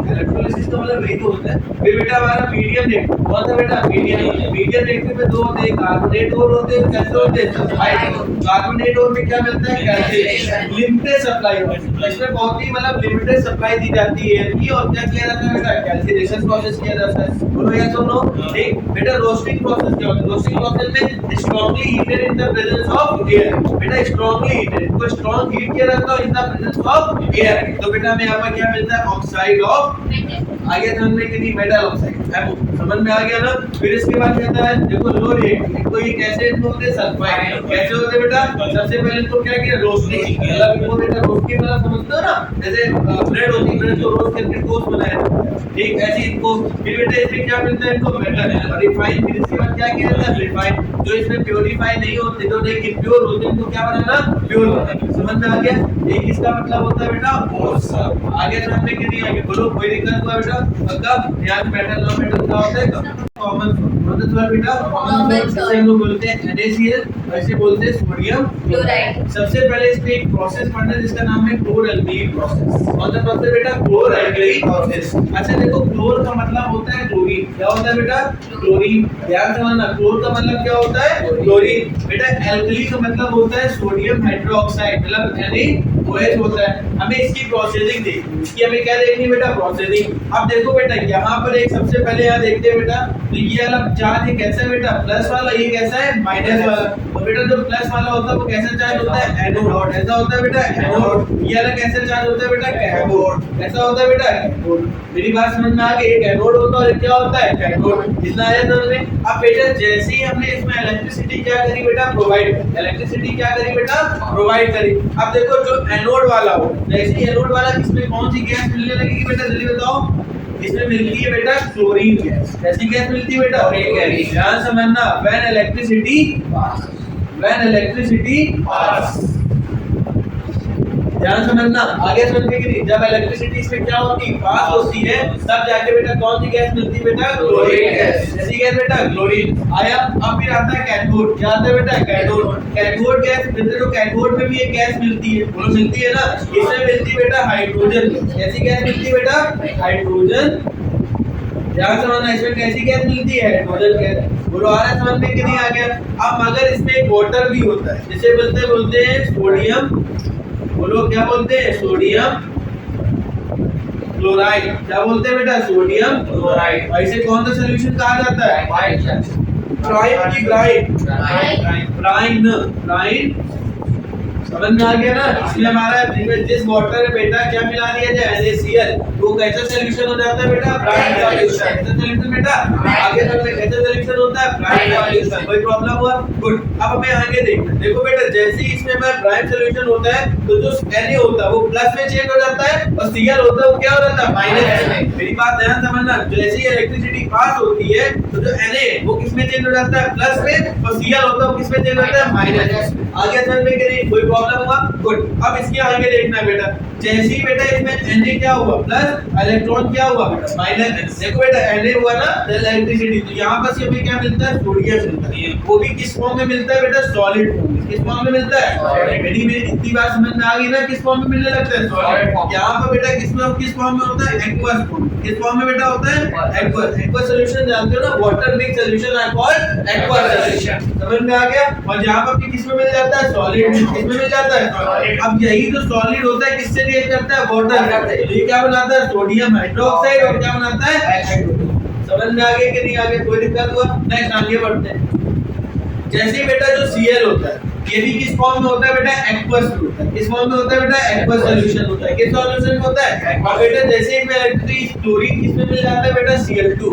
इलेक्ट्रोलिसिस का मतलब वही तो होता है फिर बेटा हमारा मीडियम रिएक्टिव कौन सा बेटा मीडियम रिएक्टिव में दो होते हैं कार्बोनेट और होते हैं कैसे होते हैं सल्फाइड कार्बोनेट और में क्या मिलता है कैल्शियम लिमिटेड सप्लाई होता है इसमें बहुत ही मतलब लिमिटेड सप्लाई दी जाती है एयर की और क्या किया जाता है बेटा कैल्सिनेशन प्रोसेस किया जाता है बोलो या सुनो ठीक बेटा रोस्टिंग प्रोसेस क्या होता है रोस्टिंग प्रोसेस में strongly heated in the presence of air बेटा स्ट्रांगली हीटेड को स्ट्रांग हीट किया जाता है इन द प्रेजेंस ऑफ एयर तो बेटा हमें यहाँ पर क्या मिलता है ऑक्साइड ऑफ आगे समझने के लिए मेटल ऑक्साइड समझ में आ गया ना फिर इसके बाद कहता है देखो लो रिएक्टिव तो ये कैसे होते हैं सल्फाइड कैसे होते हैं बेटा सबसे पहले तो क्या किया रोस्टिंग मतलब इनको बेटा रोस्टिंग मतलब समझते हो ना जैसे ब्रेड होती है ब्रेड को रोस्ट करके टोस्ट बनाया ठीक ऐसे इनको फिर बेटा इसमें क्या मिलता है इनको मेटल और रिफाइन फिर इसके बाद क्या किया जाता है रिफाइन जो इसमें प्योरीफाई नहीं होते जो लेकिन प्योर होते हैं इनको क्या बनाना प्योर समझ में आ गया एक इसका मतलब होता है बेटा ओर्स आगे समझने के लिए आगे बोलो कोई दिक्कत हुआ बेटा मतलब यहाँ मेटल नॉन मेटल क्या होता है कॉमन मतलब सर बेटा कॉमन जैसे हम लोग बोलते हैं NaCl ऐसे बोलते हैं सोडियम क्लोराइड सबसे पहले इसमें एक प्रोसेस पढ़ना है जिसका नाम है क्लोर एल्डिहाइड प्रोसेस कौन सा प्रोसेस बेटा क्लोर एल्डिहाइड प्रोसेस अच्छा देखो क्लोर का मतलब होता है क्लोरीन क्या होता है बेटा क्लोरीन ध्यान से समझना क्लोर का मतलब क्या होता है क्लोरीन बेटा एल्कली का मतलब होता है सोडियम हाइड्रोक्साइड मतलब NaOH होता है हमें इसकी प्रोसेसिंग देखनी इसकी हमें क्या देखनी है बेटा प्रोसेसिंग अब देखो बेटा यहाँ पर एक सबसे पहले यहाँ देखते हैं बेटा तो ये वाला चार्ज ये कैसा है बेटा प्लस वाला ये कैसा है माइनस वाला तो बेटा जो प्लस वाला होता है वो कैसा चार्ज होता है एनोड ऐसा होता है बेटा एनोड ये वाला कैसा चार्ज होता है बेटा कैथोड कैसा होता है बेटा कैथोड मेरी बात समझ में आ गई एक एनोड होता है और क्या होता है कैथोड इतना आया समझ में अब बेटा जैसे ही हमने इसमें इलेक्ट्रिसिटी क्या करी बेटा प्रोवाइड इलेक्ट्रिसिटी क्या करी बेटा प्रोवाइड करी अब देखो जो एनोड वाला हो जैसे एनोड वाला इसमें कौन सी गैस मिलने लगेगी बेटा जल्दी बताओ इसमें मिलती है बेटा क्लोरीन गैस कैसी गैस मिलती है बेटा गैस ध्यान समझना व्हेन इलेक्ट्रिसिटी पास ध्यान समझना आगे समझने के लिए जब इलेक्ट्रिसिटी इसमें क्या होती है पास होती है तब जाके बेटा कौन सी गैस मिलती है बेटा क्लोरीन गैस जैसी गैस बेटा क्लोरीन आया अब फिर आता है कैथोड क्या आता है बेटा कैथोड गैस मिलती है कैथोड में भी एक गैस मिलती है बोलो मिलती है ना इसमें मिलती है बेटा हाइड्रोजन कैसी गैस मिलती है बेटा हाइड्रोजन ध्यान समझना इसमें कैसी गैस मिलती है हाइड्रोजन गैस बोलो आ रहा है समझ में कि नहीं आ गया अब मगर इसमें एक वाटर भी होता है जिसे बोलते हैं सोडियम बोलो क्या बोलते हैं सोडियम क्लोराइड क्या बोलते हैं बेटा सोडियम क्लोराइड ऐसे कौन सा सॉल्यूशन कहा जाता है ब्राइन समझ में आ गया ना। इसमें हमारा जिस वाटर में बेटा क्या मिला दिया जाए NaCl, वो कैसा सॉल्यूशन हो जाता है बेटा, ब्राइट सॉल्यूशन। कैसा सॉल्यूशन बेटा, आगे तक में कैसा सॉल्यूशन होता है, ब्राइट सॉल्यूशन। कोई प्रॉब्लम हुआ, गुड। अब हमें आगे देखना, देखो बेटा जैसे ही इसमें हमारा ब्राइट सॉल्यूशन होता है तो जो Na होता है वो प्लस में चेंज हो जाता है और Cl होता है वो क्या हो जाता है, माइनस में। मेरी बात ध्यान समझना, जैसे ही इलेक्ट्रिसिटी पास होती है तो जो Na वो किस में चेंज हो जाता है, प्लस में, और Cl होता है वो किस में चेंज होता है, माइनस में। आगे समझ में कि नहीं, कोई प्रॉब्लम हुआ, गुड। अब इसके आगे देखना बेटा, जैसे ही बेटा इसमें Na क्या हुआ, प्लस, इलेक्ट्रॉन क्या हुआ बेटा, माइनस। देखो बेटा Na हुआ ना इलेक्ट्रिसिटी, तो यहाँ पर हमें क्या मिलता है, सोडियम मिलता है। वो भी किस फॉर्म में मिलता है बेटा, सॉलिड फॉर्म में। किस फॉर्म में मिलता है, मेरी इतनी बात समझ में आ गई ना, किस फॉर्म में मिलने लगता है, सॉलिड फॉर्म। यहाँ पर बेटा किस फॉर्म में होता है, एक्वस फॉर्म। किस फॉर्म में बेटा होता है, एक्वस। एक्वस सॉल्यूशन जानते हो ना, वाटर मिक्स सॉल्यूशन है कॉल्ड एक्वस सॉल्यूशन। समझ में आ गया। और यहाँ पर भी किस में मिल जाता है, सॉलिड। किसमें मिल जाता है, अब यही जो सॉलिड होता है किससे रिएक्ट करता है, वाटर। तो ये क्या बनाता है, सोडियम हाइड्रोक्साइड, और क्या बनाता है, H2O। समझ में आ गया कि नहीं आ गया, कोई दिक्कत हुआ। नेक्स्ट आगे बढ़ते हैं। जैसे बेटा जो Cl होता है ये भी किस फॉर्म में होता है बेटा, एक्वस होता है। किस फॉर्म में होता है बेटा, एक्वस सॉल्यूशन होता है। किस सॉल्यूशन में होता है, और बेटा जैसे ही इलेक्ट्रिसिटी क्लोरीन किसमें मिल जाता है बेटा, Cl2।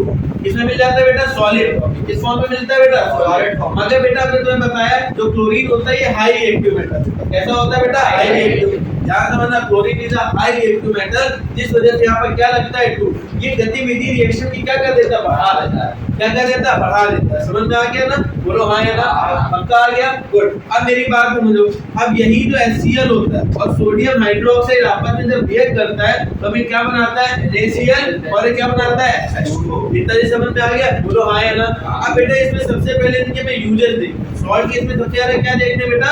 किसमें मिल जाता है बेटा, सॉलिड। किस फॉर्म में मिलता है बेटा, सॉलिड फॉर्म। मगर बेटा हमने तुम्हें बताया जो क्लोरीन होता है ये हाई रिएक्टिव मेटल। कैसा होता है बेटा, हाई रिएक्टिव। ध्यान समझना, chlorine is a high reactive metal, जिस वजह से यहाँ पर क्या लगता है, 2। ये गतिविधि रिएक्शन की क्या कर देता है, बढ़ा देता है। क्या कर देता है, बढ़ा देता है। समझ में आ गया ना, बोलो हाँ या ना, पक्का आ गया, गुड। अब मेरी बात समझो, अब यही जो HCl होता है और सोडियम हाइड्रोक्साइड आपस में जब रिएक्ट करता है तो हमें क्या बनाता है, NaCl, और क्या बनाता है, H2O। इतना ही समझ में आ गया, बोलो हाँ या ना। अब बेटा इसमें सबसे पहले इनके मैं यूजेस देखूं। सॉल्ट के इसमें सबसे ज्यादा क्या देखने बेटा,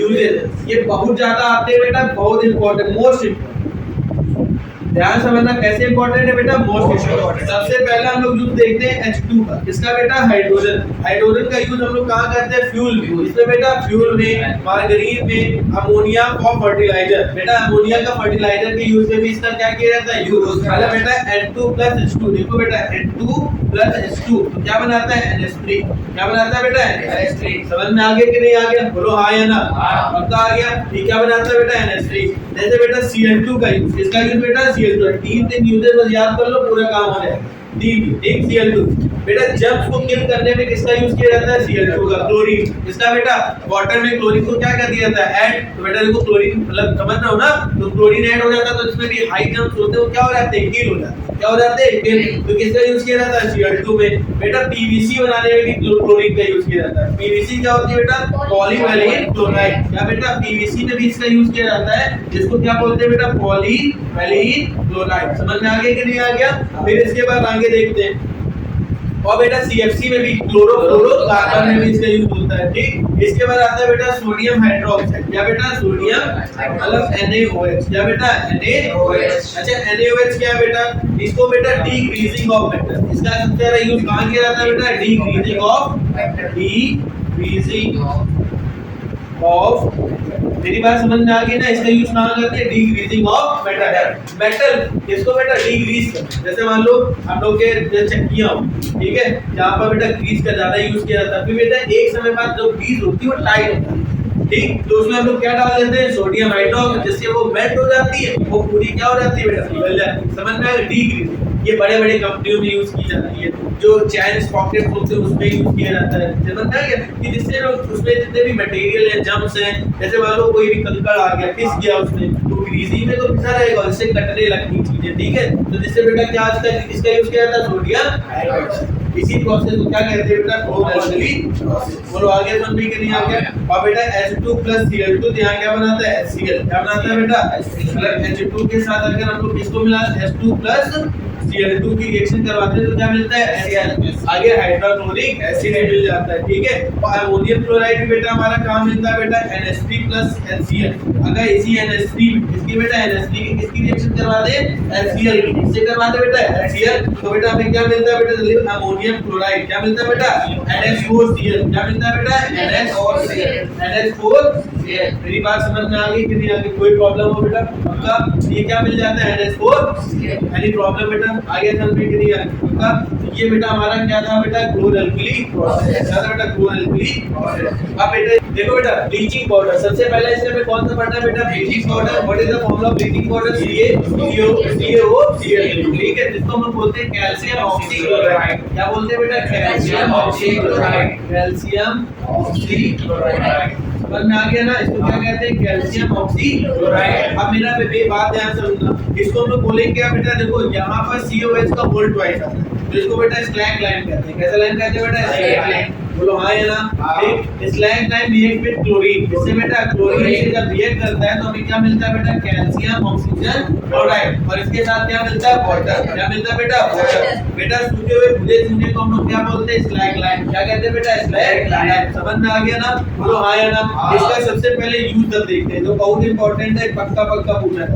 यूजेस। ये बहुत ज्यादा आते हैं बेटा, बहुत इंपॉर्टेंट, मोस्ट इंपॉर्टेंट। ध्यान समझना कैसे इंपॉर्टेंट है बेटा, मोस्ट इंपॉर्टेंट। सबसे पहला हम लोग यूज देखते हैं H2 का। इसका बेटा हाइड्रोजन। हाइड्रोजन का यूज हम लोग कहाँ करते हैं, फ्यूल में। इसमें बेटा फ्यूल में, मार्गरीन में, अमोनिया फॉर फर्टिलाइजर। बेटा अमोनिया का फर्टिलाइजर के यूज में भी इसका क्या किया जाता है, यूज। मतलब बेटा N2+H2। देखो बेटा N2+H2 तो क्या बनाता है, NH3। क्या बनाता है बेटा, NH3। समझ में आ गया कि नहीं आ गया, बोलो हाँ या ना, पक्का आ गया। ये क्या बनाता है बेटा, NH3। जैसे बेटा Cl2 का यूज, इसका यूज बेटा Cl2। 3 यूजेस बस याद कर लो, पूरा काम हो जाएगा। ठीक, Cl2 बेटा जर्म्स को किल करने में किसका यूज किया जाता है, Cl2 का। क्लोरीन, इसका बेटा वाटर में क्लोरीन को क्या कर दिया जाता है, ऐड। तो बेटा देखो क्लोरीन मतलब समझ रहे हो ना, तो क्लोरीन ऐड हो जाता है तो इसमें भी हाई जर्म्स होते हैं, वो क्या हो जाते हैं, किल हो जाते हैं। क्या हो जाते हैं, किल। तो किसका यूज किया जाता है, Cl2 में। बेटा PVC बनाने में भी क्लोरीन का यूज किया जाता है। PVC क्या होती है बेटा, पॉलीवैलेंट क्लोराइड। क्या बेटा PVC में भी इसका यूज किया जाता है, जिसको क्या बोलते हैं बेटा, पॉलीवैलेंट क्लोराइड। समझ में आ गया कि नहीं आ गया। फिर इसके बाद आगे देखते हैं, और बेटा CFC में भी, क्लोरोफ्लोरोकार्बन में भी इसका यूज होता है। ठीक, इसके बाद आता है बेटा सोडियम हाइड्रोक्साइड। क्या बेटा, सोडियम मतलब NaOH। क्या बेटा, NaOH। अच्छा NaOH क्या है बेटा, इसको बेटा डिक्रीजिंग ऑफ मेटल। इसका सबसे ज्यादा यूज कहाँ किया जाता है बेटा, डिक्रीजिंग ऑफ। मेरी बात समझ में आ गई ना, इसका यूज कहाँ करते हैं, डिक्रीजिंग ऑफ मेटल। इसको बेटा डिग्रीज करते, जैसे मान लो हम लोग के चक्कियां हो, ठीक है, जहाँ पर बेटा ग्रीस का ज्यादा यूज किया जाता है। फिर बेटा एक समय बाद जो ग्रीस होती है वो टाइट होता है, ठीक, तो उसमें हम लोग क्या डाल देते हैं, सोडियम हाइड्रोक्साइड, जिससे वो मेल्ट हो जाती है, वो पूरी क्या हो जाती है बेटा, पिघल जाती है। समझ में आएगा, डिग्रीज। ये बड़े बड़े कंपनियों में यूज की जाती है, जो चैन स्पॉकेट होते हैं उसमें यूज किया जाता है। समझ में आएगा कि जिससे लोग उसमें जितने भी मटेरियल है, जम्स हैं, जैसे मान लो कोई भी कंकड़ आ गया, पिस गया उसमें, तो ग्रीसी में तो पिसा रहेगा, इससे कटने लगती चीजें, ठीक है। तो जिससे बेटा क्या आजकल इसका यूज किया जाता है, सोडियम हाइड्रोक्साइड। इसी प्रोसेस को क्या कहते हैं बेटा, टोटली प्रोसेस। बोलो आगे समझ में कि नहीं आ गया। और बेटा H2+Cl2 यहाँ क्या बनाता है, HCl। क्या बनाता है बेटा, मतलब H2 के साथ अगर हम लोग किसको मिला, H2+Cl2 की रिएक्शन करवाते हैं तो क्या मिलता है, HCl। आगे हाइड्रोक्लोरिक एसिड मिल जाता है, ठीक है। और अमोनियम क्लोराइड भी बेटा हमारा काम मिलता है बेटा NH3+HCl। अगर इसी NH3 इसकी बेटा NH3 की किसकी रिएक्शन करवा दे, HCl की, इससे करवा दे बेटा HCl, तो बेटा हमें क्या मिलता है बेटा, अमोनियम क्लोराइड। क्या मिलता है बेटा, NH4Cl। क्या मिलता है बेटा, NH4Cl। Yes. मेरी बात समझ में आ गई कि नहीं आ गई? कोई प्रॉब्लम हो बेटा? पक्का? ये क्या मिल जाता है NH4? एनी प्रॉब्लम बेटा? आगे समझ में कि नहीं आ गई? पक्का? ये बेटा हमारा क्या था बेटा? क्लोरल्कली प्रोसेस। क्या था बेटा? क्लोरल्कली प्रोसेस। अब बेटा देखो बेटा, ब्लीचिंग पाउडर सबसे पहले इसमें हमें कौन सा पढ़ना है बेटा? Bleaching powder. What is the formula of bleaching powder? CaCO ठीक है, जिसको हम बोलते हैं कैल्शियम ऑक्सीक्लोराइड। क्या बोलते हैं बेटा? Calcium oxychloride. कैल्शियम ऑक्सीक्लोराइड समझ में आ गया ना? इसको क्या कहते हैं? Calcium oxychloride. अब मेरा बे बात ध्यान से सुनना, इसको हम लोग बोलेंगे क्या बेटा? देखो यहाँ पर COH का वोल्ट ट्वाइस आता है, तो इसको बेटा स्लैग लाइन कहते हैं। कैसा लाइन कहते हैं बेटा? Slag line. बोलो हाँ या ना? ठीक। Slag line react with chlorine. इससे बेटा क्लोरीन से जब रिएक्ट करता है तो हमें क्या मिलता है बेटा? Calcium oxygen chloride. और इसके साथ क्या मिलता है? वाटर। क्या मिलता है बेटा? वाटर। बेटा सूखे हुए भुजे चूने को हम लोग क्या बोलते हैं? Slag line. क्या कहते हैं बेटा? Slag line. समझ में आ गया ना? बोलो हाँ या ना? इसका सबसे पहले यूज तब देखते हैं, जो बहुत इंपॉर्टेंट है, पक्का पक्का पूछा है।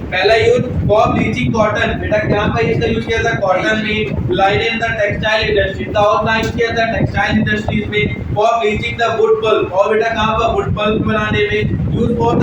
पहला यूज फॉर ब्लीचिंग कॉटन। बेटा क्या पर इसका यूज किया था? कॉटन में, linen in the textile industry. तो और लाइन किया था टेक्सटाइल इंडस्ट्रीज में। For bleaching the wood pulp, और बेटा कहां पर? वुड पल्प बनाने में। Use for the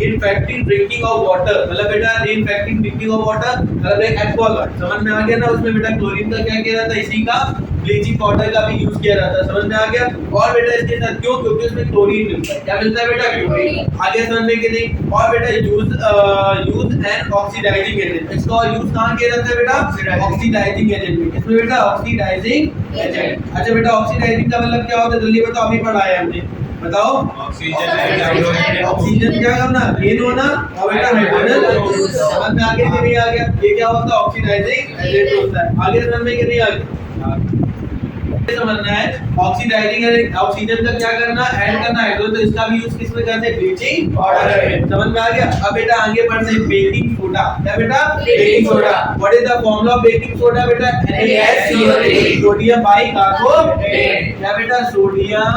infecting drinking of water, मतलब बेटा इनफेक्टिंग ड्रिंकिंग ऑफ वाटर, मतलब एक एक्वागार्ड। समझ में आ गया ना? उसमें बेटा क्लोरीन का क्या किया जाता है? इसी का ब्लीचिंग पाउडर का भी यूज किया जाता है। समझ में आ गया? और बेटा इसके साथ क्यों? क्योंकि उसमें क्लोरीन मिलता है। क्या मिलता है बेटा? क्लोरीन। आगे समझ में कि नहीं? और बेटा यूज एंड ऑक्सीडाइजिंग एजेंट। इसका यूज कहां किया जाता है बेटा? ऑक्सीडाइजिंग एजेंट में। किसमें बेटा? Oxidising agent. अच्छा बेटा ऑक्सीडाइजिंग का मतलब क्या होता है? जल्दी बताओ, अभी पढ़ा है हमने। बताओ। ऑक्सीजन क्या करना? गेन होना, और बेटा हाइड्रोजन। समझ में आ गया कि नहीं आ गया? ये क्या होता है? ऑक्सीडाइजिंग एजेंट होता है। आगे समझ में कि नहीं आ गया? समझना है ऑक्सीडाइजिंग ऑक्सीजन का क्या करना? ऐड करना हाइड्रोजन। तो इसका भी यूज किसमें करते हैं? ब्लीचिंग पाउडर में। समझ में आ गया? अब बेटा आगे बढ़ते हैं, बेकिंग सोडा। क्या बेटा? Baking soda. What is the formula of baking soda बेटा? NaCO3 sodium bicarbonate. क्या बेटा? Sodium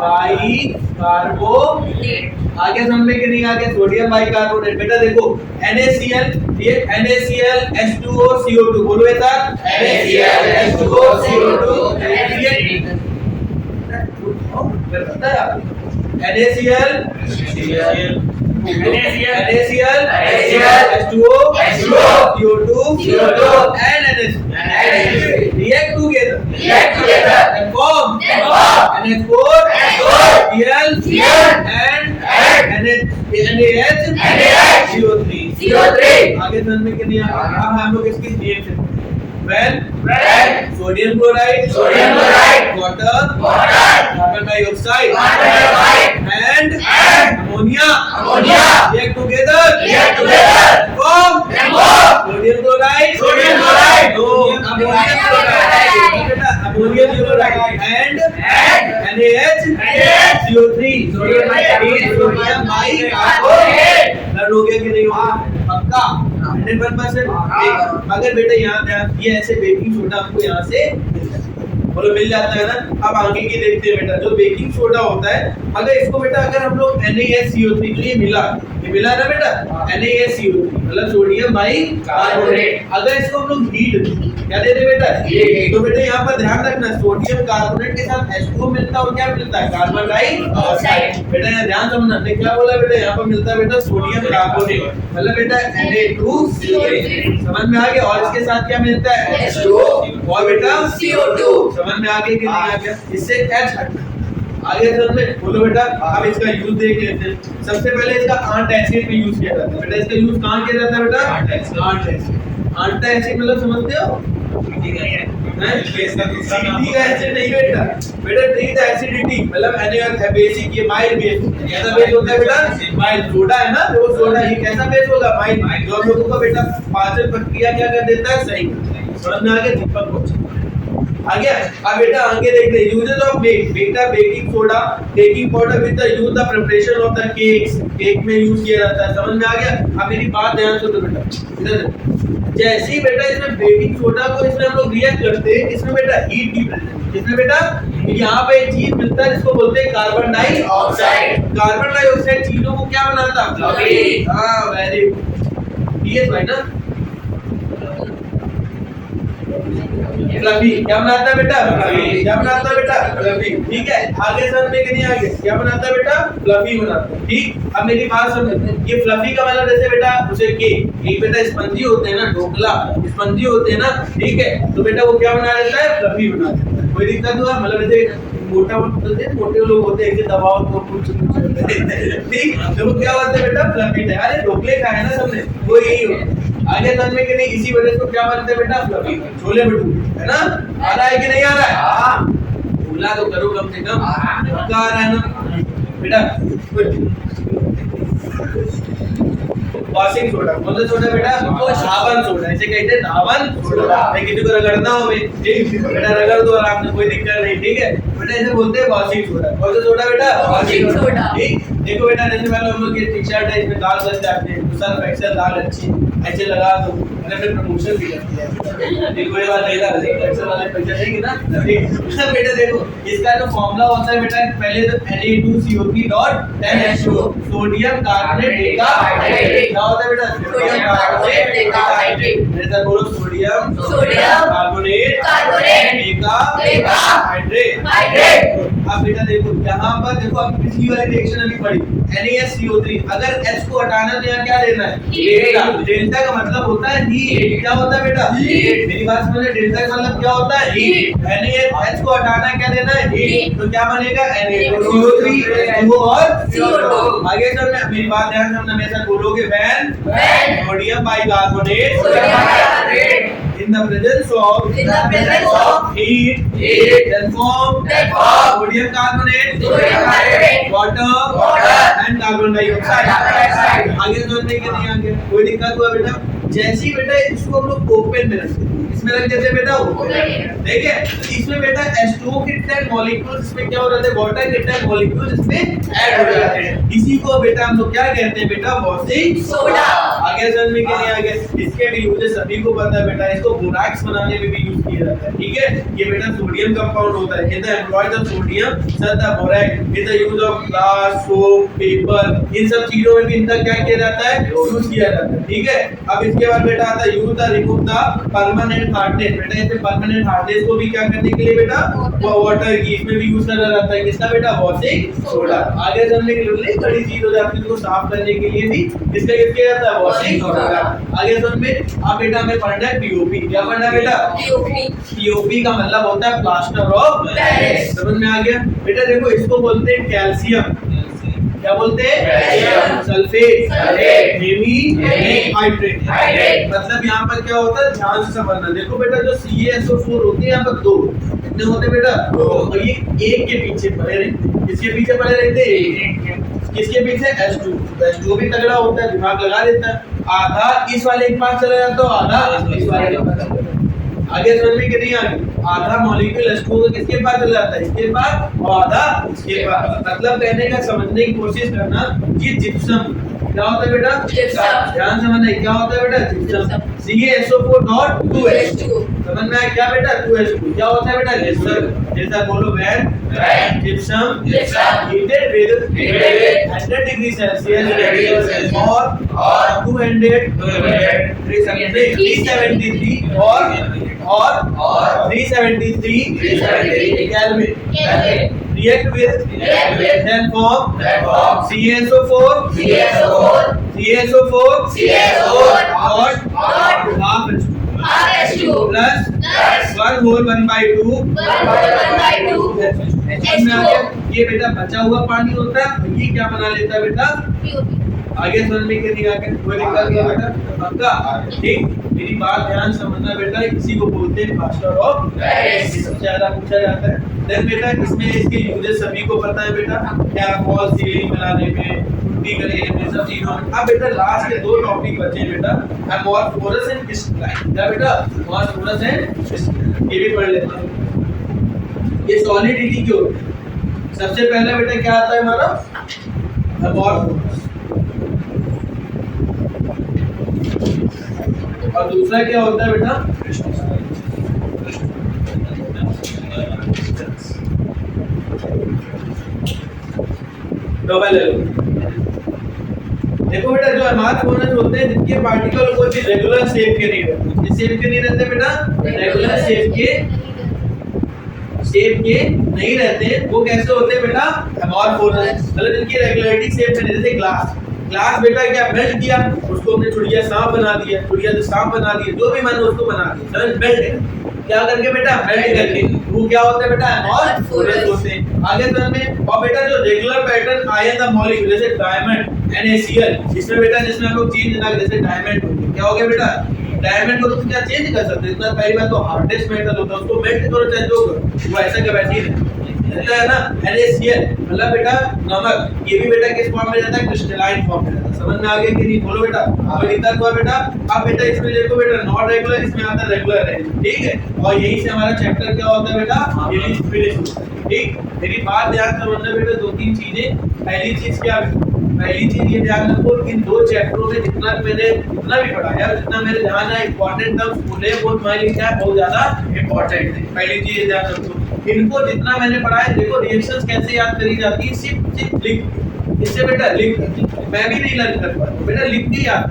bicarbonate. आगे समझ में कि नहीं आ गया? Sodium bicarbonate. बेटा देखो NaCl, ये NaCl H2O CO2, बोलो एक साथ, NaCl H2O CO2 NaCl H2O CO2 and react together and form NH4 Cl and NaHCO3। आगे समझ में कि नहीं आ गया? अब हम लोग इसकी reaction when sodium chloride, water, carbon dioxide, and ammonia react together form sodium chloride, ammonium chloride and NaHCO3 sodium bicarbonate। हो गया कि नहीं हुआ? पक्का 100%। अगर बेटा यहाँ ध्यान, ये ऐसे बेकिंग सोडा आपको यहाँ से बोलो मिल जाता है ना? अब आगे की देखते हैं बेटा, जो बेकिंग सोडा होता है, अगर इसको बेटा अगर हम लोग NaCO3, तो ये मिला ना बेटा? NaCO3 मतलब सोडियम बाइकार्बोनेट। अगर इसको हम लोग हीट क्या दे दे बेटा? तो बेटा यहाँ पर ध्यान रखना, सोडियम कार्बोनेट के साथ H2O मिलता है, और क्या मिलता है? Carbon dioxide. बेटा यहाँ ध्यान समझना, हमने क्या बोला बेटा? यहाँ पर मिलता है बेटा सोडियम कार्बोनेट, मतलब बेटा Na2CO3। समझ में आ गया? और इसके साथ क्या मिलता है? H2O और बेटा CO2। समझ में आ गया कि नहीं आ गया? इससे H हटना। आगे समझ में? बोलो बेटा। अब इसका यूज देख लेते हैं। सबसे पहले इसका आंट एसिड में यूज किया जाता है। बेटा इसका यूज कहां किया जाता है बेटा? Aunt acid. आंट एसिड मतलब समझते हो? ठीक है एसिड नहीं बेटा, बेटा ट्रीट एसिडिटी मतलब बेसिक, ये माइल्ड बेस। कैसा बेस होता है बेटा? माइल्ड। सोडा है ना, वो सोडा ये कैसा बेस होगा? माइल्ड। जो हम लोगों का बेटा पाचन प्रक्रिया क्या कर देता है? सही। समझ में आ गया? दीपक को आ गया? अब बेटा आगे देखते हैं यूजेस ऑफ बेटा baking soda, baking powder with the use the preparation of the cakes. Cake में यूज किया जाता है। समझ में आ गया? अब मेरी बात ध्यान सुनो बेटा, इधर जैसे ही बेटा इसमें बेकिंग सोडा को इसमें हम लोग रिएक्ट करते हैं, इसमें बेटा हीट की प्रेजेंस। इसमें बेटा यहाँ पे एक चीज मिलता है जिसको बोलते हैं कार्बन डाइऑक्साइड। कार्बन डाइऑक्साइड चीजों को क्या बनाता है? हाँ वेरी गुड। ये भाई ना फ्लफी क्या बनाता है बेटा फ्लफी क्या बनाता है बेटा फ्लफी ठीक है आगे सर में कि नहीं आगे क्या बनाता है बेटा फ्लफी बनाता है ठीक अब मेरी बात समझ ये फ्लफी का मतलब जैसे बेटा उसे के एक बेटा स्पंजी होते हैं ना ढोकला स्पंजी होते हैं ना ठीक है तो बेटा वो क्या बना देता है फ्लफी बना देता है कोई दिक्कत हुआ मतलब जैसे मोटे लोग होते हैं कि दबाव तो कुछ ठीक तो वो क्या होता है बेटा फ्लफी है अरे ढोकले खाए ना सबने वो यही होता आगे समझ में कि नहीं इसी वजह से क्या बनते हैं बेटा फ्लफी छोले भटूरे है ना आ रहा है कि नहीं आ रहा है हां बोला तो करो कम से कम पक्का आ रहा है ना बेटा वॉशिंग सोडा कौन सा सोडा बेटा धावन सोडा इसे कहते हैं धावन सोडा मैं किसी को रगड़ना हो मैं ठीक बेटा रगड़ दो आराम से कोई दिक्कत नहीं ठीक है बेटा इसे बोलते हैं वॉशिंग सोडा कौन सा सोडा बेटा वॉशिंग सोडा ठीक देखो बेटा जैसे मान लो हम लोग की टी-शर्ट है इसमें दाग लग जाते हैं तो सर्फ एक्सेल दाग अच्छी ऐसे लगा दो मैंने फिर प्रमोशन भी करती है देखो ये बात लेगा एक्सेल वाले पैसे देंगे ना ठीक बेटा देखो इसका जो फार्मूला होता है बेटा पहले तो Na2CO3.10H2 सोडियम कार्बोनेट डेकाहाइड्रेट क्या होता है बेटा सोडियम कार्बोनेट डेकाहाइड्रेट जैसा बोलो सोडियम कार्बोनेट डेकाहाइड्रेट अब बेटा देखो यहाँ पर देखो अब पिछली वाली रिएक्शन अभी पढ़ी NaSCO3 अगर H को हटाना तो यहाँ क्या लेना है डेल्टा डेल्टा का मतलब होता है हीट क्या होता है बेटा हीट मेरी बात समझे डेल्टा का मतलब क्या होता है हीट NaH को हटाना क्या लेना है हीट तो क्या बनेगा Na2CO3 H2O और CO2 आगे चल मेरी बात ध्यान से हमेशा बोलोगे when sodium bicarbonate in the presence of heat then form sodium carbonate water and carbon dioxide आगे समझने के नहीं आगे कोई दिक्कत हुआ बेटा जैसी बेटा इसको हम लोग ओपन में रखते हैं इसमें रख देते बेटा ठीक है इसमें बेटा H2O के 10 मॉलिक्यूल्स इसमें क्या हो जाते हैं वाटर के 10 मॉलिक्यूल्स इसमें ऐड हो जाते हैं इसी को बेटा हम लोग क्या कहते हैं बेटा वॉशिंग सोडा आगे समझने के लिए आगे इसके भी यूजेस सभी को पता है बेटा इसको बोराक्स बनाने में भी यूज किया जाता है ठीक है ये बेटा सोडियम कंपाउंड होता है in the employed of sodium sir the borax in the use of glass soap paper in सब चीजों में भी इनका क्या किया जाता है यूज किया जाता है ठीक है अब इसके बाद बेटा आता है use the remove the permanent hardness बेटा इसमें परमानेंट हार्डनेस को भी क्या करने के लिए बेटा वाटर की इसमें भी यूज करा जाता है किसका बेटा वॉशिंग सोडा आगे समझने के लिए बड़ी चीज हो जाती है इसको साफ करने के लिए भी इसका यूज किया जाता है वॉशिंग सोडा आगे समझ में अब बेटा हमें पढ़ना है पीओपी क्या पढ़ना है बेटा पीओपी का मतलब होता है प्लास्टर ऑफ पेरिस समझ में आ गया बेटा देखो इसको बोलते हैं कैल्शियम क्या बोलते हैं सल्फेट हाइड्रेट मतलब यहाँ पर क्या होता है ध्यान से समझना देखो बेटा जो CaSO4 होते हैं यहाँ पर दो कितने होते हैं बेटा और ये एक के पीछे पड़े रहते किसके पीछे पड़े रहते हैं किसके पीछे H2 भी तगड़ा होता है दिमाग लगा देता है आधा इस वाले के पास चला जाता है आधा इस वाले के पास आगे समझने के नहीं आगे आधा मॉलिक्यूल H2O का किसके पास चला जाता है इसके पास और आधा इसके पास मतलब कहने का समझने की कोशिश करना कि जिप्सम क्या होता है बेटा ध्यान समझना क्या होता है बेटा जिप्सम CaSO4.2H2 समझ में आया क्या बेटा 2H2 क्या होता है बेटा जिप्सम जैसा बोलो when gypsum heated with 100 degree Celsius or 200 373 or 373 Kelvin react with then form CaSO4 half H2 plus 1 whole 1/2 ये बेटा बचा हुआ पानी होता है ये क्या बना लेता है बेटा आगे समझने के लिए आगे कोई दिक्कत नहीं बेटा पक्का ठीक मेरी बात ध्यान समझना बेटा इसी को बोलते हैं प्लास्टर ऑफ पेरिस सबसे ज्यादा पूछा जाता है देन बेटा इसमें इसके यूजेस सभी को पता है बेटा क्या वॉल सीलिंग बनाने में पुट्टी करने में सब चीजों में अब बेटा लास्ट के दो टॉपिक बचे बेटा एमोर्फोरस एंड क्रिस्टलाइन क्या बेटा एमोर्फोरस एंड ये भी पढ़ लेते हैं ये सॉलिडिटी क्यों सबसे पहले बेटा क्या आता है हमारा एमोर्फोरस और दूसरा क्या होता है बेटा डबल एलो देखो बेटा जो अमार्फ फोरस होते हैं जिनके पार्टिकल कोई भी रेगुलर शेप के नहीं रहते, किस शेप के नहीं रहते बेटा, रेगुलर शेप के नहीं रहते, वो कैसे होते हैं बेटा, अमार्फ फोरस। मतलब जिनकी रेगुलरिटी शेप में नहीं, जैसे ग्लास बेटा क्या मेल्ट किया, उसको हमने चिड़िया सांप बना दिया, चिड़िया से सांप बना दिया, जो भी मन उसको बना दिया, समझ, मेल्ट क्या करके बेटा, मेल्ट करके, वो क्या होता है बेटा, अमार्फ फोरस होते हैं। आगे तो हमें, और बेटा जो रेगुलर पैटर्न आए द मॉलिक्यूल, जैसे डायमंड NaCl, इसमें बेटा जिसमें हम लोग चेंज ना, जैसे डायमंड हो गया, क्या हो गया बेटा, डायमंड को तुम क्या चेंज कर सकते हो, इतना पहली बात तो हार्डेस्ट मेटल होता है, उसको मेल्ट करो चाहे जो करो, वो ऐसा कैपेसिटी रहता है ना। NaCl मतलब बेटा नमक, ये भी बेटा किस फॉर्म में रहता है, क्रिस्टलाइन फॉर्म में रहता है, समझ में आ गया कि नहीं, बोलो बेटा। अब कितना हुआ बेटा, अब बेटा इसमें देखो बेटा नॉट रेगुलर, इसमें आता है रेगुलर है, ठीक है, और यही से हमारा चैप्टर क्या होता है बेटा, ये फिनिश होता है, ठीक। मेरी बात ध्यान से समझना बेटा, दो तीन चीजें, पहली चीज क्या है, पहली चीज ये ध्यान रखो कि इन दो चैप्टरों में जितना मैंने जितना भी पढ़ाया, जितना मेरे ध्यान है इंपॉर्टेंट टर्म्स बोले, वो तुम्हारे लिए क्या है, बहुत ज्यादा इंपॉर्टेंट है। पहली चीज ये ध्यान रखो, इनको जितना मैंने पढ़ाया, देखो रिएक्शंस कैसे याद करी जाती है, सिर्फ लिख, इससे बेटा लिख, मैं भी नहीं लर्न कर पाता बेटा, लिख के याद,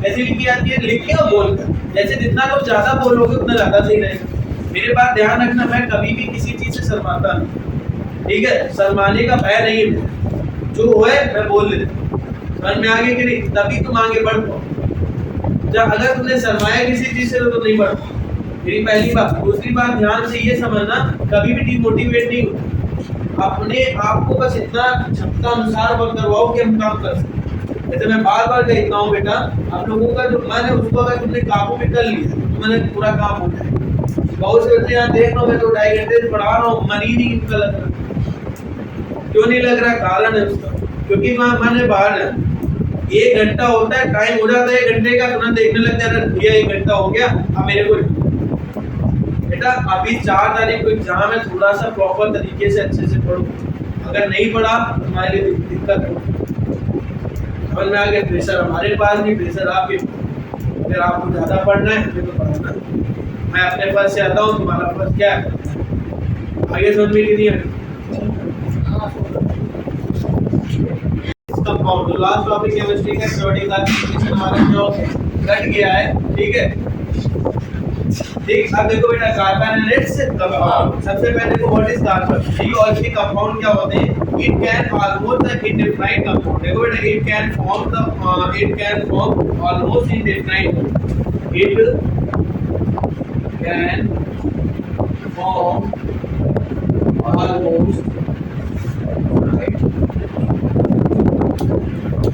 ऐसे लिखी आती है, लिख के और बोल कर, जैसे जितना लोग ज्यादा बोलोगे उतना ज्यादा सही रहेगा। मेरे बात ध्यान रखना, मैं कभी भी किसी चीज से शर्माता नहीं, ठीक है, शर्माने का भय नहीं है, जो है मैं बोल देता हूँ, समझ में आगे कि नहीं, तभी तुम आगे बढ़ पाओ। जब अगर तुमने शर्माया किसी चीज से तो तुम नहीं बढ़ पाओ, मेरी पहली बात। दूसरी बात ध्यान से ये समझना, कभी भी डिमोटिवेट नहीं हो, अपने आप को बस इतना क्षमता अनुसार वर्क करवाओ कि हम काम कर सकें। जैसे मैं बार बार कहता हूँ बेटा, आप लोगों का जो मन है उसको अगर तुमने काबू में कर लिया तो मैंने पूरा काम हो जाएगा। बहुत से बच्चे यहाँ देख लो, मैं तो 2.5 घंटे से पढ़ा रहा हूँ, मन ही नहीं इनका लग रहा। क्यों नहीं लग रहा, कारण है उसका, क्योंकि वहाँ मन है बाहर है। 1 घंटा होता है, टाइम हो जाता है 1 घंटे का, तुरंत देखने लगता है, भैया 1 घंटा हो गया, अब मेरे को बेटा अभी 4 तारीख को एग्जाम है, थोड़ा सा प्रॉपर तरीके से अच्छे से पढ़ो, अगर नहीं पढ़ा तो तुम्हारे लिए दिक्कत हो। समझ में आ गया, प्रेशर हमारे पास नहीं, प्रेशर आपके, अगर आपको ज्यादा पढ़ना है तो पढ़ना, मैं अपने पास से आता हूँ, तुम्हारा पास क्या है, आगे समझ में नहीं है। कंपाउंड, तो लास्ट टॉपिक केमिस्ट्री का पीरियोडिक क्लासिफिकेशन हमारा जो कट गया है, ठीक है, ठीक। अब देखो बेटा कार्बन एंड इट्स कंपाउंड, सबसे पहले देखो व्हाट इज कार्बन, ठीक, और इसके कंपाउंड क्या होते हैं, it can almost the indefinite compound, देखो बेटा it can form almost indefinite, it can form almost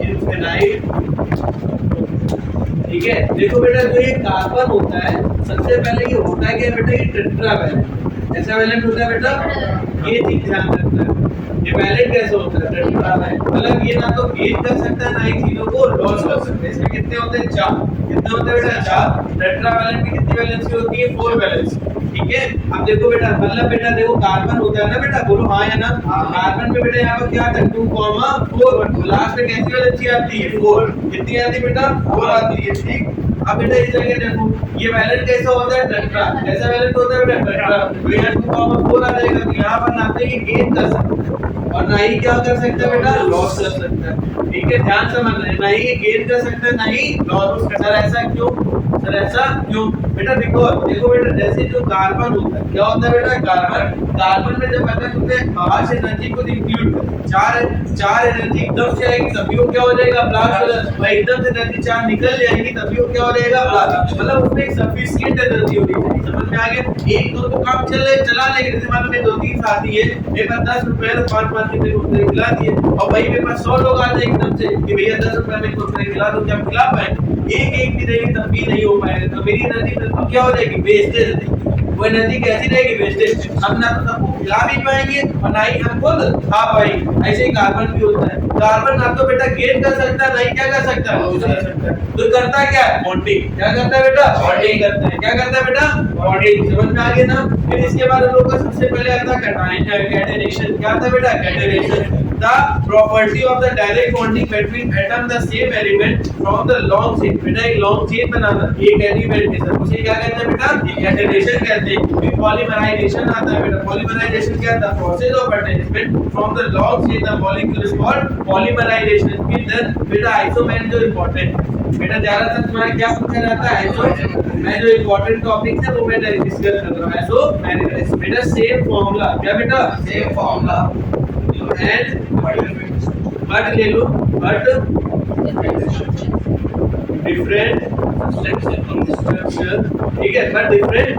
infinite, ठीक है। देखो बेटा जो ये कार्बन होता है, सबसे पहले ये होता है क्या बेटा, ये टेट्रावैलेंट, ऐसा वैलेंट होता है बेटा, ये चीज ध्यान रखना है। ये वैलेंट कैसे होता है, टेट्रावैलेंट, मतलब ये ना तो गेन कर सकता है ना ही चीजों को लॉस कर सकता है। इसमें कितने होते हैं, 4, कितने होते हैं बेटा, 4। टेट्रावैलेंट की कितनी वैलेंसी होती है, 4 वैलेंसी, ठीक है। अब देखो बेटा, मतलब बेटा देखो कार्बन होता है ना बेटा, बोलो हाँ या ना, कार्बन में बेटा यहाँ पर क्या आता है, 2,4, लास्ट में कैसी वैलेंसी आती है, 4, कितनी आती है बेटा, 4 आती है, ठीक। अब बेटा इस जगह देखो, ये वैलेंट कैसा होता है, टेट्रा, कैसा वैलेंट होता है बेटा, टेट्रा, तो यहाँ 2,4 आ जाएगा, तो यहाँ पर ना तो ये गेन कर सकता है और ना ही क्या कर सकता है बेटा, लॉस कर सकता है, ठीक है, ध्यान से समझना है, ना ही गेन कर सकता है ना ही लॉस कर सकता है। ऐसा क्यों सर, ऐसा क्यों बेटा, बिकॉज देखो बेटा जैसे जो कार्बन होता है, क्या होता है बेटा, कार्बन में जब अगर तुमने 5 एनर्जी को इंक्लूड कर, 4 एनर्जी एकदम से आएगी तभी वो क्या हो जाएगा, ब्लास्ट कलर, और एकदम से एनर्जी 4 निकल जाएगी तभी वो क्या हो जाएगा, ब्लास्ट, मतलब उसमें एक सफिशिएंट एनर्जी होनी चाहिए। समझ में आ गया, 1-2 तो काम चला लेंगे, जैसे मान लो मैं 2-3 साथी है, मेरे पास 10 रुपए तो 5-5 के रुपए खिला दिए, और भाई मेरे पास 100 लोग आ जाए एकदम से कि भैया 10 रुपए में कुछ खिला दो, क्या खिला पाए, एक भी देंगे तब भी नहीं हो पाएगा, तो मेरी एनर्जी तो क्या हो जाएगी, वेस्टेज रहेगी। वो एनर्जी कैसी रहेगी, वेस्टेज, हम ना तो सबको खिला भी पाएंगे और ना ही हम खुद खा पाएंगे। ऐसे ही कार्बन भी होता है, कार्बन ना तो बेटा गेन कर सकता है ना ही क्या कर सकता है, लॉस कर सकता है, तो करता क्या है, बॉन्डिंग, क्या करता है बेटा, बॉन्डिंग करता है, क्या करता है बेटा, बॉन्डिंग, समझ में आ गया ना। फिर इसके बाद हम लोग का सबसे पहले आता है कैटायनेशन, क्या आता है बेटा, कैटायनेशन, the property of the direct bonding between atom the same element from the long chain। बेटा एक long chain बनाना एक एलिमेंट के साथ उसे क्या कहते हैं बेटा एडिशन कहते हैं। फिर पॉलीमराइजेशन आता है बेटा। पॉलीमराइजेशन क्या होता है process of attachment from the long chain the molecule is called polymerisation. फिर देन बेटा आइसोमेर जो इंपॉर्टेंट बेटा ज्यादातर तुम्हारा क्या पूछा जाता है आइसो मैं जो इंपॉर्टेंट टॉपिक है वो मैं डिस्कस कर रहा हूं। आइसो बेटा सेम फार्मूला क्या बेटा सेम फॉर्मूला एंड बट ले लो बट डिफरेंट स्ट्रक्चर ठीक है बट डिफरेंट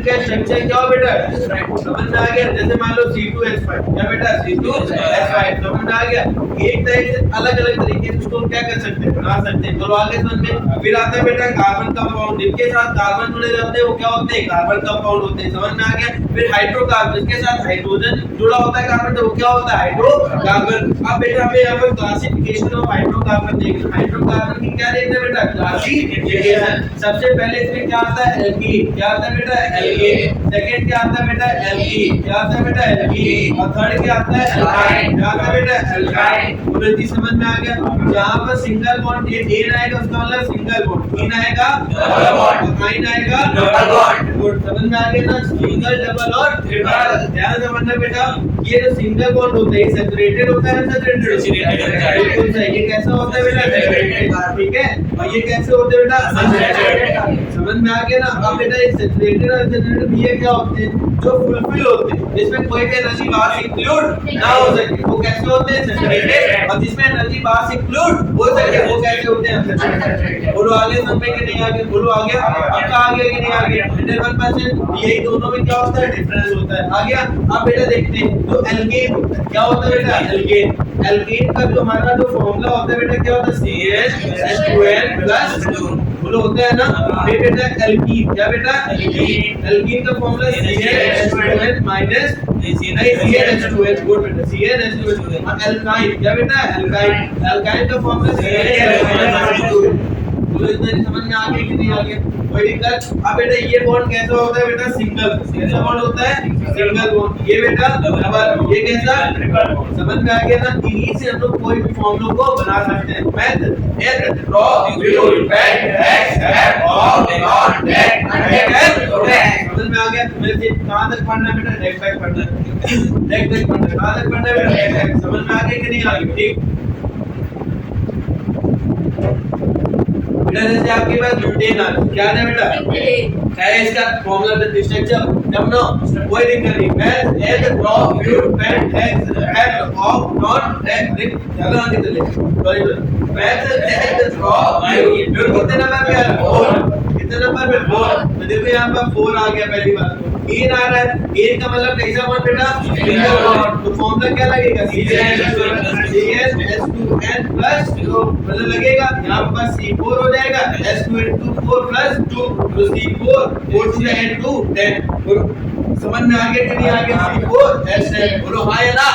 का स्ट्रक्चर क्या हो बेटा समझ में आ गया। जैसे मान लो C2H5 क्या बेटा C2H5 समझ में आ गया। एक तरह से अलग अलग तरीके से उसको क्या कर सकते हैं बना सकते हैं। तो आगे समझ में फिर आता है बेटा कार्बन कंपाउंड जिनके साथ कार्बन जुड़े रहते हैं वो क्या होते हैं कार्बन कंपाउंड होते हैं। समझ में आ गया। फिर हाइड्रोकार्बन जिसके साथ हाइड्रोजन जुड़ा होता है कार्बन तो वो क्या होता है हाइड्रोकार्बन। अब बेटा हमें यहाँ पर क्लासिफिकेशन ऑफ हाइड्रोकार्बन देखना। हाइड्रोकार्बन की क्या देखना बेटा क्लासिफिकेशन। सबसे पहले इसमें क्या आता है एल्कीन क्या आता है बेटा एल्कीन। सेकंड क्या आता है बेटा एल्कीन क्या आता है बेटा एल्कीन। और थर्ड क्या आता है एल्काइन क्या आता है बेटा एल्काइन। पूरी समझ में आ गया। जहां पर सिंगल बॉन्ड एन आएगा उसका मतलब सिंगल बॉन्ड इन आएगा डबल बॉन्ड आइन आएगा डबल बॉन्ड। गुड समझ में आ गया ना सिंगल डबल और ट्रिपल। ध्यान से समझना बेटा ये जो सिंगल बॉन्ड होता है सैचुरेटेड होता है अनसैचुरेटेड बिल्कुल सही। ये कैसा होता है बेटा सैचुरेटेड ठीक है। और ये कैसे होते हैं बेटा अनसैचुरेटेड। समझ में आ गया ना। अब बेटा ये सैचुरेटेड और अनसैचुरेटेड ये क्या होते हैं जो फुलफिल होते हैं जिसमें कोई भी एनर्जी बाहर से इंक्लूड ना हो सके वो कैसे होते हैं सैचुरेटेड। और जिसमें एनर्जी बाहर से इंक्लूड हो सके वो कैसे होते हैं अनसैचुरेटेड। बोलो आगे समझ में कि नहीं आगे बोलो आगे अब का आगे कि नहीं आगे 100% यही दोनों में क्या होता है डिफरेंस होता है। आ गया। अब बेटा देखते हैं तो एल्केन क्या होता है बेटा एल्केन। एल्केन का जो हमारा जो फार्मूला होता है बेटा क्या होता है CH2N+2 बोलो होता है ना। फिर बेटा एल्कीन क्या बेटा एल्कीन का फार्मूला CH2N- CnH2n गुड बेटा CnH2n। और एल्काइन क्या बेटा एल्काइन एल्काइन का फार्मूला CH2N+2 बोलो इतना समझ में आ गया कि नहीं आ गया कोई दिक्कत। अब बेटा ये बॉन्ड कैसा होता है बेटा सिंगल कैसा बॉन्ड होता है सिंगल बॉन्ड। ये बेटा डबल ये कैसा ट्रिपल बॉन्ड। समझ में आ गया ना। इन्हीं से हम लोग कोई भी फॉर्मूला को बना सकते हैं। मेथड एड ड्रॉ यूज पेन एक्स एफ और नॉट डेक समझ में आ गया। मेरे से कहां तक पढ़ना है बेटा डेक बैक पढ़ना है डेक बैक पढ़ना है कहां तक पढ़ना है बेटा डेक बैक। समझ में आ गया कि नहीं आ गया ठीक। बेटा जैसे आपके पास ब्यूटेन आ क्या है बेटा क्या है इसका फॉर्मूला द स्ट्रक्चर जब नो कोई दिक्कत नहीं। मैं एज ड्रॉ ब्यूट पेन एक्स एफ ऑफ नॉट डेक चलो आगे चले सॉरी मैं एज ड्रॉ ब्यूट कितने नंबर पे आ रहा कितने नंबर पे 4 तो देखो यहां पर 4 आ गया पहली बात तो एन आ रहा है। एन का मतलब कैसा बॉन्ड बेटा सिंगल बॉन्ड। तो फॉर्मूला क्या लगेगा CnH2n+2 मतलब लगेगा यहां पर C4 हो जाएगा S2N24+2 तो C4 4 to the N2 10 समझ में आ गया कि नहीं आ गया। C4 S10 बोलो हां या ना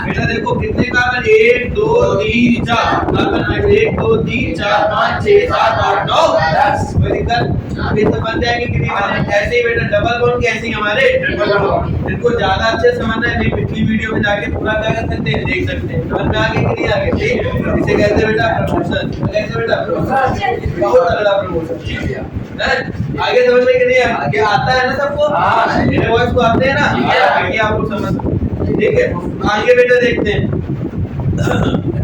बेटा देखो कितने कार्बन 1 2 3 4 कार्बन 1 2 3 4 5 6 7 8 9 10 कोई दिक्कत अभी तो बन जाएंगे कि नहीं बनेंगे। ऐसे ही बेटा डबल बॉन्ड कैसे हमारे ट्रिपल बॉन्ड इनको ज्यादा अच्छे समझना है पिछली वीडियो में जाके पूरा क्या कर सकते हैं देख सकते हैं। समझ में आ गया कि नहीं आ गया ठीक। इसे कहते हैं बेटा प्रमोशन कैसे बेटा प्रमोशन बहुत तगड़ा प्रमोशन आगे समझ में कि नहीं आगे आता है ना सबको मेरे वॉइस को आते हैं ना आगे आप लोग समझ ठीक है। आगे बेटा देखते हैं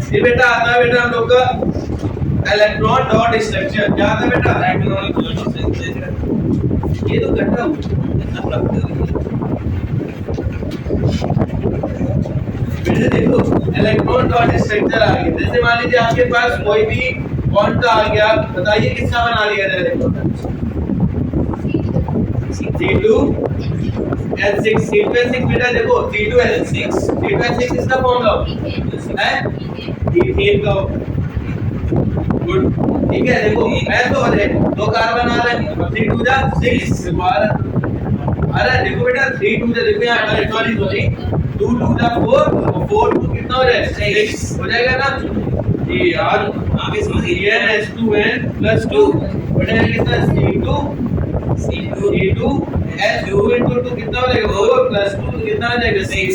फिर बेटा आता है बेटा हम लोग का इलेक्ट्रॉन डॉट स्ट्रक्चर क्या आता है बेटा ये तो घटना बेटा देखो इलेक्ट्रॉन डॉट स्ट्रक्चर आ गया। जैसे मान लीजिए आपके पास कोई भी बॉन्ड का आ गया बताइए किसका बना लिया जाए C2H6 C2H6 बेटा देखो C2H6 इसका फॉर्मूला है ईथेन का गुड ठीक है। देखो मैं तो है दो कार्बन आ रहे हैं 3 2 जा 6 दोबारा अरे देखो बेटा 3 2 जा देखो यहां सॉरी 2 2 जा 4 और 4 2 कितना हो जाए 6 हो जाएगा ना जी यार आगे समझिए CnH2n+2 बटा कितना C2 S2 into 2 कितना हो जाएगा 4 + 2 कितना हो जाएगा 6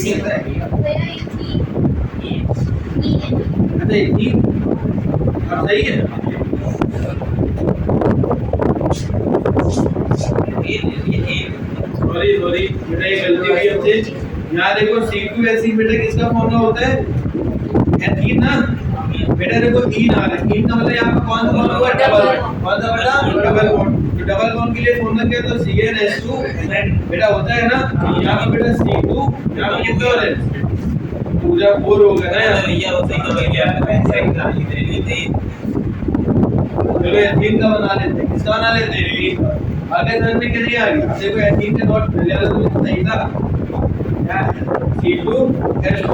अच्छा इथीन अब सही है। सॉरी बेटा ये गलती हुई हमसे। यहाँ देखो C2H6 बेटा किसका फॉर्मूला होता है? एथीन ना बेटा देखो ईन आ रहा है। ईन का मतलब यहाँ पे कौन सा बॉन्ड हुआ? डबल। कौन सा बेटा? Double bond. तो डबल बॉन्ड के लिए फॉर्मूला क्या है? तो CnH2 बेटा होता है ना। यहाँ पे बेटा C2 यहाँ पे कितना हो रहा है? पूरा 4 हो गया ना भैया। वो सही तो भैया चलो एथीन का बना लेते हैं। किसका बना लेते हैं? आगे समझ में क्या नहीं आ रही? देखो एथीन के नोट सही था C2H2।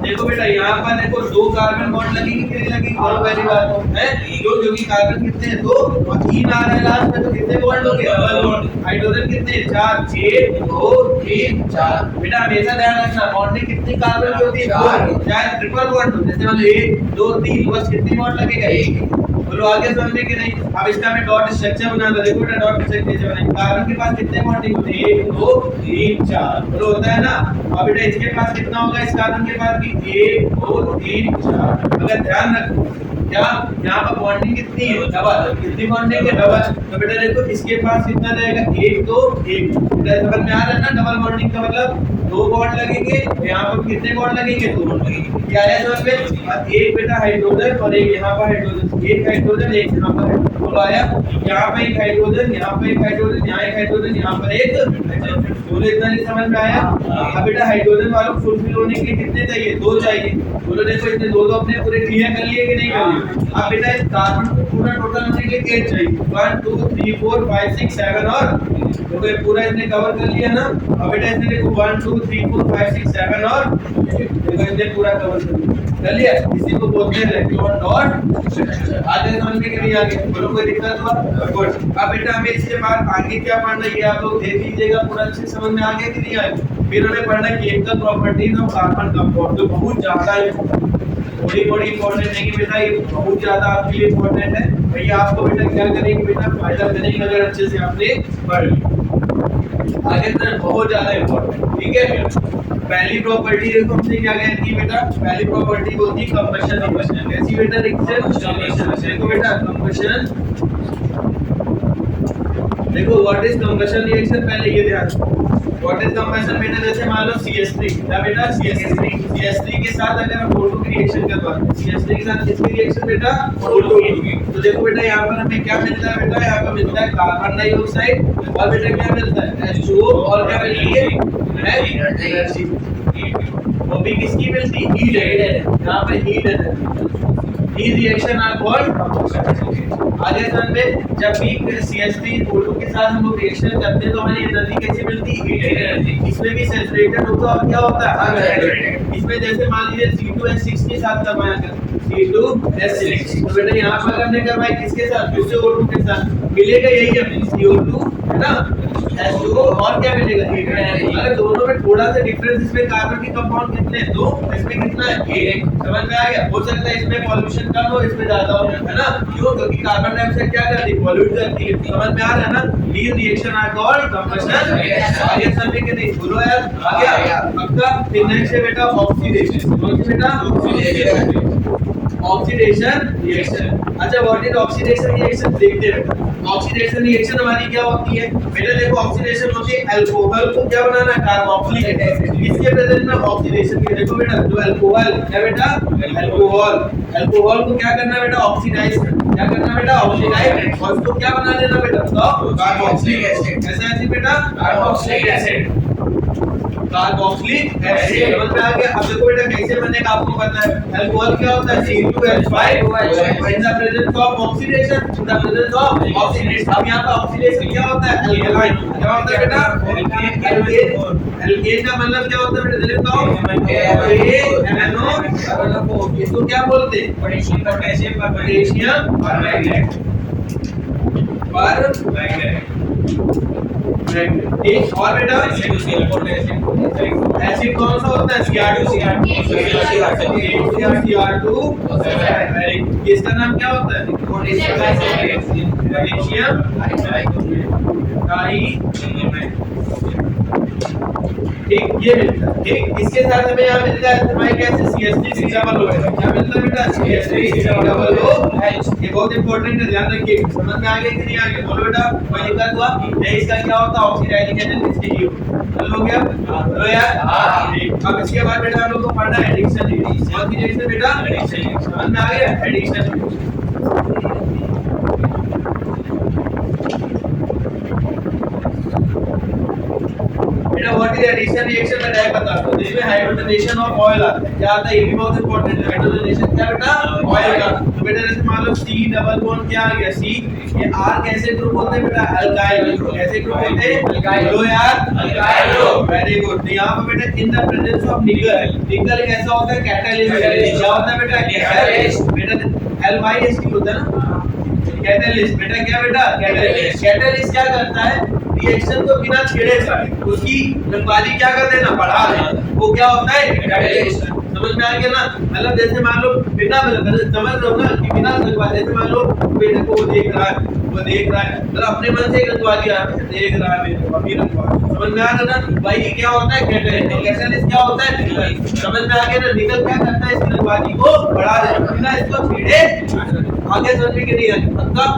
देखो बेटा यहाँ पर देखो 2 कार्बन बॉन्ड लगेगी कि नहीं लगेगी? बोलो पहली बात है क्योंकि कार्बन कितने हैं? 2 और 3 आ रहा है लास्ट में, तो कितने बॉन्ड हो गए? Double bond. हाइड्रोजन कितने? 4 1 2 3 4। बेटा हमेशा ध्यान रखना बॉन्डिंग कितनी कार्बन की होती है? 4 चाहे ट्रिपल बॉन्ड हो, जैसे मतलब 1 2 3 बस कितनी बॉन्ड लगेगा? 1। बोलो आगे समझने के नहीं। अब इसका मैं डॉट स्ट्रक्चर बनाना। देखो बेटा डॉट स्ट्रक्चर कैसे बनेगा? कार्बन के पास कितने बॉन्डिंग होते हैं? 1 2 3 4। बोलो होता है ना। अब बेटा इसके पास कितना होगा? इस कार्बन के पास भी 1 2 3 4। अगर ध्यान रखो क्या यहाँ पर बॉन्डिंग कितनी है? डबल। कितनी बॉन्डिंग है? डबल। तो बेटा देखो इसके पास कितना रहेगा? 1 2 1। बेटा समझ में आ रहा है ना? डबल बॉन्डिंग का मतलब 2 बॉन्ड लगेंगे। यहाँ पर कितने बॉन्ड लगेंगे? 2 बॉन्ड लगेंगे। क्या है समझ में? एक बेटा हाइड्रोजन और एक यहाँ पर हाइड्रोजन। एक हाइड्रोजन एक यहाँ पर बोलो आया। यहाँ पे एक हाइड्रोजन, यहाँ पे एक हाइड्रोजन, यहाँ एक हाइड्रोजन, यहाँ पर एक हाइड्रोजन। बोलो इतना नहीं समझ में आया? अब बेटा हाइड्रोजन वालों को फुलफिल होने के लिए कितने चाहिए? 2 चाहिए। बोलो देखो इतने 2 तो अपने पूरे क्लियर कर लिए कि नहीं कर लिए? अब बेटा इस कार्बन को पूरा टोटल होने के लिए 8 चाहिए। 1 2 3 4 5 6 7 और देखो ये पूरा इसने कवर कर लिया ना। अब बेटा इसने देखो 1 2 3 4 5 6 7 और देखो इसने पूरा कवर कर लिया। इसी को बोलते हैं इलेक्ट्रॉन डॉट स्ट्रक्चर। आगे समझ में कि नहीं आगे? बोलो कोई दिक्कत हुआ? गुड। अब बेटा हमें इसके बाद आगे क्या पढ़ना है ये आप लोग देख लीजिएगा। पूरा अच्छे समझ में आ गया कि नहीं आया? फिर हमें पढ़ना है chemical properties of carbon compound, जो बहुत ज्यादा थोड़ी बड़ी इंपॉर्टेंट है कि बेटा ये बहुत ज्यादा आपके लिए इंपॉर्टेंट है। भैया आपको बेटा क्या करेंगे? बेटा फायदा करेंगे अगर अच्छे से आपने पढ़ लिया। आगे तो बहुत ज्यादा इंपॉर्टेंट। ठीक है पहली प्रॉपर्टी देखो हमसे क्या कहती है बेटा? पहली प्रॉपर्टी होती है कंबशन। कंबशन कैसी बेटा? रिएक्शन। देखो बेटा कंबशन देखो व्हाट इज कंबशन रिएक्शन? पहले ये ध्यान व्हाट इज कंबशन बेटा? जैसे मान लो CH3 क्या बेटा? CH3 के साथ अगर हम O2 की रिएक्शन करवाते हैं, CH3 के साथ किसकी रिएक्शन बेटा? O2 की। तो देखो बेटा यहाँ पर हमें क्या मिलता है बेटा? यहाँ पर मिलता है कार्बन डाइऑक्साइड और बेटा क्या मिलता है? H2O और क्या मिलती है? एनर्जी। वो भी किसकी मिलती है? हीट है। यहाँ पे हीट है। These reaction are called combustion। आगे सन में जब भी CH3 O2 के साथ हम लोग रिएक्शन करते हैं तो हमें एनर्जी कैसे मिलती है? Heat energy. इसमें भी सैचुरेटेड होता है और क्या होता है? अनसैचुरेटेड। इसमें जैसे मान लीजिए C2H6 के साथ करवाया C2H6 तो बेटा यहाँ पर हमने करवाई किसके साथ? दूसरे O2 के साथ। मिलेगा यही हमें CO2 है ना H2O और क्या मिलेगा? Heat energy. अगर दोनों में थोड़ा सा डिफरेंस इसमें कार्बन के कंपाउंड कितने हैं? 2 इसमें कितना है? 1। समझ में आ गया? हो सकता है इसमें पॉल्यूशन कम हो इसमें ज्यादा हो है ना? क्यों? क्योंकि कार्बन डाइऑक्साइड क्या करती है? पॉल्यूट करती है। समझ में आ रहा है ना? These reaction are called combustion reaction। आगे समझे कि नहीं? बोलो यार आ गया पक्का। फिर नेक्स्ट है बेटा ऑक्सीडेशन। कौन सी बेटा? Oxidation reaction. अच्छा व्हाट इज ऑक्सीडेशन रिएक्शन? देखते हैं ऑक्सीडेशन रिएक्शन हमारी क्या होती है बेटा? देखो ऑक्सीडेशन होती है अल्कोहल को क्या बनाना? Carboxylic acid. इसके प्रेजेंस में ऑक्सीडेशन की देखो बेटा जो अल्कोहल क्या बेटा? अल्कोहल को क्या करना बेटा? ऑक्सीडाइज। क्या करना बेटा? ऑक्सीडाइज। और उसको क्या बना लेना बेटा? Carboxylic acid. कैसा एसिड बेटा? Carboxylic acid. कार्बोक्सिलिक एसिड समझ में आ गया? अब देखो बेटा कैसे बनेगा आपको पता है। अल्कोहल क्या होता है? C2H5 in the presence of oxidation, in the presence of oxidation। अब यहाँ पर ऑक्सीडेशन क्या होता है? एल्कालाइन। क्या होता है बेटा? एल्केन का मतलब क्या होता है बेटा? जल्दी बताओ। इसको क्या बोलते हैं? Potassium permanganate. एक और बेटा एसिड कौन सा होता है? Cr2। इसका नाम क्या होता है? Potassium dichromate. ठीक, ये मिलता है। ठीक, इसके साथ हमें यहाँ मिलता है हमारे कैसे CH3 डबल ओ है। क्या मिलता है बेटा? CH3 double O H। ये बहुत इंपॉर्टेंट है, ध्यान रखिए। समझ में आ गया कि नहीं आ गया? बोलो बेटा, कोई दिक्कत हुआ? ये इसका क्या होता है? ऑक्सीडाइजिंग एजेंट इसके ही होता है। हो गया? बोलो यार। हां, ठीक। अब इसके बाद बेटा हम लोग को पढ़ना है एडिक्शन रिएक्शन। कौन सी रिएक्शन बेटा? एडिक्शन। समझ में आ गया? Addition. What is addition reaction में डायरेक्ट बता दो। इसमें हाइड्रोजनेशन ऑफ ऑयल आता है। क्या आता है? ये भी बहुत इंपॉर्टेंट है। हाइड्रोजनेशन क्या बेटा? ऑयल का। तो बेटा जैसे मान लो C डबल बॉन्ड क्या आ गया? C। ये R कैसे ग्रुप होते हैं बेटा? अल्काइल। कैसे ग्रुप होते हैं? अल्काइल। लो यार, अल्काइल। Very good. तो यहां पे बेटा इन द प्रेजेंस ऑफ निकल, निकल कैसा होता है? कैटलिस्ट। क्या होता है बेटा? कैटलिस्ट। बेटा LYST होता है ना? कैटलिस्ट। बेटा क्या बेटा? कैटलिस्ट। कैटलिस्ट क्या करता है? रिएक्शन को बिना छेड़े छाड़े उसकी रंगबाजी क्या कर देना? बढ़ा देना। वो क्या होता है? कैटलिस्ट। समझ में आ गया ना? मतलब जैसे मान लो बिना समझ रहे हो ना कि बिना रंगबाजी, जैसे मान लो बेटे को वो देख रहा है, वो देख रहा है, मतलब अपने मन से रंगबाजी आ रही है, देख रहा है मेरे को अभी रंगबाजी। समझ में आ गया ना? भाई ये क्या होता है? कैटलिस्ट। कैटलिस्ट क्या होता है? निकल। समझ में आ गया ना? निकल क्या करता है? इसकी रंगबाजी को बढ़ा देना, बिना इसको छेड़े। आगे समझने के लिए मतलब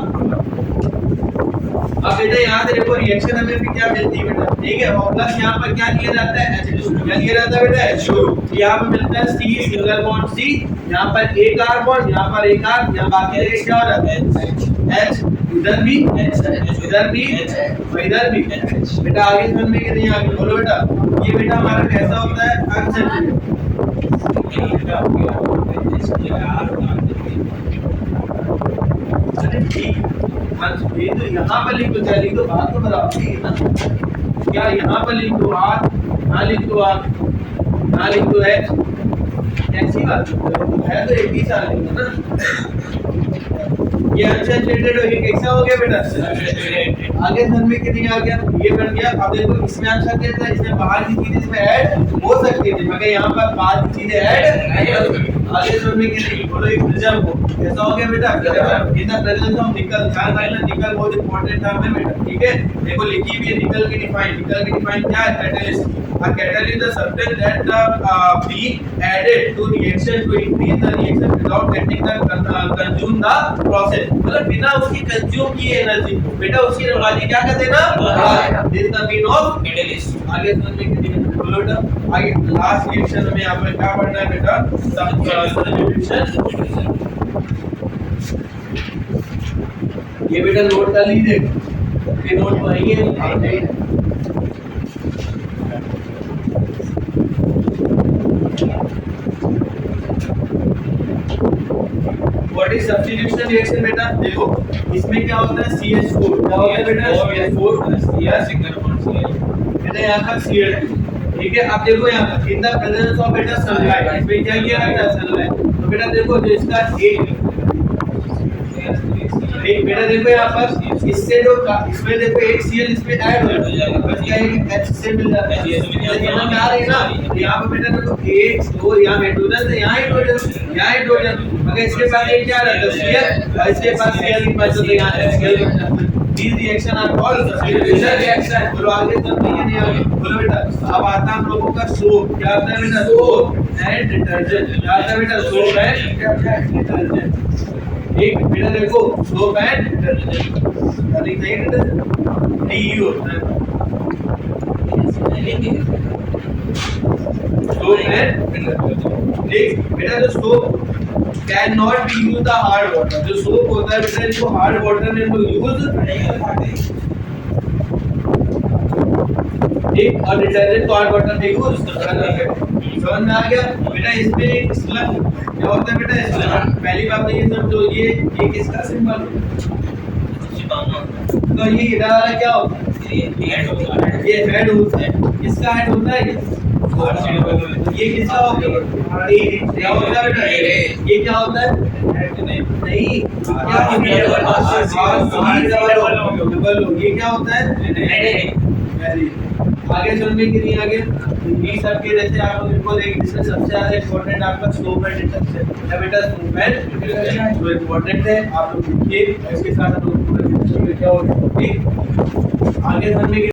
अब बेटा यहाँ से देखो रिएक्शन हमें भी क्या मिलती है बेटा? ठीक है, और प्लस यहाँ पर क्या लिया जाता है? H2। क्या लिया जाता है बेटा? H2। यहाँ पर मिलता है C सिंगल बॉन्ड C, यहाँ पर एक कार्बन, यहाँ पर एक कार्बन, यहाँ बाकी रह क्या हो जाता है? H। इधर भी इधर भी इधर भी। बेटा आगे समझने के लिए आगे बोलो बेटा। ये बेटा हमारा कैसा होता है? अनसैचुरेटेड। ठीक, ये तो यहाँ पर लिख दो, चाहे लिख दो, बात तो बराबर ही है ना। क्या यहाँ पर लिख दो R, यहाँ लिख दो R, यहाँ लिख दो H। ऐसी बात है तो एक ही साल लिखो ना। ये अनसैचुरेटेड हो, ये कैसा हो गया बेटा? आगे समझने के लिए आ गया, ये बन गया। अब देखो इसमें अनसैचुरेटेड है, इसमें बाहर की चीजें इसमें ऐड हो सकती है, मगर यहाँ पर बाहर की चीजें ऐड नहीं होती। आगे समझने के लिए बोलो एक प्रिजर्व को कैसा हो गया बेटा? इन द प्रेजेंस ऑफ निकल। ध्यान रखना निकल बहुत इंपॉर्टेंट टर्म है बेटा। ठीक है, देखो लिखी भी है निकल की डिफाइन। निकल की डिफाइन क्या है? Catalyst. A catalyst is a substance that being added to reaction to increase the reaction without getting the consume the process। मतलब बिना उसकी कंज्यूम किए एनर्जी बेटा उसकी रंगबाजी क्या कर देना? This is the meaning of catalyst। आगे समझने के लिए बोलो बेटा। आगे लास्ट रिएक्शन में यहाँ पर क्या पढ़ना है बेटा? सब्स्टिट्यूशन। ये बेटा नोट कर लीजिए, ये नोट पढ़िए। What is substitution reaction बेटा? देखो इसमें क्या होता है? CH4 क्या होता है बेटा? CH4 बेटा यहाँ पर Cl2। ठीक है, अब देखो यहाँ पर इन द प्रेजेंस ऑफ बेटा सनलाइट, इसमें क्या किया जाता है? सनलाइट। तो बेटा देखो जो इसका एक बेटा देखो यहाँ पर इससे जो इसमें देखो एक Cl इसमें ऐड हो जाएगा, बस क्या एक H से मिल जाता है। यहाँ क्या है ना, यहाँ पर बेटा देखो एक दो यहाँ हाइड्रोजन है, यहाँ हाइड्रोजन, मगर इसके पास एक क्या रहता है? Cl, और इसके पास Cl की वजह से यहाँ Cl। These reaction are called substitution reaction। बोलो आगे चलते हैं नहीं आगे? बोलो बेटा अब आता है हम लोगों का सोप। क्या आता है बेटा? Soap and detergent. क्या आता है बेटा? Soap and detergent. एक बेटा देखो सोप एंड डिटर्जेंट, नहीं सही डिटर्जेंट नहीं होता है। Soap and detergent. देख बेटा जो soap can not be use the hard water, जो सोप होता है बेटा इसको हार्ड वाटर में हम लोग यूज नहीं करते। ठीक, और डिटर्जेंट को हार्ड वाटर में यूज करते हैं। समझ में आ गया बेटा? इसमें एक स्लग क्या होता है बेटा? स्लग। पहली बात तो ये समझो, ये किसका सिंबल है? तो ये इधर वाला क्या होता है? ये हेड होता है। किसका हेड होता है? ये किसका होता है? क्या होता है बेटा? ये क्या होता है? नहीं, ये क्या होता है? आगे चलने के लिए आगे ये सब के जैसे आप लोग इनको देख, जिसमें सबसे ज्यादा इंपॉर्टेंट आपका स्लोप एंड डिटेक्शन है बेटा। स्लोप एंड डिटेक्शन जो इंपॉर्टेंट है आप लोग देखिए, इसके साथ आप लोग क्या होगा। ठीक, आगे चलने के